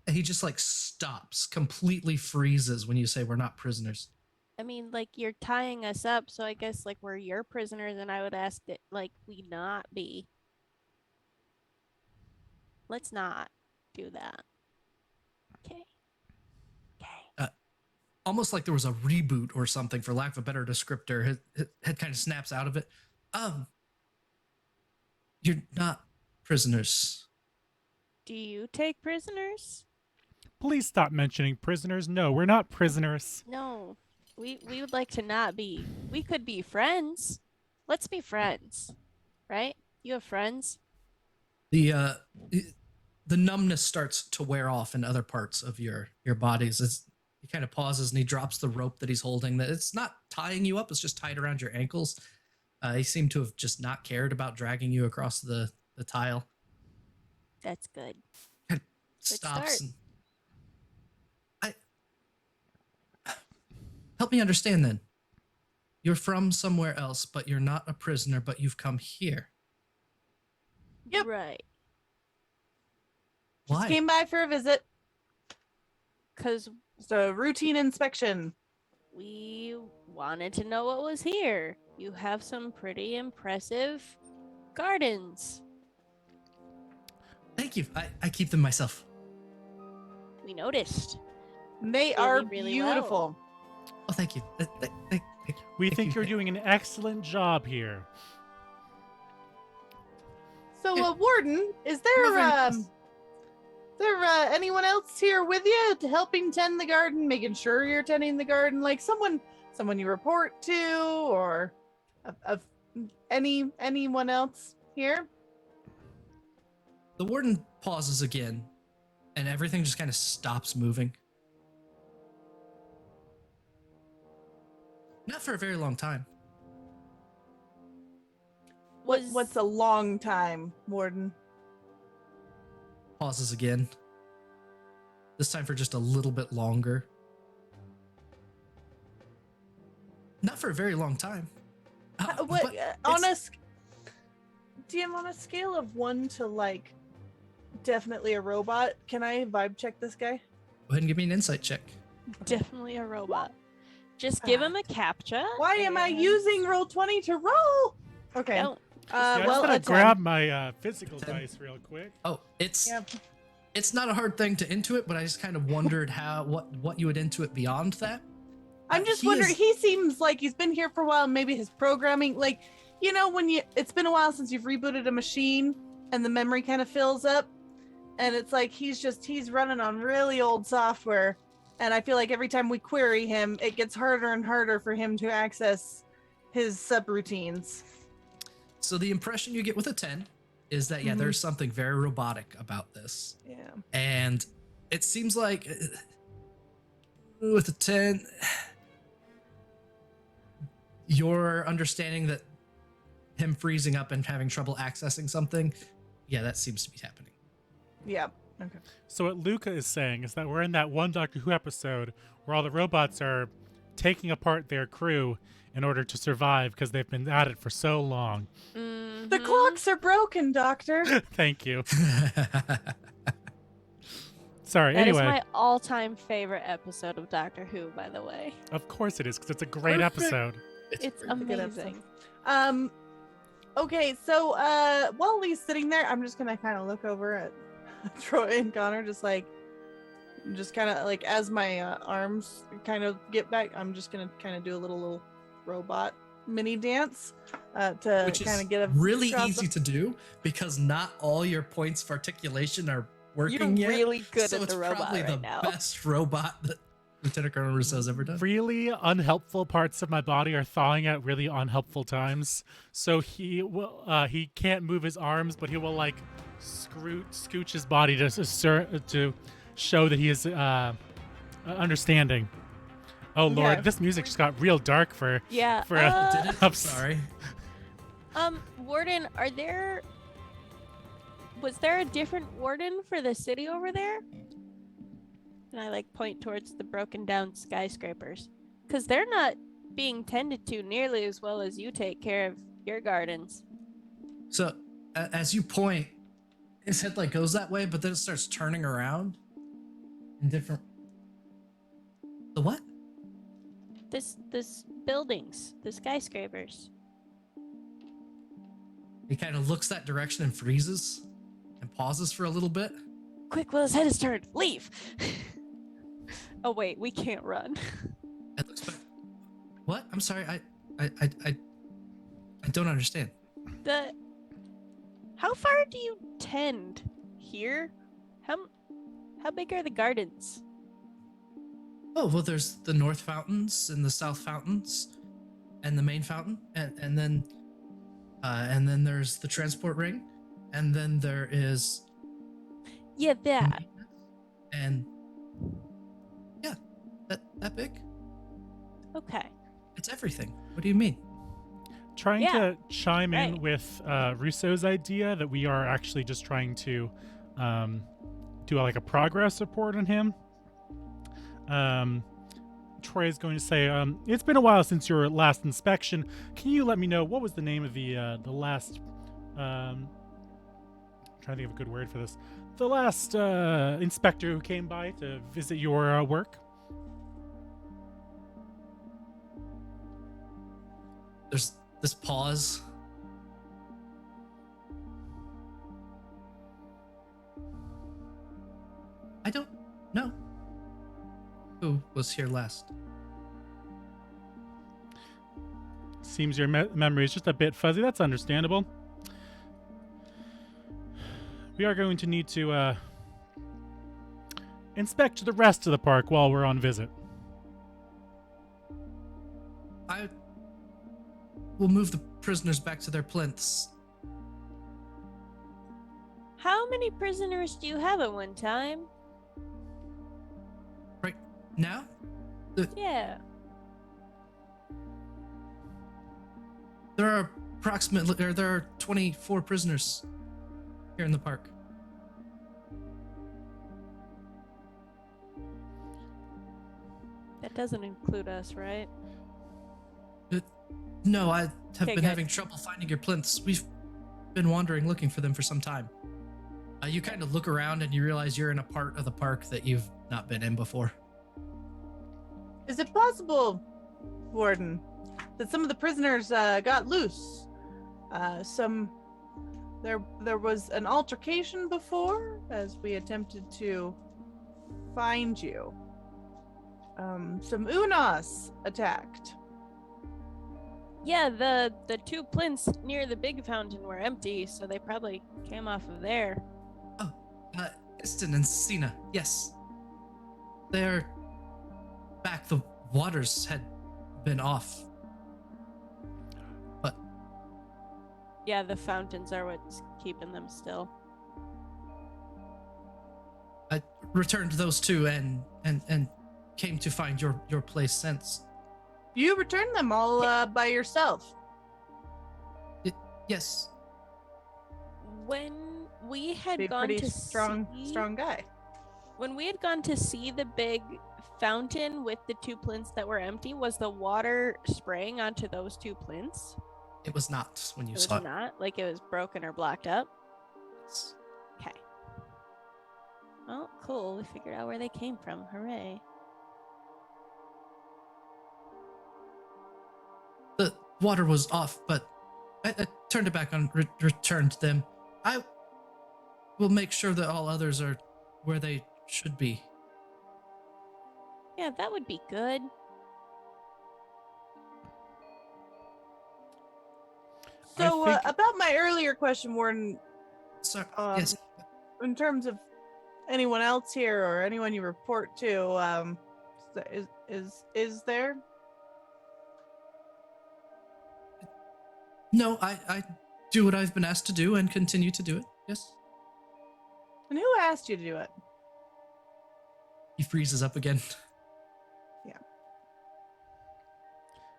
he just like stops, completely freezes when you say we're not prisoners. I mean, like, you're tying us up, so I guess, like, we're your prisoners, and I would ask that, like, we not be. Let's not do that. Okay. Almost like there was a reboot or something, for lack of a better descriptor. His head kind of snaps out of it. You're not prisoners. Do you take prisoners? Please stop mentioning prisoners. No, we're not prisoners. No. We would like to not be. We could be friends. Let's be friends. Right? You have friends? The numbness starts to wear off in other parts of your bodies. He kind of pauses and he drops the rope that he's holding. That it's not tying you up; it's just tied around your ankles. He seemed to have just not cared about dragging you across the tile. That's good. Kind of stops start. and help me understand then. You're from somewhere else, but you're not a prisoner, but you've come here. Yep. Right. Why? Came by for a visit. Because It's a routine inspection. we wanted to know what was here. You have some pretty impressive gardens. Thank you. I keep them myself. We noticed. They are really beautiful. Oh, thank you. We Thank think you. you're doing an excellent job here. So, Warden, is You're there very nice. there anyone else here with you to helping tend the garden, making sure you're tending the garden? Like someone you report to, or anyone else here? The warden pauses again, and everything just kind of stops moving. Not for a very long time. What's a long time, Warden? Pauses again. This time for just a little bit longer. Not for a very long time. On a DM, on a scale of 1 to like definitely a robot, can I vibe check this guy? Go ahead and give me an insight check. Definitely a robot. Just give him a captcha. Why am I using Roll20 to roll? Okay. Don't. I Well, just gotta a 10. grab my physical 10. dice real quick. Oh, it's Yep. it's not a hard thing to intuit, but I just kind of wondered what you would intuit beyond that. I'm just He wondering. is- He seems like he's been here for a while. Maybe his programming, like, you know, when it's been a while since you've rebooted a machine and the memory kind of fills up, and it's like he's running on really old software. And I feel like every time we query him, it gets harder and harder for him to access his subroutines. So the impression you get with a 10 is that Mhm. there's something very robotic about this. Yeah. And it seems like with a 10, your understanding that him freezing up and having trouble accessing something, that seems to be happening. Yeah. Okay. So what Luca is saying is that we're in that one Doctor Who episode where all the robots are taking apart their crew in order to survive because they've been at it for so long. The clocks are broken, Doctor. Thank you. Sorry. That is Anyway, my all-time favorite episode of Doctor Who, by the way. of course it is because it's a great Perfect. episode. It's a good amazing. episode. Okay, so while Lee's sitting there, I'm just gonna kind of look over at Troy and Connor, just kind of like as my arms kind of get back, I'm just gonna kind of do a little robot mini dance to Which kind is of get a really cross- easy to do because not all your points of articulation are working You're yet. really good so at it's the robot probably right the now. best robot that Lieutenant Colonel Russo's ever done. Really unhelpful parts of my body are thawing at really unhelpful times. So he can't move his arms, but he will like scooch his body to show that he is understanding. Oh Lord, Okay. this music just got real dark for Yeah. For Did it? I'm Ups. sorry. Warden, was there a different warden for the city over there? And I like point towards the broken down skyscrapers. Because they're not being tended to nearly as well as you take care of your gardens. So as you point, his head like goes that way, but then it starts turning around in different. The what? This buildings, the skyscrapers. He kind of looks that direction and freezes and pauses for a little bit. Quick, while his head is turned, leave. Oh wait, we can't run. And looks back. What? I'm sorry. I don't understand. How far do you tend here? How big are the gardens? Oh well, there's the north fountains and the south fountains, and the main fountain, and then there's the transport ring, and then there is Yeah, that. and yeah, that big. Okay. It's everything. What do you mean? trying Yeah, to chime in right. with Russo's idea that we are actually just trying to do like a progress report on him. Troy is going to say, it's been a while since your last inspection. Can you let me know what was the name of the last I'm trying to think of a good word for this. The last inspector who came by to visit your work? There's this pause. I don't know who was here last. Seems your memory is just a bit fuzzy. That's understandable. We are going to need to inspect the rest of the park while we're on visit. I will move the prisoners back to their plinths. How many prisoners do you have at one time? Right now? Yeah. There are there are 24 prisoners here in the park. That doesn't include us, right? No, I have Okay, been good. having trouble finding your plinths. We've been wandering looking for them for some time. You kind of look around and you realize you're in a part of the park that you've not been in before. Is it possible, Warden, that some of the prisoners got loose? There was an altercation before as we attempted to find you. Some Unas attacked. Yeah, the two plinths near the big fountain were empty, so they probably came off of there. Oh, Istin and Sina, yes. They're back. The waters had been off. But Yeah, the fountains are what's keeping them still. I returned those two and came to find your place since. You returned them all by yourself. Yes. When we had Be a gone pretty to strong guy. When we had gone to see the big fountain with the two plinths that were empty, was the water spraying onto those two plinths? It was not when you It was saw it. not like it was broken or blocked up. Yes. Okay. Oh, cool. We figured out where they came from. Hooray. The water was off, but I turned it back on, returned them. I will make sure that all others are where they should be. Yeah, that would be good. So, think- about my earlier question, Warden, Sorry, Um, yes. in terms of anyone else here or anyone you report to, is there? No, I do what I've been asked to do and continue to do it. Yes. And who asked you to do it? He freezes up again.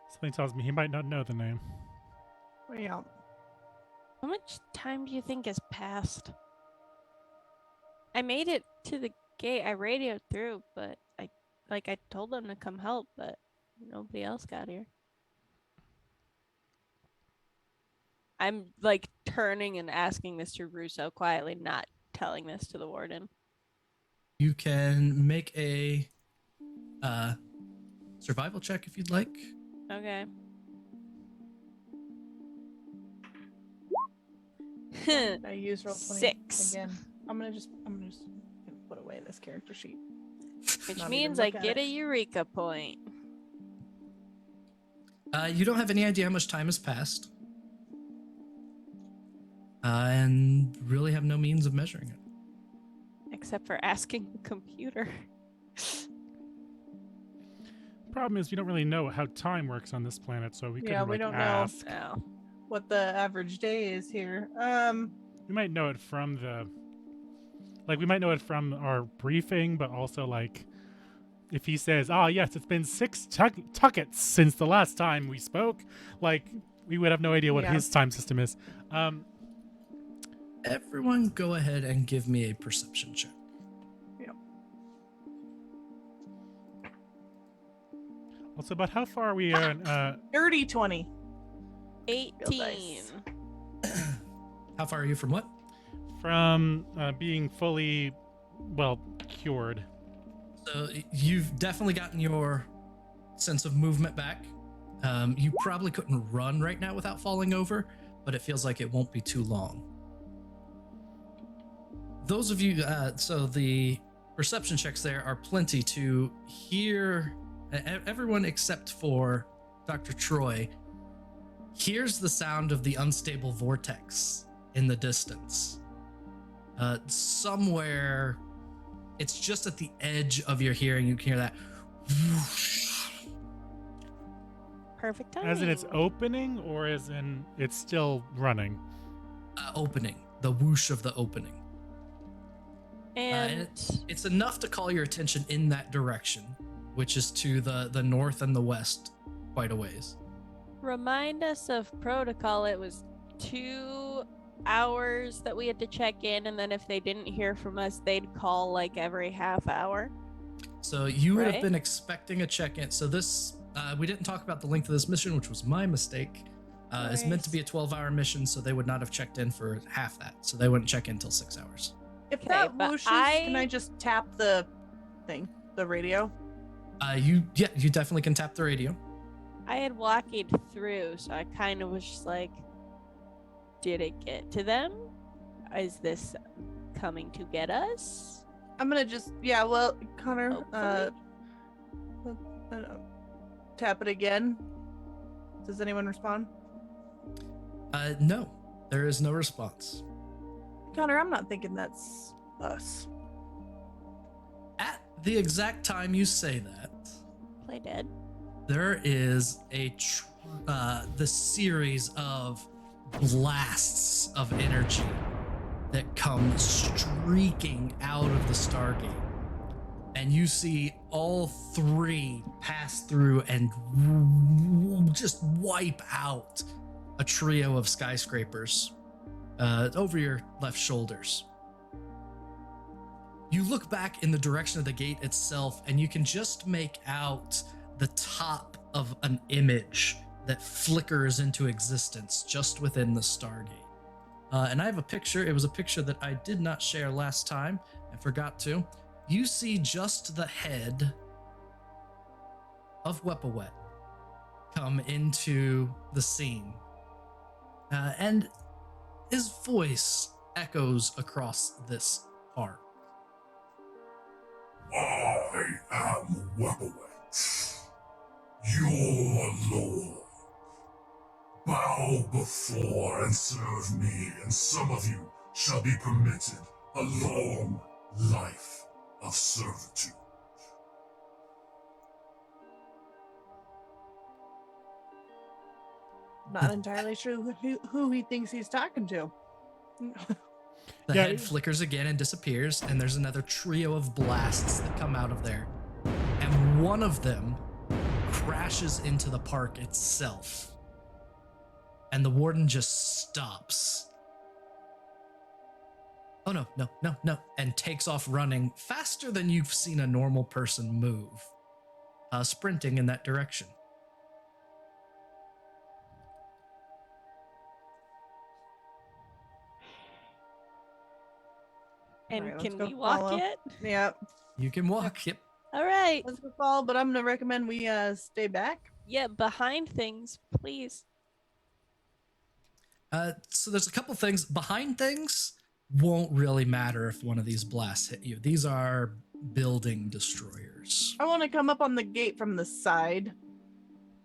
Something tells me he might not know the name. Yeah. How much time do you think has passed? I made it to the gate. I radioed through, but I told them to come help, but nobody else got here. I'm like turning and asking Mr. Russo quietly, not telling this to the warden. You can make a survival check if you'd like. Okay. I use roll 20 6. again. I'm gonna just put away this character sheet. Which Not means even I look at get it. a Eureka point. You don't have any idea how much time has passed. And really have no means of measuring it. Except for asking the computer. Problem is, we don't really know how time works on this planet, so we couldn't Yeah, we like, don't know. ask. Oh. What the average day is here. We might know it from the, like, we might know it from our briefing, but also like, if he says, "Ah, yes, it's been 6 tuckets since the last time we spoke," like, we would have no idea what Yeah. his time system is. Everyone go ahead and give me a perception check. Also, about how far are we? Dirty 20. 18. dice. How far are you from what? from being fully, well, cured. So you've definitely gotten your sense of movement back. You probably couldn't run right now without falling over, but it feels like it won't be too long. Those of you, so the perception checks there are plenty to hear. Everyone except for Dr. Troy hears the sound of the unstable vortex in the distance. Somewhere It's just at the edge of your hearing. You can hear that whoosh, Perfect timing. As in it's opening, or as in it's still running? opening. The whoosh of the opening. And It's enough to call your attention in that direction, which is to the north and the west, quite a ways. remind us of protocol. It was 2 hours that we had to check in, and then if they didn't hear from us, they'd call like every half hour. So you would have Right. been expecting a check-in. So this, we didn't talk about the length of this mission, which was my mistake. It's meant to be a 12-hour mission, so they would not have checked in for half that. So they wouldn't check in until 6 hours. If Okay, that but whooshes, I- can I just tap the thing, the radio? You definitely can tap the radio. I had walked through, so I kind of was just like, did it get to them? Is this coming to get us? I'm gonna just Connor, tap it again. Does anyone respond? No, there is no response. Connor, I'm not thinking that's us. At the exact time you say that, Play dead. there is the series of blasts of energy that come streaking out of the Stargate. And you see all three pass through and just wipe out a trio of skyscrapers over your left shoulders. You look back in the direction of the gate itself, and you can just make out the top of an image that flickers into existence just within the Stargate. And I have a picture. It was a picture that I did not share last time. I forgot to. You see just the head of Wapwawet come into the scene. And his voice echoes across this park. I am Wapwawet, your lord. Bow before and serve me, and some of you shall be permitted a long life of servitude. Not entirely sure who he thinks he's talking to. The Yeah, head flickers again and disappears, and there's another trio of blasts that come out of there. And one of them crashes into the park itself. And the warden just stops. Oh, no, and takes off running faster than you've seen a normal person move, sprinting in that direction. And Alright, let's can go we walk follow. yet? Yeah, You can walk, yep. All right. let's go follow, but I'm gonna recommend we stay back. Yeah, behind things, please. So there's a couple things. Behind things won't really matter if one of these blasts hit you. These are building destroyers. I want to come up on the gate from the side,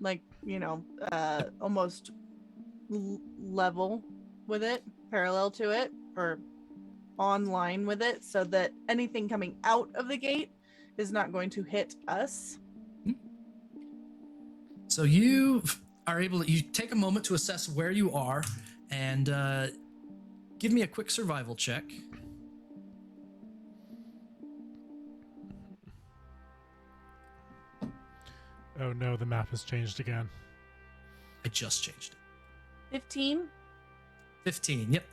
like almost level with it, parallel to it, or on line with it, so that anything coming out of the gate is not going to hit us. So you are able to, you take a moment to assess where you are and give me a quick survival check. Oh no, the map has changed again. I just changed it. 15. 15, yep.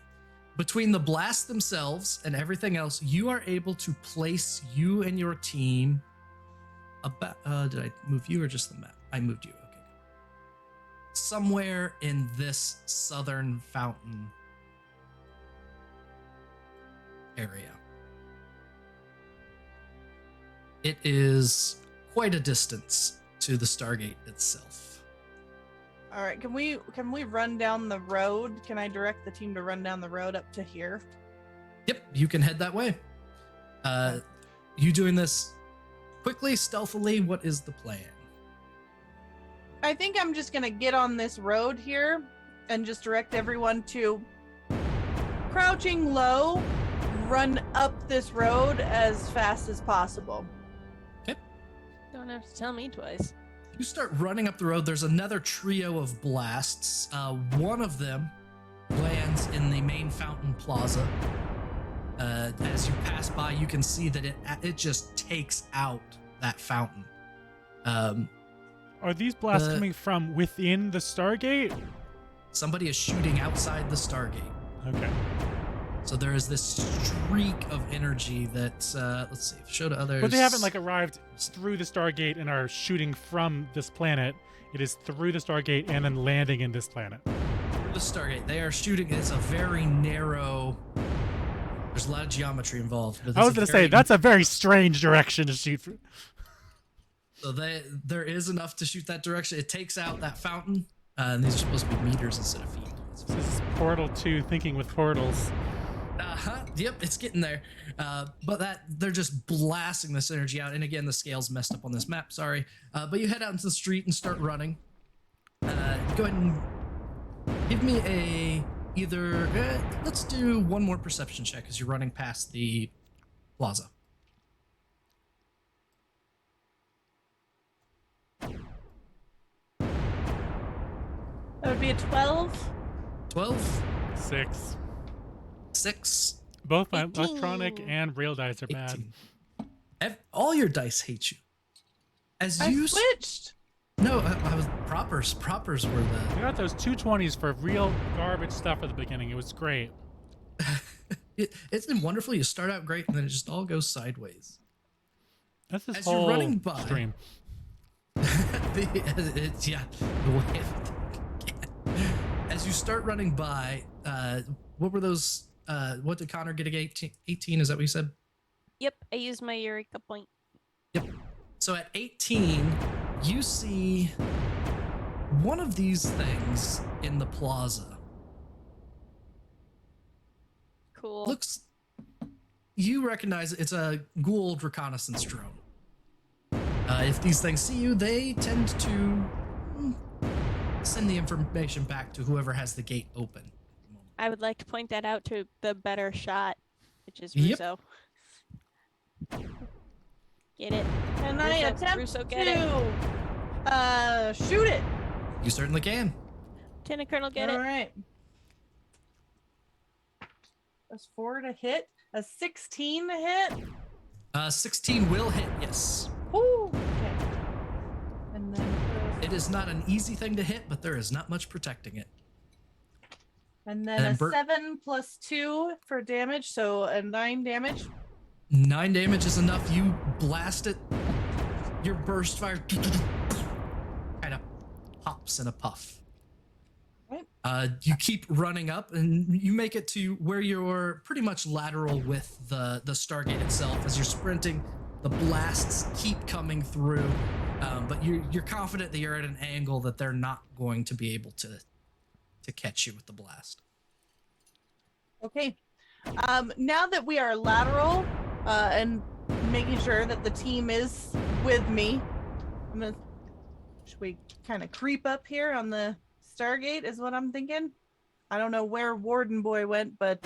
Between the blasts themselves and everything else, you are able to place you and your team about, did I move you or just the map? I moved you, okay. Somewhere in this southern fountain area. It is quite a distance to the Stargate itself. All right, can we run down the road? Can I direct the team to run down the road up to here? Yep, you can head that way. You doing this quickly, stealthily? What is the plan? I think I'm just gonna get on this road here and just direct everyone to crouching low, run up this road as fast as possible. Don't have to tell me twice. You start running up the road. There's another trio of blasts. One of them lands in the main fountain plaza. As you pass by, you can see that it just takes out that fountain. Are these blasts coming from within the Stargate? Somebody is shooting outside the Stargate. Okay. So there is this streak of energy that, let's see, show to others. But they haven't arrived through the Stargate and are shooting from this planet. It is through the Stargate and then landing in this planet. Through the Stargate. They are shooting. It's a very narrow. There's a lot of geometry involved. But I was going to say, that's a very strange direction to shoot through. So there is enough to shoot that direction. It takes out that fountain. And these are supposed to be meters instead of feet. This is Portal 2, thinking with portals. Yep, it's getting there. But they're just blasting this energy out. And again, the scale's messed up on this map, sorry. But you head out into the street and start running. Go ahead and give me let's do one more perception check as you're running past the plaza. That would be a 12. 12, 6. 6, Both my 18. electronic and real dice are bad. 18. All your dice hate you. As I you switched. No, I was propers. Propers were I got those 220s for real garbage stuff at the beginning. It was great. It's been wonderful. You start out great, and then it just all goes sideways. That's this As whole you're running by, stream. the way as you start running by, what were those? What did Connor get? 18? Is that what you said? Yep, I used my Eureka point. Yep. So at 18, you see one of these things in the plaza. Cool. You recognize it's a Goa'uld reconnaissance drone. If these things see you, they tend to send the information back to whoever has the gate open. I would like to point that out to the better shot, which is Yep. Russo. Get it? Can I Russo, attempt Russo, get to shoot it? You certainly can. Lieutenant Colonel, get All it? right. That's 4 to hit. A 16 to hit. 16 will hit, yes. Ooh. Okay. And then It is not an easy thing to hit, but there is not much protecting it. and then And a Bert- 7 plus 2 for damage, so a 9 damage. 9 damage is enough. You blast it. Your burst fire kind of pops in a puff. Right. You keep running up, and you make it to where you're pretty much lateral with the Stargate itself. As you're sprinting, the blasts keep coming through, but you're confident that you're at an angle that they're not going to be able to catch you with the blast. Okay. Now that we are lateral and making sure that the team is with me, should we kind of creep up here on the Stargate is what I'm thinking. I don't know where Warden Boy went, but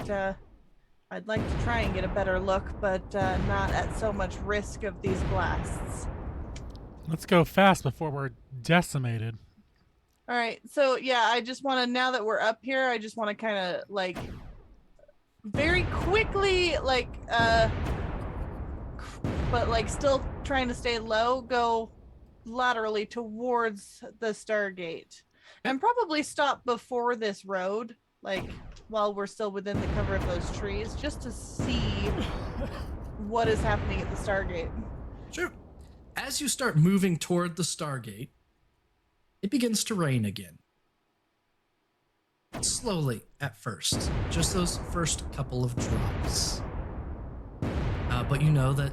I'd like to try and get a better look, but not at so much risk of these blasts. Let's go fast before we're decimated. All right, so yeah, I just want to, now that we're up here, I just want to kind of like very quickly, but like still trying to stay low, go laterally towards the Stargate. And probably stop before this road, like while we're still within the cover of those trees, just to see what is happening at the Stargate. Sure. As you start moving toward the Stargate, it begins to rain again. Slowly at first, just those first couple of drops. But you know that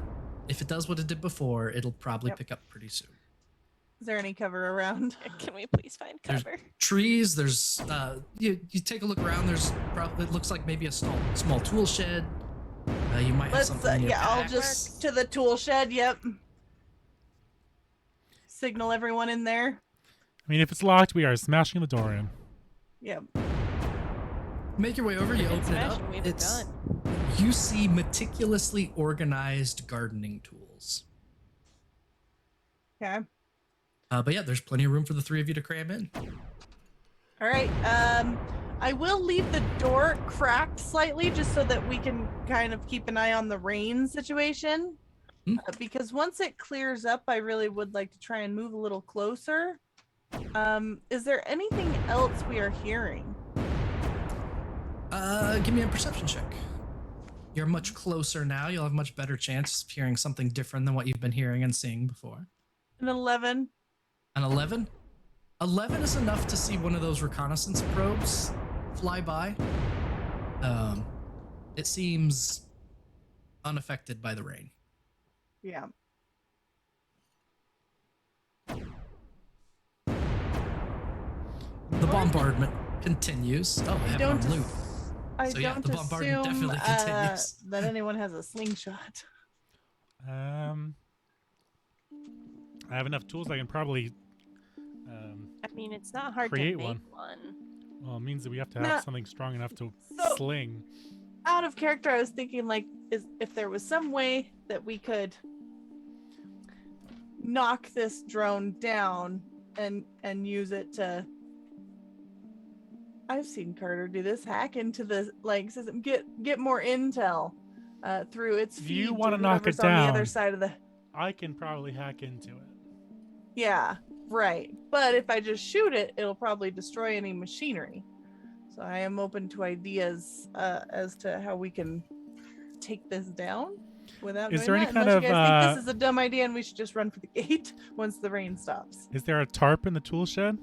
if it does what it did before, it'll probably pick up pretty soon. Is there any cover around? Can we please find There's cover? trees, there's you take a look around, there's probably, it looks like maybe a small tool shed. You might have Let's something in your I'll pack. just to the tool shed. Yep. Signal everyone in there. I mean, if it's locked, we are smashing the door in. Yep. Make your way over. You open it up. Smash and we have a gun. You see meticulously organized gardening tools. Okay. But yeah, there's plenty of room for the three of you to cram in. All right. I will leave the door cracked slightly just so that we can kind of keep an eye on the rain situation. Because once it clears up, I really would like to try and move a little closer. Is there anything else we are hearing? Give me a perception check. You're much closer now. You'll have much better chance of hearing something different than what you've been hearing and seeing before. An 11. An 11? 11 is enough to see one of those reconnaissance probes fly by. It seems unaffected by the rain. Yeah. The bombardment continues. Oh, I have it on loop. I So yeah, don't the bombardment assume definitely continues. that anyone has a slingshot. I have enough tools. I can probably. I mean, it's not hard Create to make one. one. Well, it means that we have to have Nah. something strong enough to So- sling. Out of character, I was thinking like, if there was some way that we could knock this drone down and use it to. I've seen Carter do this. Hack into the system. Get more intel through its If feed. you to wanna knock it whoever's on the other down. side of the. I can probably hack into it. Yeah, right. But if I just shoot it, it'll probably destroy any machinery. So I am open to ideas as to how we can take this down without. Is doing there any that, kind unless you of, guys think this is a dumb idea and we should just run for the gate once the rain stops? Is there a tarp in the tool shed?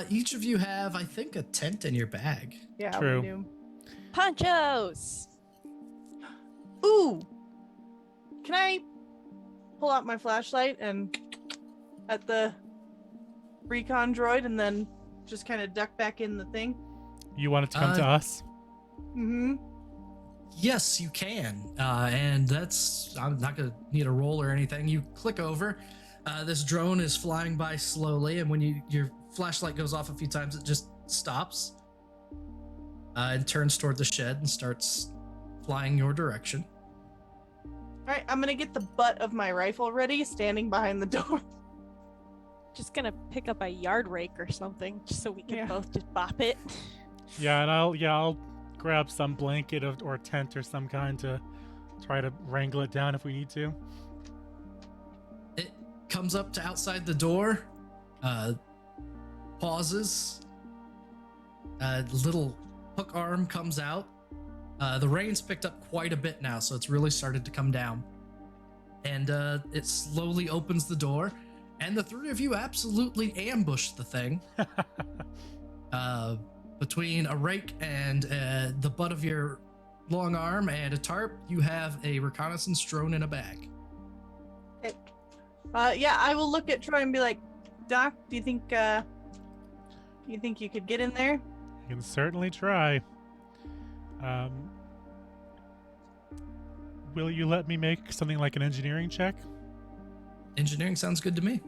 Each of you have, I think, a tent in your bag. Yeah, True. we do. Ponchos! Ooh, can I pull out my flashlight and at the recon droid and then just kind of duck back in the thing? You want it to come to us? Mm-hmm. Yes, you can. And that's, I'm not going to need a roll or anything. You click over. This drone is flying by slowly, and when your flashlight goes off a few times, it just stops and turns toward the shed and starts flying your direction. All right, I'm gonna get the butt of my rifle ready, standing behind the door. Just gonna pick up a yard rake or something, just so we can Yeah. both just bop it. Yeah, and I'll grab some blanket or tent or some kind to try to wrangle it down if we need to. It comes up to outside the door, pauses. Little hook arm comes out. The rain's picked up quite a bit now, so it's really started to come down. And it slowly opens the door, and the three of you absolutely ambush the thing. Between a rake and the butt of your long arm and a tarp, you have a reconnaissance drone in a bag. Yeah, I will look at Troy and be like, Doc, do you think you could get in there? You can certainly try. Will you let me make something like an engineering check? Engineering sounds good to me.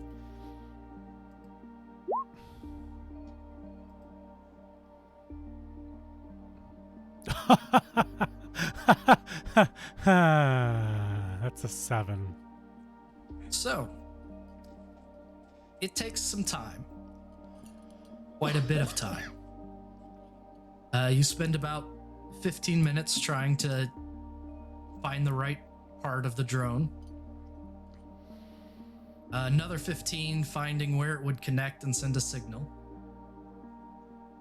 That's a 7. So, it takes some time. Quite a bit of time. You spend about 15 minutes trying to find the right part of the drone. Another 15 finding where it would connect and send a signal.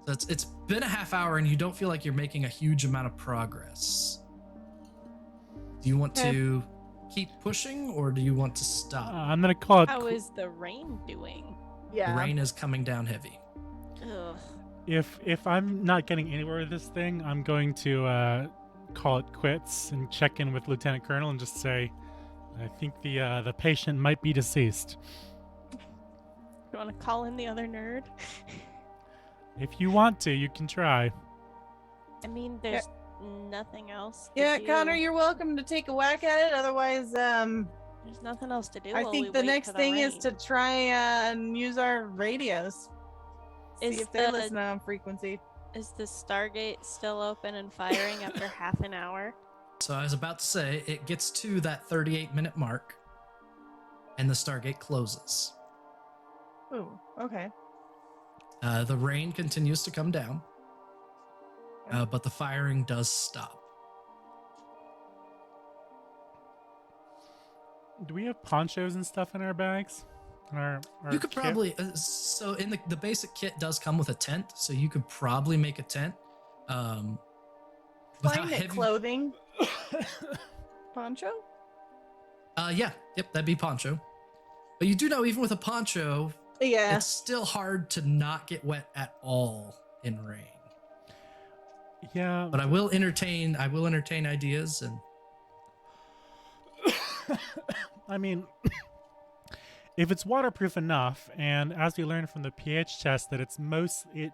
So it's been a half hour and you don't feel like you're making a huge amount of progress. Do you want to keep pushing or do you want to stop? I'm gonna call it. How is the rain doing? Yeah. The rain is coming down heavy. Ugh. If I'm not getting anywhere with this thing, I'm going to call it quits and check in with Lieutenant Colonel and just say, I think the patient might be deceased. You want to call in the other nerd? If you want to, you can try. I mean, there's nothing else. To Yeah, do. Connor, you're welcome to take a whack at it. Otherwise, There's nothing else to do. I while think we the wait next for thing is rain. to try and use our radios. See Is if they're the- listening on frequency. Is the Stargate still open and firing after half an hour? So I was about to say, it gets to that 38-minute mark, and the Stargate closes. Ooh, okay. The rain continues to come down, but the firing does stop. Do we have ponchos and stuff in our bags? Our You could kit? probably so in the basic kit does come with a tent, so you could probably make a tent. Without Climate heavy- clothing. Poncho? Yeah, yep, that'd be poncho. But you do know, even with a poncho, Yeah. it's still hard to not get wet at all in rain. Yeah, But I will entertain ideas, and I mean, if it's waterproof enough, and as we learned from the pH test that it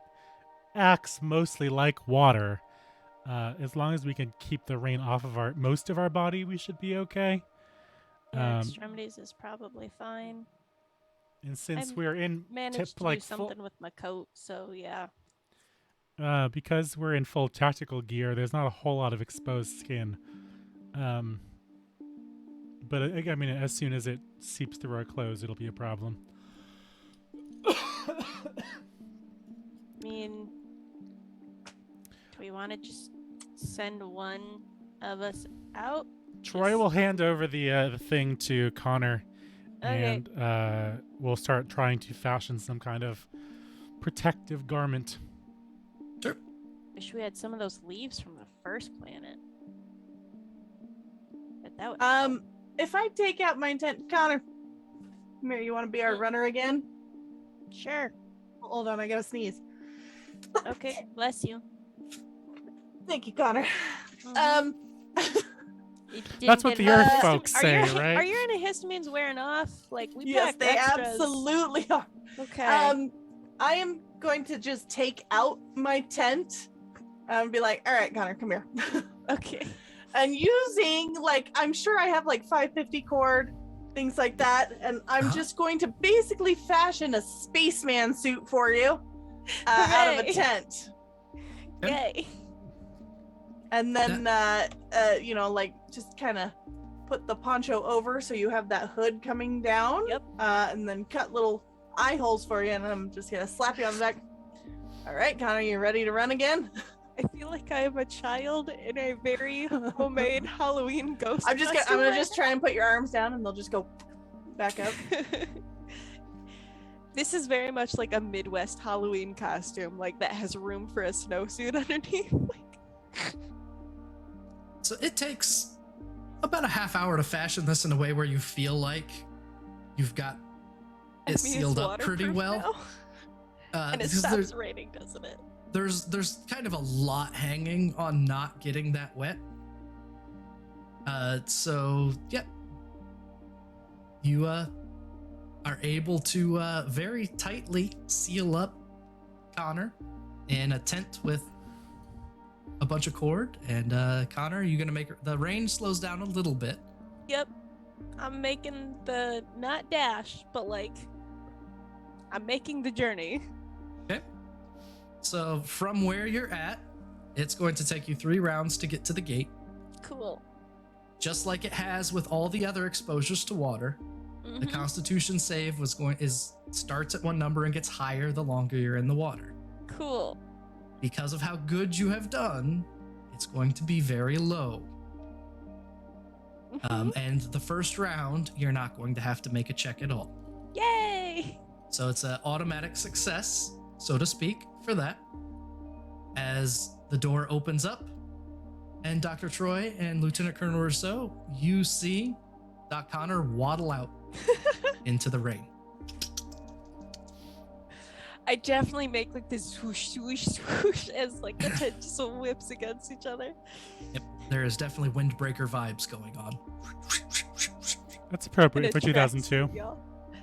acts mostly like water, as long as we can keep the rain off of most of our body, we should be okay. Yeah, extremities is probably fine. And since I've we're in Managed to do something with my coat, so yeah. because we're in full tactical gear, there's not a whole lot of exposed skin. But I mean, as soon as it seeps through our clothes, it'll be a problem. I mean, do we want to just send one of us out? Troy will hand over the thing to Connor, Okay. and we'll start trying to fashion some kind of protective garment. sure. Wish we had some of those leaves from the first planet. But that would If I take out my tent, Connor, come here, you want to be our runner again? sure. Hold on, I gotta sneeze. Okay, bless you. Thank you, Connor. Mhm. You didn't That's what get the enough Earth histam- folks are say, your, right? Are your antihistamines wearing off? Like we Yes, packed they extras. absolutely are. Okay. I am going to just take out my tent and be like, all right, Connor, come here. Okay. And using, like, I'm sure I have like 550 cord, things like that. And I'm Uh-huh. just going to basically fashion a spaceman suit for you out of a Hooray. tent. Yay. And then, like just kind of put the poncho over so you have that hood coming down. Yep. And then cut little eye holes for you. And I'm just going to slap you on the back. All right, Connor, you ready to run again? I feel like I am a child in a very homemade Halloween ghost. I'm gonna just try and put your arms down and they'll just go back up. This is very much like a Midwest Halloween costume, like that has room for a snowsuit underneath. So it takes about a half hour to fashion this in a way where you feel like you've got it it's sealed up pretty waterproof well. now. And it because stops raining, doesn't it? there's kind of a lot hanging on not getting that wet. So yeah, you are able to very tightly seal up Connor in a tent with a bunch of cord. And Connor, you're gonna make the rain slows down a little bit. Yep. I'm making the not dash, but like I'm making the journey. Okay. So from where you're at, it's going to take you 3 rounds to get to the gate, Cool. just like it has with all the other exposures to water. The Mhm. Constitution save starts at one number and gets higher the longer you're in the water. Cool. Because of how good you have done, it's going to be very low. Mhm. And the first round, you're not going to have to make a check at all. Yay! So it's an automatic success, so to speak, for that. As the door opens up, and Dr. Troy and Lieutenant Colonel Rousseau, you see Doc Connor waddle out into the rain. I definitely make like this swoosh, swoosh, swoosh as like the tent just whips against each other. Yep, there is definitely windbreaker vibes going on. That's appropriate And for it tracks 2002. y'all.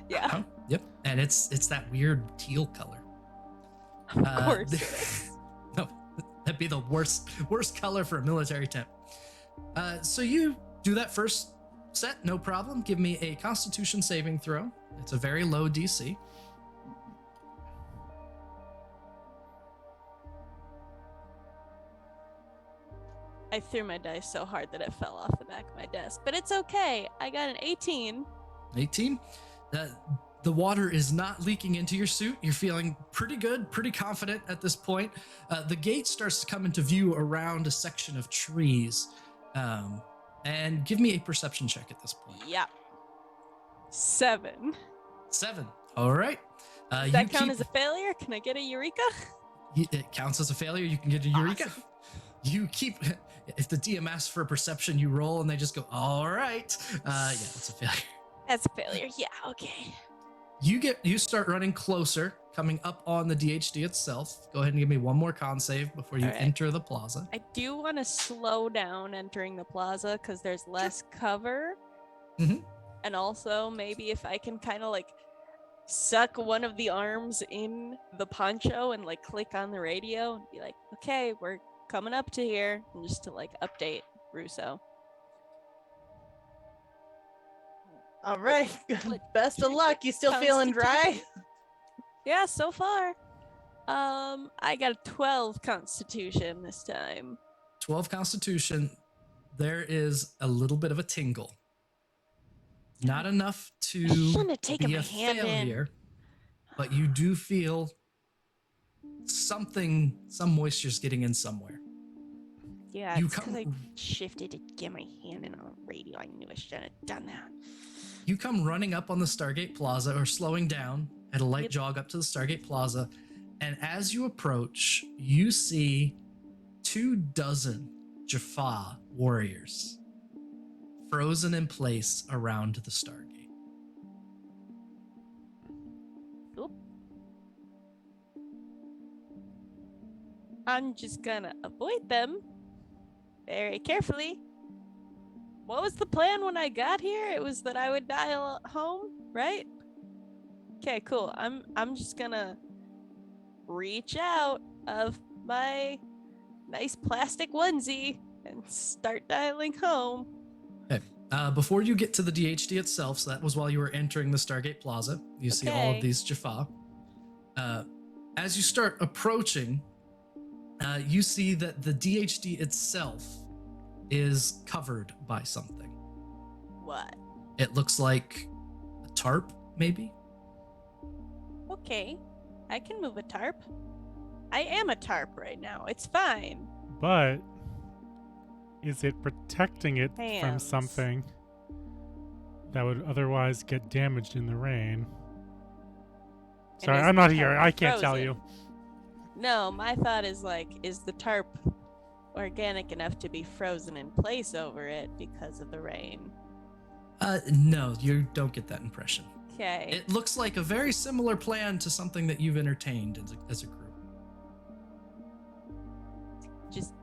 Yeah, Huh? Yep, and it's that weird teal color. of course. it is. No, that'd be the worst color for a military tent. So you do that first set, no problem. Give me a Constitution saving throw. It's a very low DC. I threw my dice so hard that it fell off the back of my desk, but it's okay. I got an 18. 18. The water is not leaking into your suit. You're feeling pretty good, pretty confident at this point. The gate starts to come into view around a section of trees. And give me a perception check at this point. Yeah. 7. 7. All right. Does that count as a failure? Can I get a eureka? It counts as a failure. You can get a eureka. Awesome. You keep. If the DM asks for a perception, you roll, and they just go, "All right." Yeah, that's a failure. That's a failure. Yeah. Okay. You start running closer, coming up on the DHD itself. Go ahead and give me one more con save before you All right. enter the plaza. I do want to slow down entering the plaza because there's less cover. Mhm. And also, maybe if I can kind of like suck one of the arms in the poncho and like click on the radio and be like, okay, we're coming up to here. And just to like update Russo. All right. Like, Best of luck. You still feeling dry? Yeah, so far. I got a 12 constitution this time. 12 Constitution. There is a little bit of a tingle. Not enough to shouldn't have taken be my a hand in. failure, but you do feel some moisture's getting in somewhere. Yeah, You it's because I come- shifted to get my hand in on the radio. I knew I shouldn't have done that. You come running up on the Stargate Plaza, or slowing down at a light Yep. jog up to the Stargate Plaza, and as you approach, you see 24 Jaffa warriors frozen in place around the Stargate. Oop. I'm just gonna avoid them very carefully. What was the plan when I got here? It was that I would dial home, right? Okay, cool. I'm just gonna reach out of my nice plastic onesie and start dialing home. Okay. Before you get to the DHD itself, so that was while you were entering the Stargate Plaza, you see all Okay. of these Jaffa. As you start approaching, you see that the DHD itself is covered by something. What? It looks like a tarp, maybe? Okay, I can move a tarp. I am a tarp right now. It's fine. But is it protecting it from Hands. something that would otherwise get damaged in the rain? Sorry, is I'm the not here. tarp I can't tell frozen? you. No, my thought is like, is the tarp organic enough to be frozen in place over it because of the rain? No, you don't get that impression. Okay. It looks like a very similar plan to something that you've entertained as a group.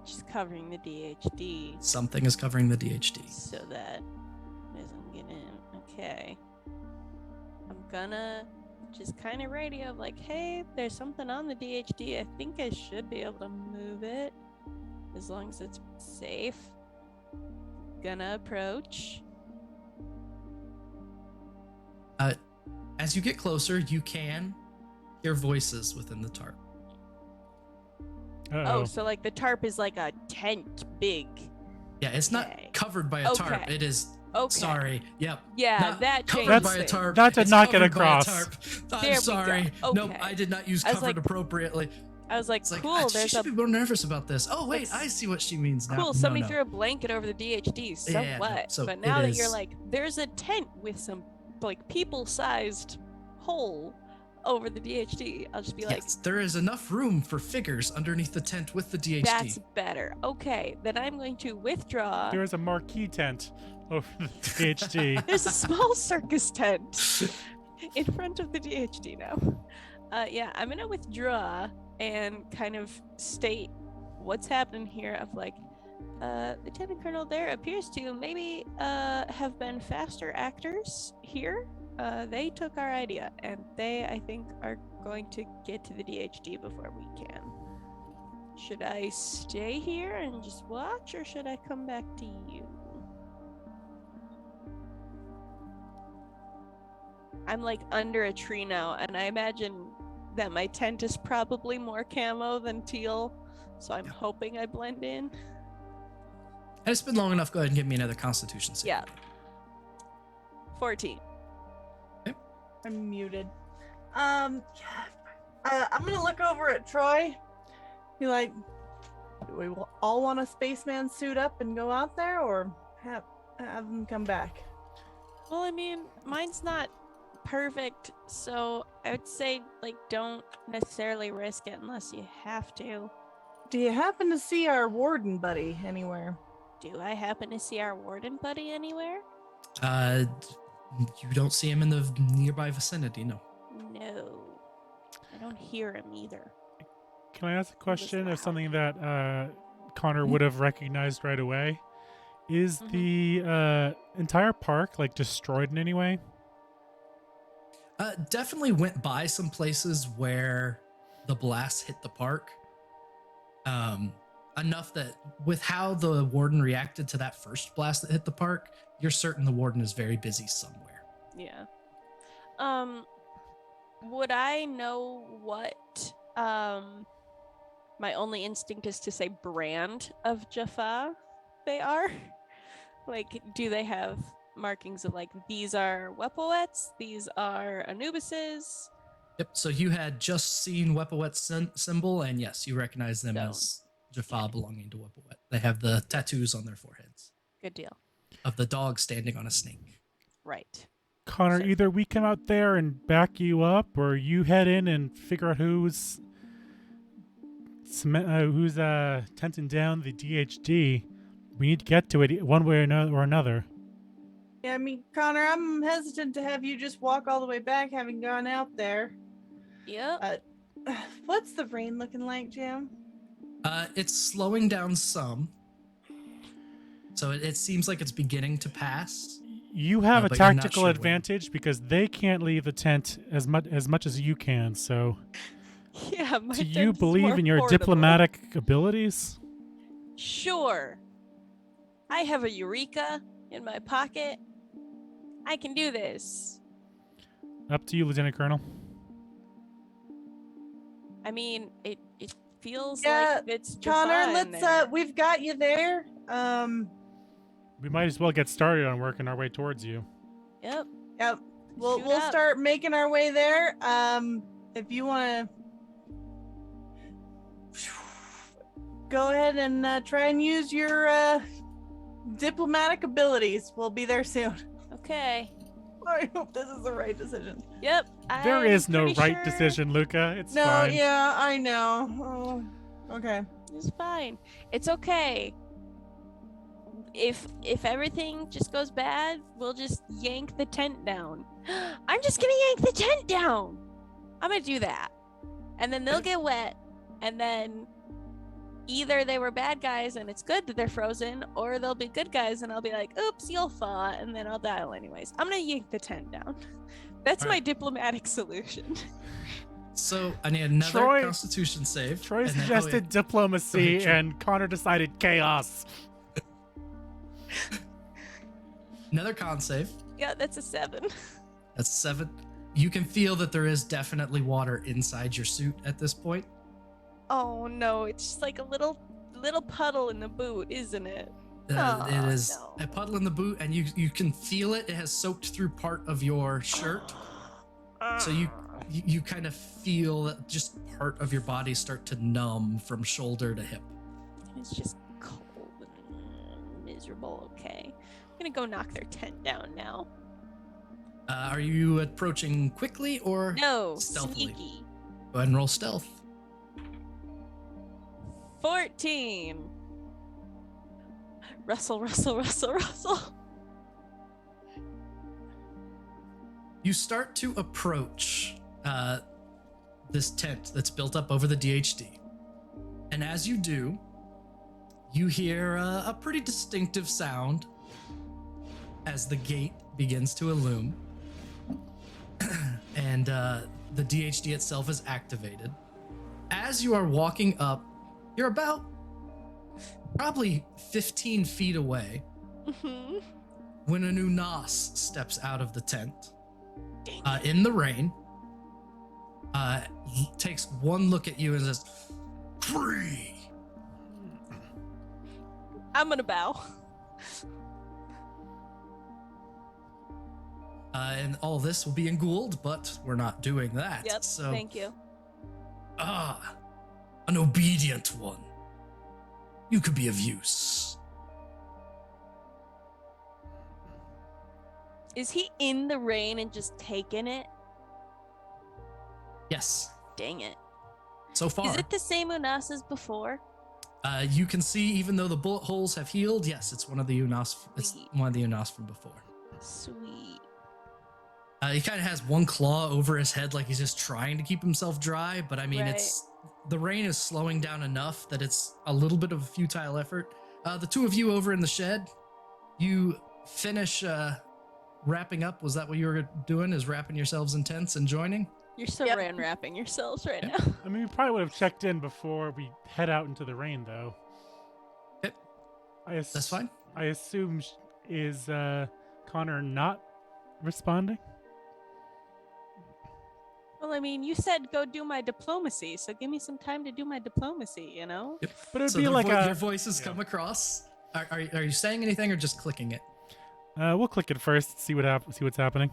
Just covering the DHD Something is covering the DHD. so that it doesn't get in. Okay. I'm gonna just kind of radio like, hey, there's something on the DHD. I think I should be able to move it as long as it's safe. Gonna approach. As you get closer, you can hear voices within the tarp. Uh-oh. Oh, so like the tarp is like a tent big. Yeah, it's not Okay. covered by a tarp. Okay. It is. Okay. Sorry. Yep. Yeah, Not that covered changes by a things. tarp. That did It's not get covered by a across. tarp. There I'm we sorry. go. Nope, Okay. I did not use I was covered like- appropriately. I was like, It's like, cool, she there's should a be more nervous about this. Oh, wait, That's- I see what she means now. cool. No, Somebody no. threw a blanket over the DHD. So Yeah, no, what? so but now it that you're is- like, there's a tent with some like people-sized hole over the DHD. I'll just be like, Yes, there is enough room for figures underneath the tent with the DHD. that's better. Okay, then I'm going to withdraw. There is a marquee tent over the DHD. There's a small circus tent in front of the DHD now. Yeah, I'm gonna withdraw and kind of state what's happening here. Of like, Lieutenant Colonel, there appears to maybe have been faster actors here. They took our idea, and they, I think, are going to get to the DHD before we can. Should I stay here and just watch, or should I come back to you? I'm like under a tree now, and I imagine that my tent is probably more camo than teal, so I'm hoping I blend in. And it's been long enough. Go ahead and give me another Constitution save. Yeah. 14. I'm muted. I'm gonna look over at Troy. Be like, do we all want a spaceman suit up and go out there, or have them come back? Well, I mean, mine's not perfect, so I would say, like, don't necessarily risk it unless you have to. Do you happen to see our warden buddy anywhere? Do I happen to see our warden buddy anywhere? You don't see him in the nearby vicinity, no. No. I don't hear him either. Can I ask a question of loud. something that Connor would have recognized right away? Is the entire park like destroyed in any way? Definitely went by some places where the blast hit the park. Enough that with how the warden reacted to that first blast that hit the park, you're certain the warden is very busy somewhere. Yeah. Would I know what my only instinct is to say brand of Jaffa they are? Like, do they have markings of like, these are Wapwawets, these are Anubises? Yep, so you had just seen Wapwawet's symbol, and yes, you recognize them Stone. as Jaffa belonging to Wapwawet. They have the tattoos on their foreheads Good deal. of the dog standing on a snake. Right. Connor, So- either we come out there and back you up, or you head in and figure out who's tenting down the DHD. We need to get to it one way or another. Yeah, I mean, Connor, I'm hesitant to have you just walk all the way back, having gone out there. Yep. What's the rain looking like, Jim? It's slowing down some. So it seems like it's beginning to pass. You have a but you're not tactical sure when. advantage because they can't leave the tent as much as you can. So, Yeah. My do you tent's believe more in your portable. diplomatic abilities? Sure. I have a Eureka in my pocket. I can do this. Up to you, Lieutenant Colonel. I mean, it feels Yeah, like it's Connor, Jaffa in let's there. we've got you there. We might as well get started on working our way towards you. Yep. Yep. We'll Shoot we'll up. start making our way there. If you want to go ahead and try and use your diplomatic abilities, we'll be there soon. Okay. I hope this is the right decision. Yep. There I'm is no pretty right sure decision, Luca. It's No, fine. yeah, I know. Oh, okay. It's fine. It's okay. If everything just goes bad, we'll just yank the tent down. I'm just gonna yank the tent down. I'm gonna do that. And then they'll get wet, and then either they were bad guys and it's good that they're frozen, or they'll be good guys and I'll be like, oops, you'll thaw, and then I'll die anyways. I'm gonna yank the tent down. That's my Alright. diplomatic solution. So I need another Troy- Constitution save. Troy and then- suggested diplomacy, Troy. and Connor decided chaos. Another con save. Yeah, that's a 7. That's 7. You can feel that there is definitely water inside your suit at this point. Oh no, it's just like a little puddle in the boot, isn't it? It Oh, is no. a puddle in the boot, and you can feel it. It has soaked through part of your shirt, so you kind of feel that just part of your body start to numb from shoulder to hip. It's just cold and miserable. Okay, I'm gonna go knock their tent down now. Are you approaching quickly or No, stealthily? sneaky. Go ahead and roll stealth. 14. Rustle, rustle, rustle, rustle. You start to approach this tent that's built up over the DHD. And as you do, you hear a pretty distinctive sound as the gate begins to illume. And the DHD itself is activated. As you are walking up, you're about probably 15 feet away Mhm. when a new Nas steps out of the tent in the rain, takes one look at you and says, "Free." I'm gonna bow. And all this will be in Goa'uld, but we're not doing that. Yep. So, Thank you. an obedient one. You could be of use. Is he in the rain and just taking it? Yes, Dang it. so far. Is it the same Unas as before? You can see, even though the bullet holes have healed, yes, it's one of the Unas. It's Sweet. one of the Unas from before. Sweet. He kind of has one claw over his head, like he's just trying to keep himself dry. But I mean, Right. the rain is slowing down enough that it's a little bit of a futile effort. The two of you over in the shed, you finish wrapping up. Was that what you were doing? Is wrapping yourselves in tents and joining? You're so Yep. wrapping yourselves right Yeah. now. I mean, we probably would have checked in before we head out into the rain, though. Yep. That's fine. I assume is Connor not responding? Well, I mean, you said go do my diplomacy, so give me some time to do my diplomacy, you know? Yep. But it would So be their like their voices yeah. come across. Are you saying anything or just clicking it? We'll click it first. See what's happening.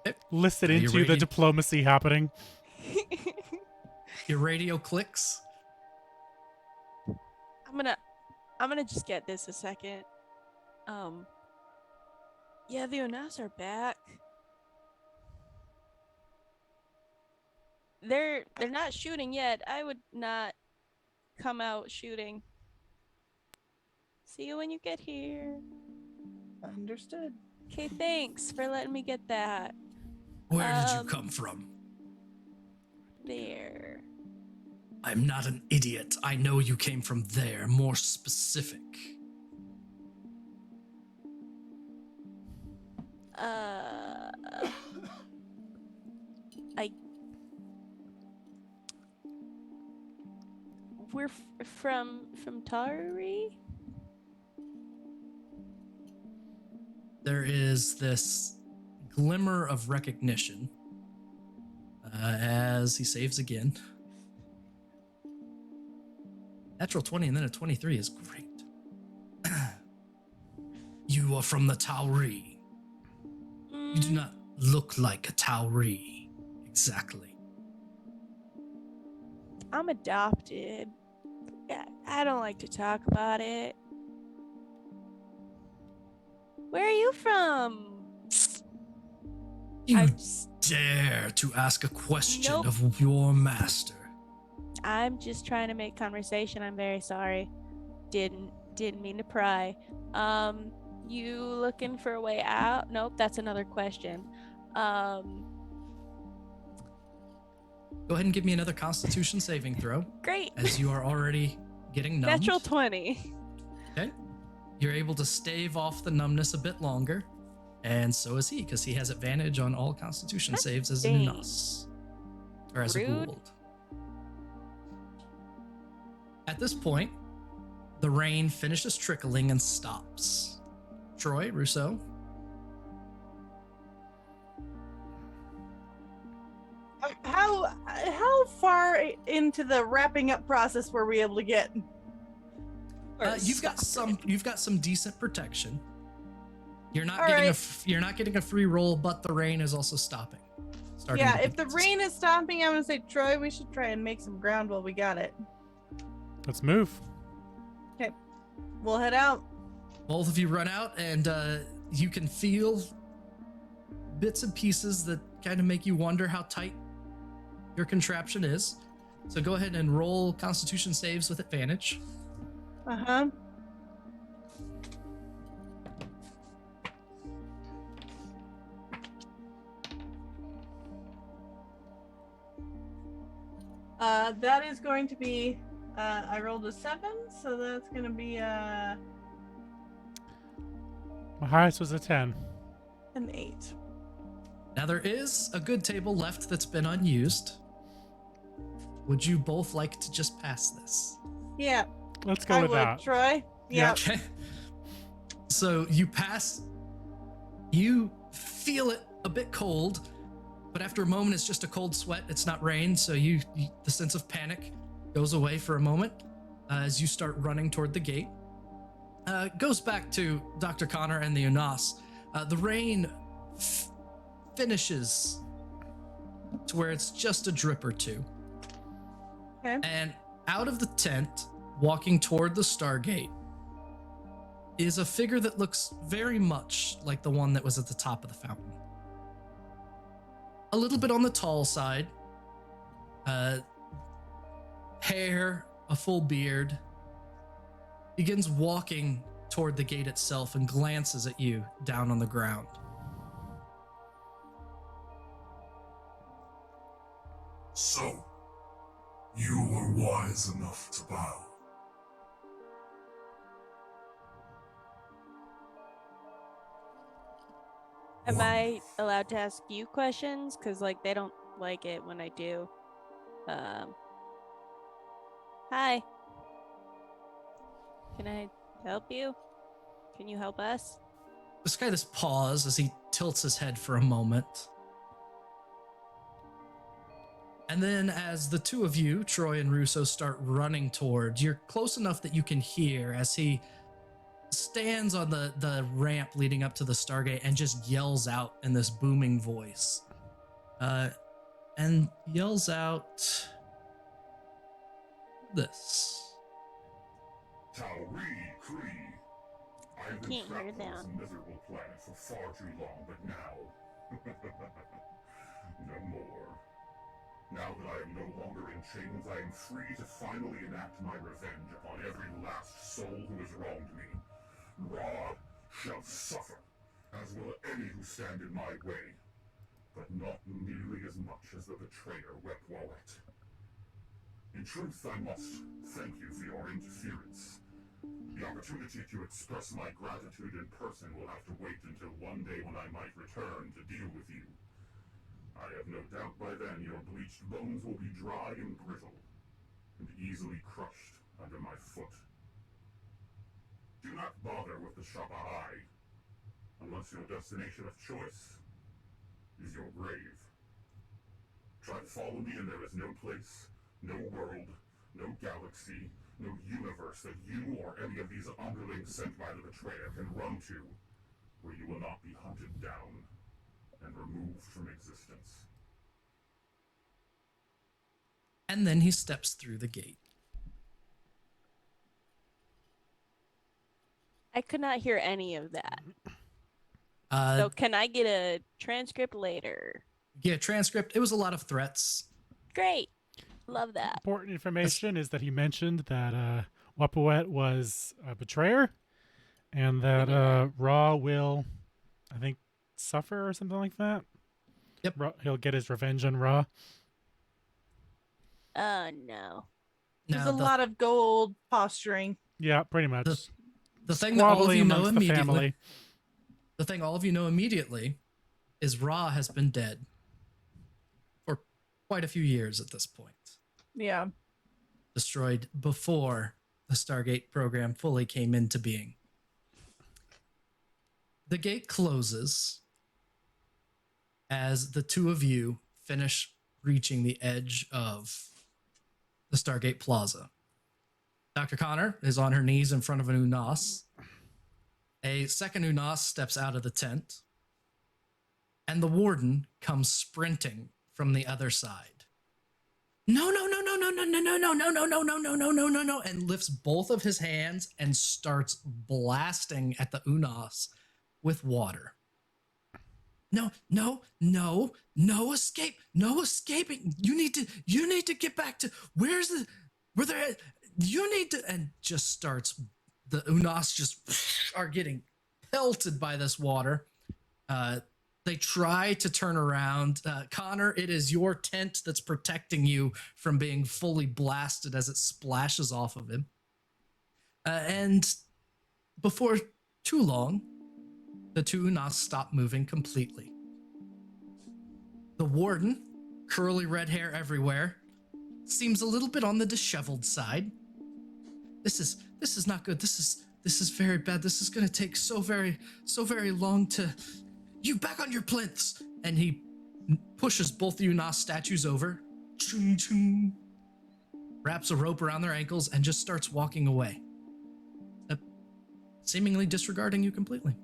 Yep. Listen Are you into the ready? diplomacy happening. Your radio clicks. I'm gonna just get this a second. Yeah, the Unas are back. They're not shooting yet. I would not come out shooting. See you when you get here. Understood. Okay, thanks for letting me get that. Where did you come from? There. I'm not an idiot. I know you came from there. More specific. We're from Tari. There is this glimmer of recognition as he saves again. Natural 20 and then a 23 is great. You are from the Tauri. You do not look like a Tauri. Exactly. I'm adopted. Yeah, I don't like to talk about it. Where are you from? You I'm just, dare to ask a question Nope. of your master. I'm just trying to make conversation. I'm very sorry. Didn't mean to pry. You looking for a way out? Nope, that's another question. Go ahead and give me another Constitution saving throw, Great. as you are already getting numbed. Natural 20. Okay. You're able to stave off the numbness a bit longer, and so is he, because he has advantage on all Constitution saves as a dang. Unas. Or as Rude. a Goa'uld. At this point, the rain finishes trickling and stops. Troy, Russo, How far into the wrapping up process were we able to get? you've got some decent protection. You're not All getting right. you're not getting a free roll, but the rain is also stopping. Starting Yeah, to if the hit. rain is stopping, I'm gonna say, Troy, we should try and make some ground while we got it. Let's move. We'll head out. Both of you run out, and you can feel bits and pieces that kind of make you wonder how tight your contraption is. So go ahead and roll Constitution saves with advantage. Uh-huh. That is going to be, I rolled a 7, so that's going to be My highest was a 10. an 8. Now there is a good table left that's been unused. Would you both like to just pass this? Yeah, Let's go I with would, that. Troy. Yeah. Okay. So you pass. You feel it a bit cold, but after a moment, it's just a cold sweat. It's not rain, so the sense of panic goes away for a moment as you start running toward the gate. Goes back to Dr. Connor and the Unas. The rain finishes to where it's just a drip or two. Okay. And out of the tent, walking toward the Stargate, is a figure that looks very much like the one that was at the top of the fountain. A little bit on the tall side. Hair, a full beard. Begins walking toward the gate itself and glances at you down on the ground. So, you were wise enough to bow. Am I allowed to ask you questions? Because, like, they don't like it when I do. Hi. Can I help you? Can you help us? This guy just pauses as he tilts his head for a moment. And then as the two of you, Troy and Russo, start running towards, you're close enough that you can hear as he stands on the ramp leading up to the Stargate and just yells out in this booming voice. And yells out this. I have been can't hear trapped on that. this miserable planet for far too long, but now... no more. Now that I am no longer in chains, I am free to finally enact my revenge upon every last soul who has wronged me. Ra shall suffer, as will any who stand in my way, but not nearly as much as the betrayer Wapwawet. In truth, I must thank you for your interference. The opportunity to express my gratitude in person will have to wait until one day when I might return to deal with you. I have no doubt by then your bleached bones will be dry and brittle, and easily crushed under my foot. Do not bother with the Shapahai, unless your destination of choice is your grave. Try to follow me and there is no place, no world, no galaxy, no universe that you or any of these underlings sent by the betrayer can run to, where you will not be hunted down and removed from existence. And then he steps through the gate. I could not hear any of that. Uh, So can I get a transcript later? yeah, transcript. It was a lot of threats. Great. Love that. Important information is that he mentioned that Wapwawet was a betrayer, and that Ra will, I think, suffer or something like that. Yep. He'll get his revenge on Ra. No. There's Now, a lot of Goa'uld posturing. Yeah, pretty much. the thing that all of Squabbling you know amongst the immediately. family. The thing all of you know immediately is Ra has been dead for quite a few years at this point. Yeah. Destroyed before the Stargate program fully came into being. The gate closes as the two of you finish reaching the edge of the Stargate Plaza. Dr. Connor is on her knees in front of an Unas. A second Unas steps out of the tent, and the Warden comes sprinting from the other side. No, no, no, no, no, no, no, no, no, no, no, no, no, no, no, no, no, no, and lifts both of his hands and starts blasting at the Unas with water. No, no, no, no escape, no escaping. You need to get back to where they're at. You need to, and just starts, the Unas just are getting pelted by this water. They try to turn around. Connor, it is your tent that's protecting you from being fully blasted as it splashes off of him. And before too long, the two Unas stop moving completely. The Warden, curly red hair everywhere, seems a little bit on the disheveled side. This is not good. This is very bad. This is gonna take so very long to... You back on your plinths! And he pushes both the Unas statues over, chung, chung, wraps a rope around their ankles, and just starts walking away. seemingly disregarding you completely.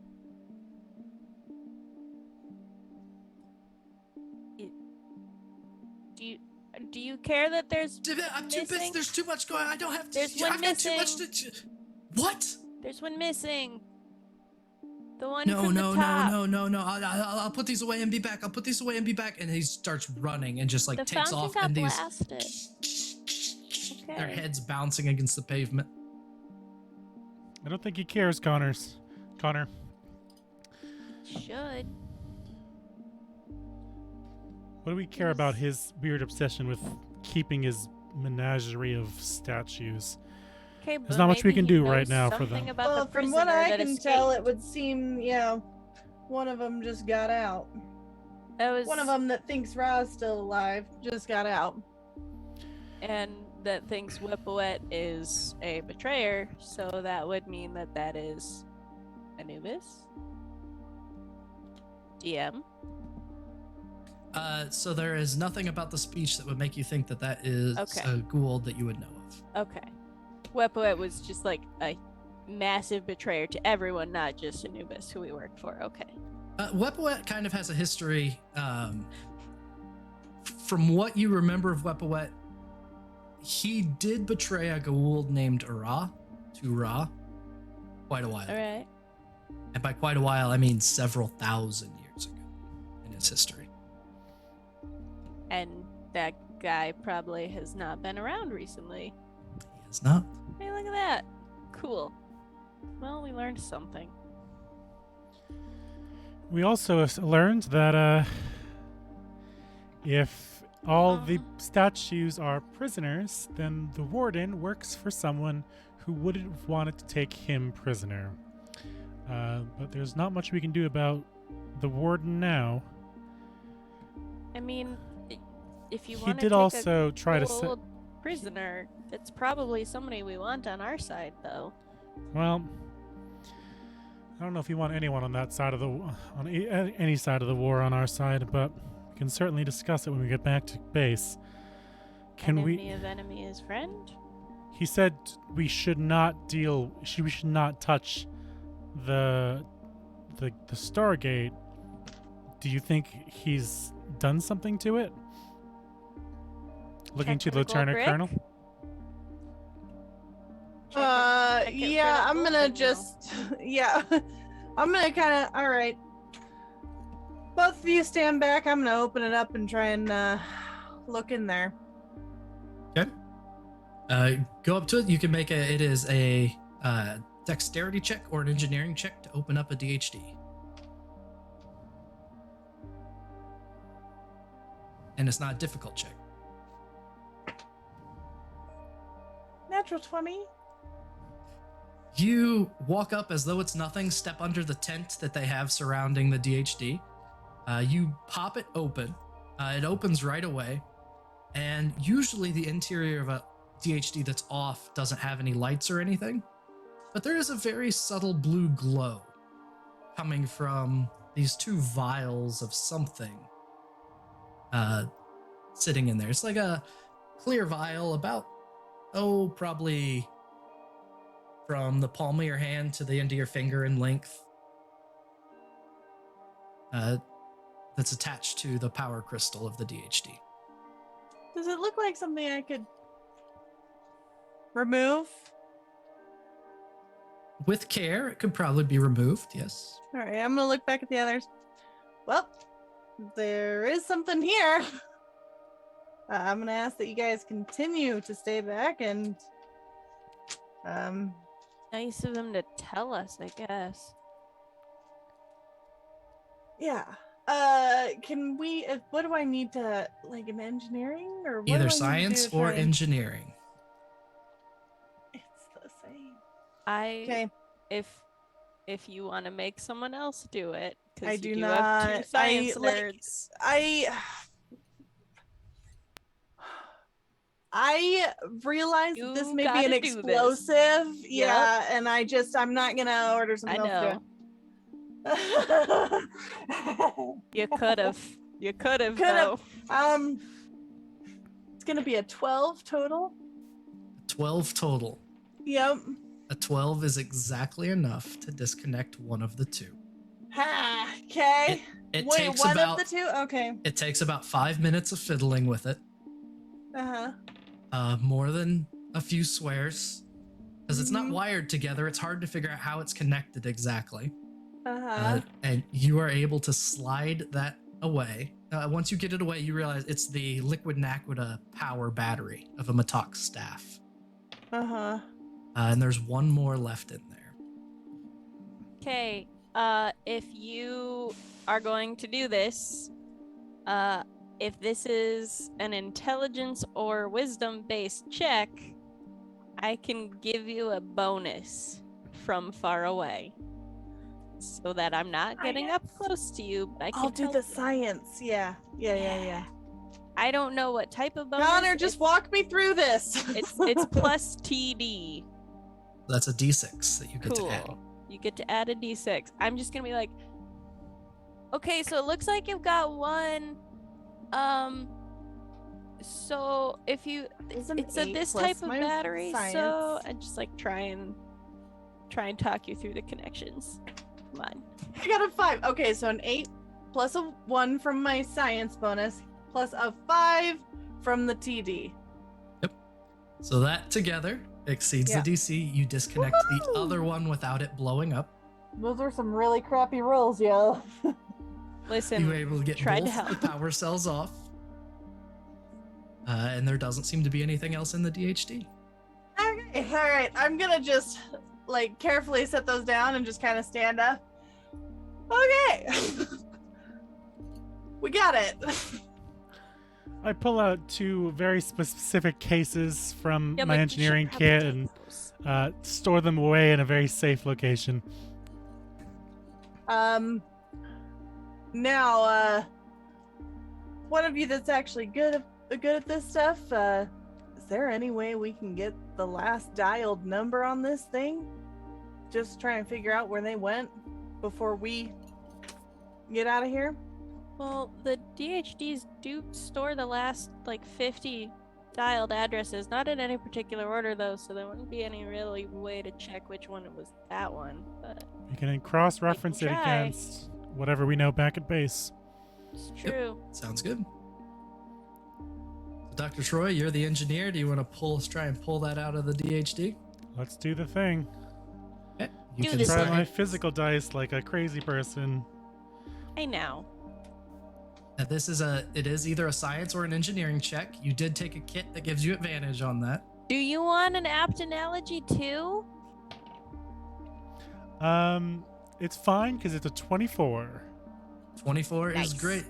Do you care that there's I'm too busy. missing? There's too much going on. I don't have to. There's one I've got too much missing. to. What? There's one missing. The one No, from no, the top. no. I'll put these away and be back. I'll put these away and be back. And he starts running and just like The takes fountain off. got And these. blasted. Their Okay. heads bouncing against the pavement. I don't think he cares, Connor. Should. What do we care about his weird obsession with keeping his menagerie of statues? Okay, There's not much we maybe can he do right knows now for something them. about Well, the from what prisoner I that can tell, it escaped. would seem, one of them just got out. That was One of them that thinks Ra's still alive just got out. and that thinks Wapwawet is a betrayer, so that would mean that that is Anubis. DM. So there is nothing about the speech that would make you think that that is Okay. a Goa'uld that you would know of. Okay. Wapwawet was just like a massive betrayer to everyone, not just Anubis, who we work for. Okay. Wapwawet kind of has a history. From what you remember of Wapwawet, he did betray a Goa'uld named Ra to Ra quite a while All ago. right. And by quite a while, I mean several thousand years ago in his history. And that guy probably has not been around recently. He is not. Hey, look at that. Cool. Well, we learned something. We also learned that if all the statues are prisoners, then the Warden works for someone who wouldn't have wanted to take him prisoner. But there's not much we can do about the Warden now. I mean, if you He want to did take also a try to Goa'uld prisoner, it's probably somebody we want on our side, though. Well, I don't know if you want anyone on that side of the any side of the war on our side, but we can certainly discuss it when we get back to base. Can Enemy of enemy is friend? He said we should not we should not touch the Stargate. Do you think he's done something to it? Looking Check to for the gold Lieutenant brick? Colonel. Check it for Yeah, the I'm gold gonna thing, just, yeah, I'm gonna kind of, all right. Both of you stand back. I'm gonna open it up and try and look in there. Okay. Go up to it. You can make it is a dexterity check or an engineering check to open up a DHD. And it's not a difficult check. Natural 20. You walk up as though it's nothing, step under the tent that they have surrounding the DHD. You pop it open. It opens right away. And usually the interior of a DHD that's off doesn't have any lights or anything. But there is a very subtle blue glow coming from these two vials of something sitting in there. It's like a clear vial about, probably from the palm of your hand to the end of your finger in length. That's attached to the power crystal of the DHD. Does it look like something I could remove? With care, it could probably be removed, yes. All right, I'm gonna look back at the others. Well, there is something here. I'm gonna ask that you guys continue to stay back and Nice of them to tell us, I guess. yeah. Can we? What do I need to like an engineering or what do I Either need to science do to or try and- engineering. It's the same. I Okay. if you want to make someone else do it, I because do you do have two not- science I, like, nerds. I realize that this You may be an gotta do this. explosive. Yep. Yeah, and I'm not gonna order I something else know. to do it. You could have. You could have. Could've. Though. It's gonna be a 12 total. 12 total. Yep. A 12 is exactly enough to disconnect one of the two. Ha. Okay. It Wait, takes one about of the two? Okay. it takes about 5 minutes of fiddling with it. More than a few swears, because it's not wired together. It's hard to figure out how it's connected exactly. And you are able to slide that away. Once you get it away, you realize it's the liquid naquita power battery of a Matok staff. And there's one more left in there. Okay. If you are going to do this, if this is an intelligence or wisdom based check, I can give you a bonus from far away, so that I'm not getting up close to you. But I'll do the science. Yeah. I don't know what type of bonus. Connor, just walk me through this. It's plus TD. That's a D6 that you get Cool. to add. You get to add a D6. I'm just gonna be like, okay, so it looks like you've got one. So if you, it's a this type of battery. So I just like try and talk you through the connections. Come on. I got a 5. Okay, so an 8 plus a 1 from my science bonus plus a 5 from the TD. Yep. So that together exceeds the DC. You disconnect the other one without it blowing up. Those are some really crappy rolls, yo. Listen, You were able to get tried to both help. the power cells off. And there doesn't seem to be anything else in the DHD. Okay, all right. I'm gonna just like carefully set those down and just kind of stand up. Okay. We got it. I pull out 2 very specific cases from Yeah, my like, you engineering should probably kit take and those. store them away in a very safe location. Now, one of you that's actually good at this stuff, is there any way we can get the last dialed number on this thing? Just try and figure out where they went before we get out of here. Well, the DHDs do store the last like 50 dialed addresses, not in any particular order though, so there wouldn't be any really way to check which one it was that one. But You can cross-reference it try. against whatever we know back at base. it's true. Sounds good. Dr. Troy, you're the engineer. Do you want to try and pull that out of the DHD? Let's do the thing. Okay. Do can this Try thing. my physical dice like a crazy person. I know. It is either a science or an engineering check. You did take a kit that gives you advantage on that. Do you want an apt analogy too? It's fine because it's a 24. 24 Nice. is great.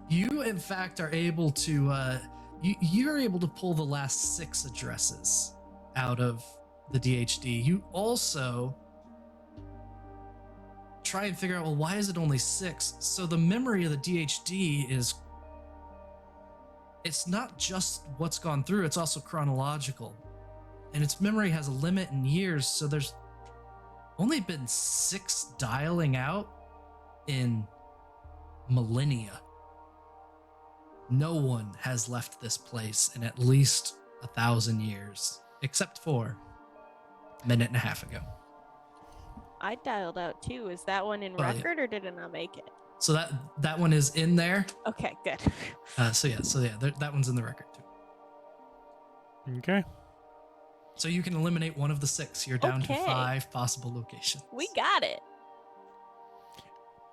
You, in fact, are able to you're able to pull the last 6 addresses out of the DHD. You also try and figure out, well, why is it only 6? So the memory of the DHD it's not just what's gone through, it's also chronological. And its memory has a limit in years, so there's only been 6 dialing out in millennia. No one has left this place in at least 1,000 years, except for a minute and a half ago. I dialed out too. Is that one in Oh, yeah. record or did it not make it? So that one is in there. Okay, good. So that one's in the record too. Okay. So you can eliminate one of the 6. You're down to Okay. 5 possible locations. We got it.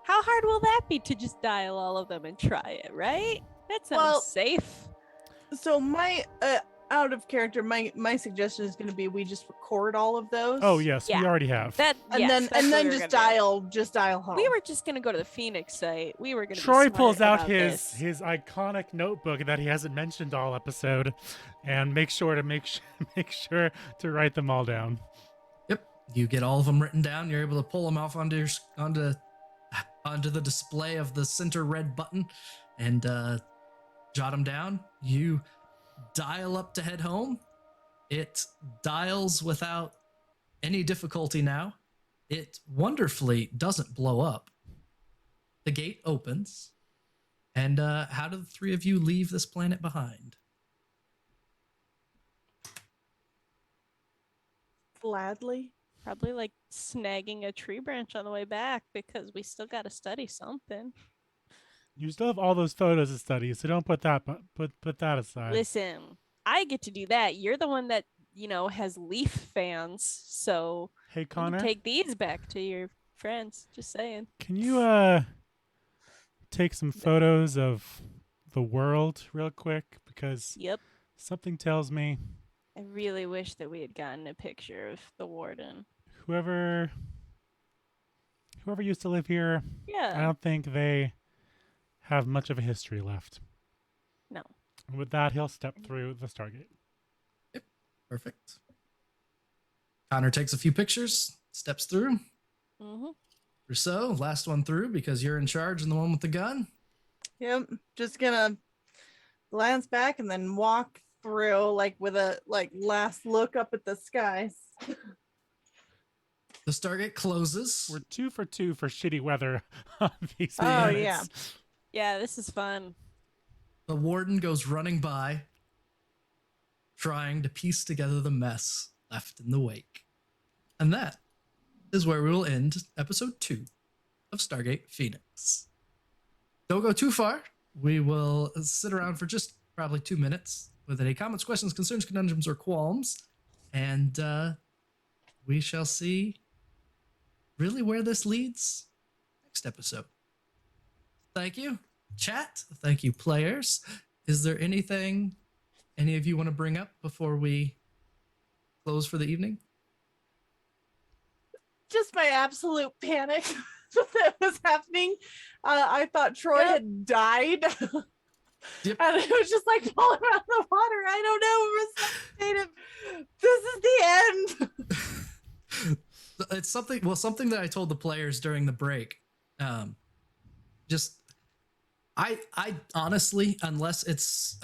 How hard will that be to just dial all of them and try it, right? That sounds Well, safe. So my out of character, my suggestion is going to be we just record all of those. Oh yes, Yeah. we already have. That And yes, then that's what we were just gonna do. dial home. We were just gonna go to the Phoenix site. We were gonna. Troy be pulls smart out about his this. iconic notebook that he hasn't mentioned all episode, and make sure to write them all down. Yep. You get all of them written down. You're able to pull them off onto the display of the center red button and jot them down. You dial up to head home. It dials without any difficulty now. It wonderfully doesn't blow up. The gate opens. And how do the 3 of you leave this planet behind? Gladly. Probably like snagging a tree branch on the way back because we still got to study something. You still have all those photos to study, so don't put that put that aside. Listen, I get to do that. You're the one that, has leaf fans. So Hey you Connor, can take these back to your friends. Just saying. can you take some photos of the world real quick, because Yep. something tells me I really wish that we had gotten a picture of the warden. whoever used to live here, I Yeah. don't think they have much of a history left. No. And with that, he'll step through the Stargate. Perfect. Connor takes a few pictures, steps through. Mm-hmm. Rousseau, last one through because you're in charge and the one with the gun. Yep. Just gonna glance back and then walk through, like with a last look up at the skies. The Stargate closes. We're 2 for 2 for shitty weather on these Oh, units. yeah. Yeah, this is fun. The warden goes running by, trying to piece together the mess left in the wake. And that is where we will end episode 2 of Stargate Phoenix. Don't go too far. We will sit around for just probably 2 minutes with any comments, questions, concerns, conundrums, or qualms. And we shall see really where this leads next episode. Thank you, chat. Thank you, players. Is there anything any of you want to bring up before we close for the evening? Just my absolute panic that was happening. I thought Troy had died. Yep. And it was just like falling out of the water. I don't know. Resuscitated. This is the end. It's something that I told the players during the break. I honestly, unless it's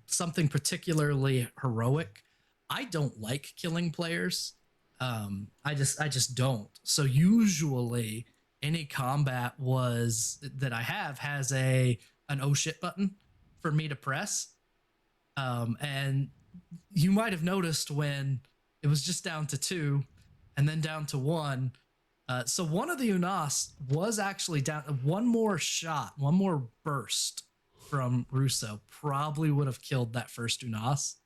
something particularly heroic, I don't like killing players. I just don't. So usually any combat that I have has an oh shit button for me to press. And you might have noticed when it was just down to 2 and then down to 1. So one of the Unas was actually down. One more shot, one more burst from Russo probably would have killed that first Unas.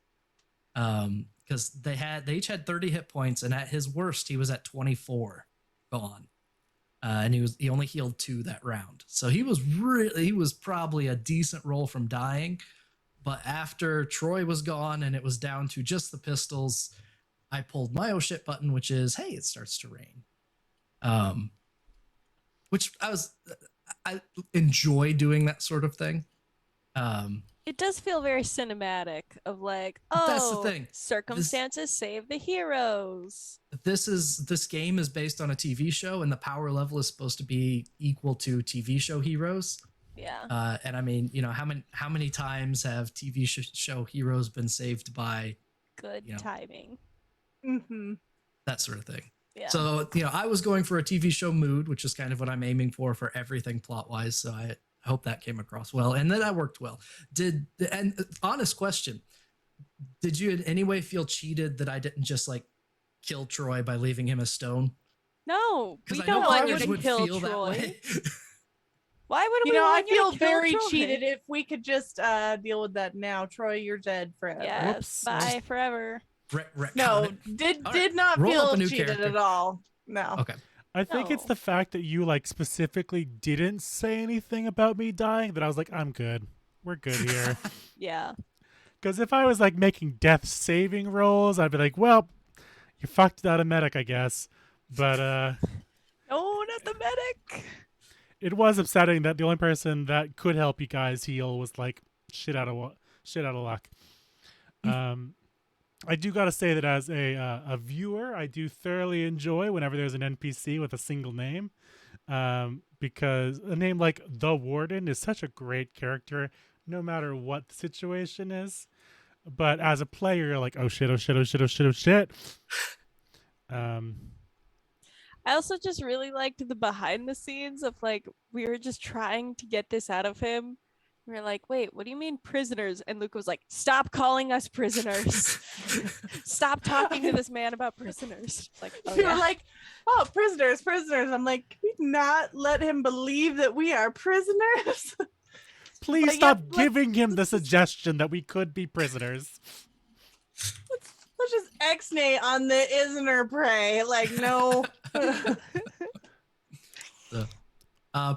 Because they each had 30 hit points, and at his worst, he was at 24 gone. And he only healed 2 that round. So he was probably a decent roll from dying. But after Troy was gone and it was down to just the pistols, I pulled my oh shit button, which is, hey, it starts to rain. Which I enjoy doing that sort of thing. It does feel very cinematic of like, that's the thing. Circumstances save the heroes. This game is based on a TV show, and the power level is supposed to be equal to TV show heroes. Yeah. And I mean, how many times have TV show heroes been saved by Good timing. Mm-hmm. that sort of thing? Yeah. So, I was going for a TV show mood, which is kind of what I'm aiming for everything plot wise. So I hope that came across well. And that worked well. And honest question, did you in any way feel cheated that I didn't just like kill Troy by leaving him a stone? No, we Because I don't know want you players to would kill feel that Troy. way. Why would we I want you feel to kill very Troy? cheated. If we could just deal with that now. Troy, you're dead forever. Yes, Whoops. bye forever. No, All right, did not roll up feel a new cheated character. at all. No. Okay. I think it's No. the fact that you like specifically didn't say anything about me dying that I was like, I'm good. We're good here. Yeah. Because if I was like making death saving rolls, I'd be like, well, you fucked without a medic, I guess. But No, not the medic. it was upsetting that the only person that could help you guys heal was like shit out of luck. I do gotta say that as a viewer, I do thoroughly enjoy whenever there's an NPC with a single name, because a name like the Warden is such a great character, no matter what the situation is. But as a player, you're like, oh shit, oh shit, oh shit, oh shit, oh shit. I also just really liked the behind the scenes of like we were just trying to get this out of him, We're like, wait, what do you mean prisoners? And Luke was like, stop calling us prisoners. Stop talking to this man about prisoners. It's like, oh, You yeah. were like, oh, prisoners. I'm like, can we not let him believe that we are prisoners? Please Like, stop yeah, giving him the suggestion that we could be prisoners. Let's just X-nay on the isner prey. Like, no.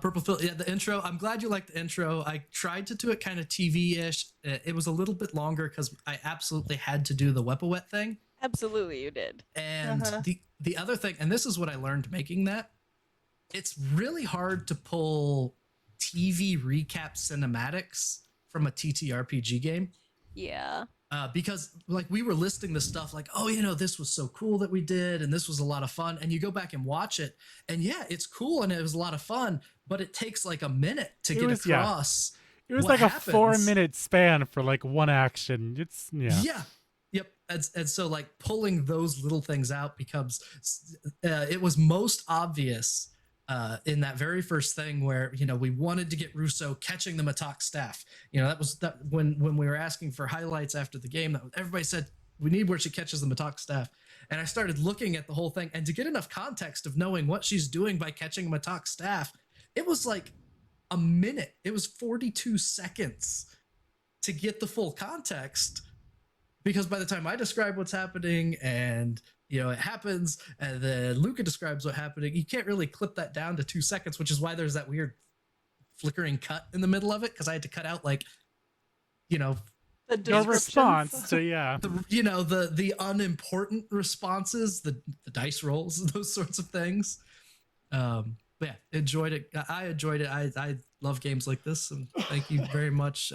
Purple Phil, yeah, the intro. I'm glad you liked the intro. I tried to do it kind of TV-ish. It was a little bit longer because I absolutely had to do the Wapwawet thing. Absolutely, you did. And the other thing, and this is what I learned making that, it's really hard to pull TV recap cinematics from a TTRPG game. Yeah. Because like we were listing the stuff like, oh, you know, this was so cool that we did, and this was a lot of fun. And you go back and watch it, and yeah, it's cool and it was a lot of fun, but it takes like a minute to get across. It was what like happens. a 4-minute span for like one action. It's Yep. And so like pulling those little things out becomes it was most obvious in that very first thing where, you know, we wanted to get Russo catching the Matok staff. You know, that was that when we were asking for highlights after the game, everybody said we need where she catches the Matok staff. And I started looking at the whole thing, and to get enough context of knowing what she's doing by catching Matok staff, it was like a minute. It was 42 seconds to get the full context, because by the time I describe what's happening and, you know, it happens, and then Luca describes what's happening, you can't really clip that down to 2 seconds, which is why there's that weird flickering cut in the middle of it, because I had to cut out, like, you know, no response to the unimportant responses, the dice rolls, those sorts of things. But yeah, enjoyed it. I enjoyed it. I love games like this, and thank you very much.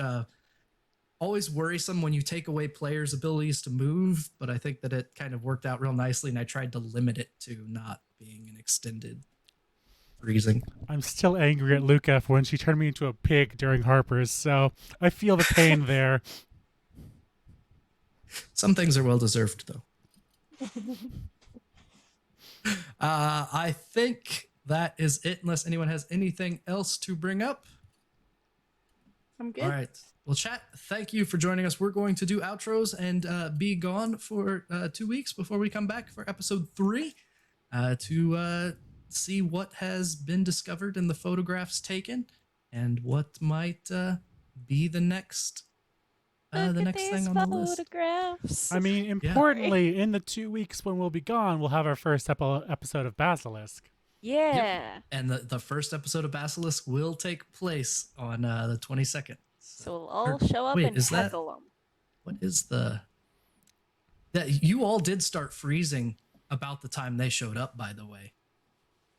Always worrisome when you take away players' abilities to move, but I think that it kind of worked out real nicely, and I tried to limit it to not being an extended freezing. I'm still angry at Luca for when she turned me into a pig during Harper's, so I feel the pain there. Some things are well deserved, though. I think that is it, unless anyone has anything else to bring up. I'm good. All right. Well, chat, thank you for joining us. We're going to do outros and be gone for 2 weeks before we come back for episode 3 to see what has been discovered in the photographs taken and what might be the next thing on the list. Photographs. I mean, importantly, in the 2 weeks when we'll be gone, we'll have our first episode of Basilisk. Yeah. Yep. And the first episode of Basilisk will take place on the 22nd. So we'll all show up and heckle them. What is that you all did start freezing about the time they showed up, by the way.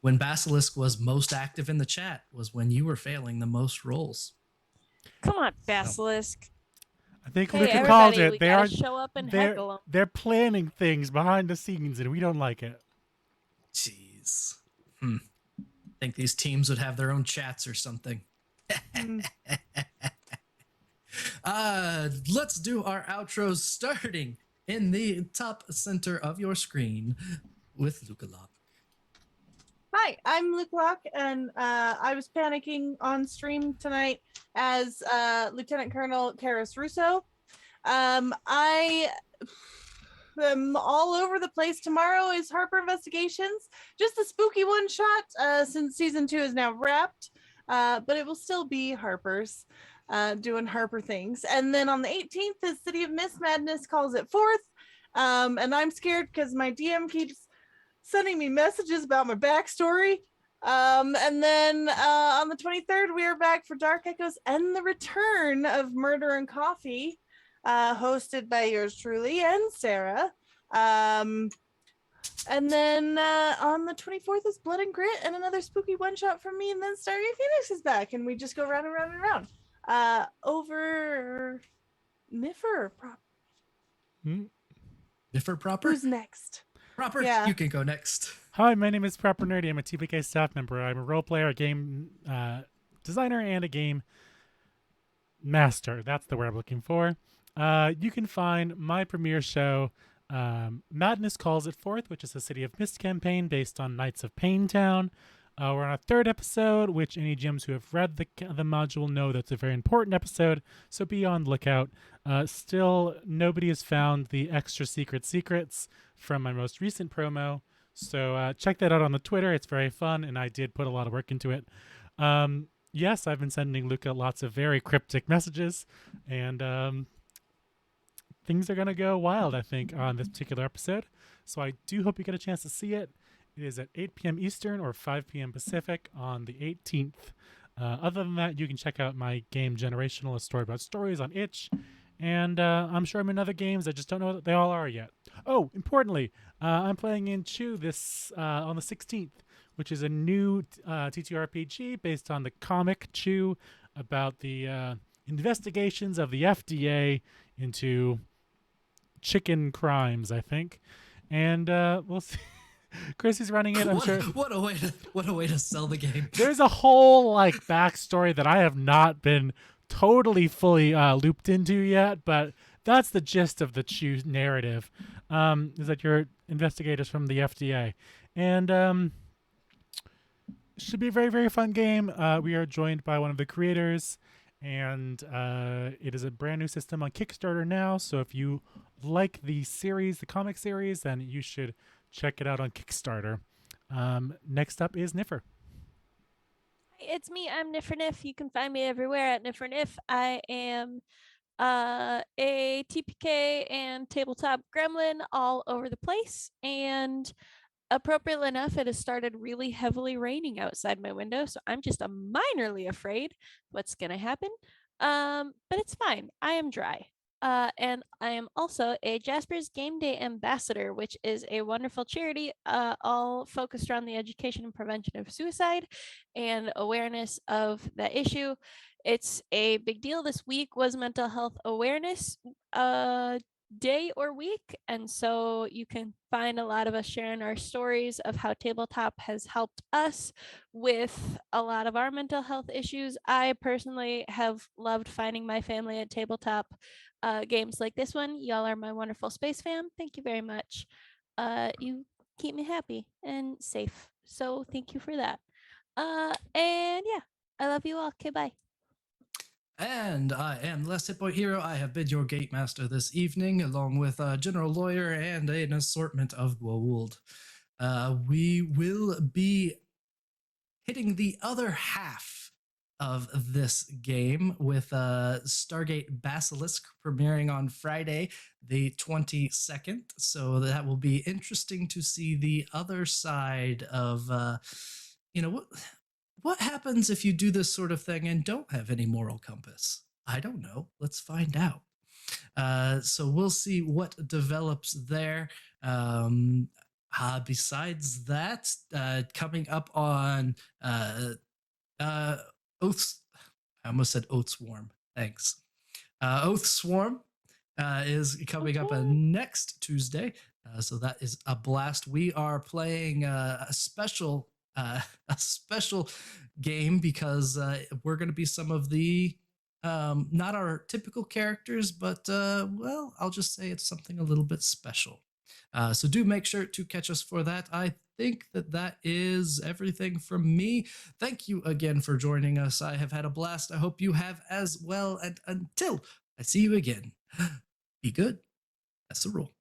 When Basilisk was most active in the chat was when you were failing the most rolls. Come on, Basilisk. I think Hey, Luca called it. We They gotta are show up and heckle them. they're planning things behind the scenes, and we don't like it. Jeez. Think these teams would have their own chats or something. Let's do our outros, starting in the top center of your screen with Luca Locke. Hi, I'm Luke Locke, and I was panicking on stream tonight as Lieutenant Colonel Karis Russo. I am all over the place. Tomorrow is Harper Investigations, just a spooky one shot since season 2 is now wrapped, but it will still be Harper's. Doing Harper things. And then on the 18th is City of Mist Madness calls it forth. And I'm scared because my DM keeps sending me messages about my backstory. And then on the 23rd, we are back for Dark Echoes and the return of Murder and Coffee, hosted by yours truly and Sarah. And then on the 24th is Blood and Grit and another spooky one shot from me. And then Stargate Phoenix is back, and we just go round and round and round. Over Niffer proper? Who's next? Proper? Yeah. You can go next. Hi, my name is Proper Nerdy. I'm a TPK staff member. I'm a role player, a game designer, and a game master. That's the word I'm looking for. You can find my premiere show, Madness Calls It Forth, which is a City of Mist campaign based on Knights of Paintown, We're on our third episode, which any GMs who have read the module know that's a very important episode, so be on the lookout. Still, nobody has found the extra secrets from my most recent promo, so check that out on the Twitter. It's very fun, and I did put a lot of work into it. Yes, I've been sending Luca lots of very cryptic messages, and things are going to go wild, I think, on this particular episode. So I do hope you get a chance to see it. It is at 8 p.m. Eastern or 5 p.m. Pacific on the 18th. Other than that, you can check out my game Generational, a story about stories on itch. And I'm sure I'm in other games. I just don't know what they all are yet. Oh, importantly, I'm playing in Chew this on the 16th, which is a new TTRPG based on the comic Chew about the investigations of the FDA into chicken crimes, I think. And we'll see. Chris is running it. I'm sure. What a way to sell the game. There's a whole backstory that I have not been totally fully looped into yet, but that's the gist of the Chew narrative. Is that you're investigators from the FDA, and should be a very, very fun game. We are joined by one of the creators, and it is a brand new system on Kickstarter now. So if you like the series, the comic series, then you should check it out on Kickstarter. Next up is Niffer. It's me. I'm Niffer. You can find me everywhere at Niffer. I am a TPK and tabletop gremlin all over the place. And appropriately enough, it has started really heavily raining outside my window. So I'm just a minorly afraid what's going to happen. But it's fine. I am dry. And I am also a Jasper's Game Day Ambassador, which is a wonderful charity all focused around the education and prevention of suicide and awareness of that issue. It's a big deal. This week was Mental Health Awareness Day or week, and so you can find a lot of us sharing our stories of how tabletop has helped us with a lot of our mental health issues. I personally have loved finding my family at tabletop games like this one. Y'all are my wonderful space fam. Thank you very much. You keep me happy and safe, so thank you for that. And yeah, I love you all. Okay, bye. And I am Less Hit Boy Hero. I have been your Gate Master this evening, along with General Lawyer and an assortment of Goa'uld. We will be hitting the other half of this game with Stargate Basilisk premiering on Friday, the 22nd. So that will be interesting to see the other side of, what happens if you do this sort of thing and don't have any moral compass? I don't know. Let's find out. So we'll see what develops there. Besides that, coming up on Oaths, I almost said Oathswarm. Thanks. Oathswarm is coming up next Tuesday. So that is a blast. We are playing a special game because we're going to be some of the not our typical characters, but well, I'll just say it's something a little bit special. So do make sure to catch us for that. I think that is everything from me. Thank you again for joining us. I have had a blast. I hope you have as well. And until I see you again, be good. That's the rule.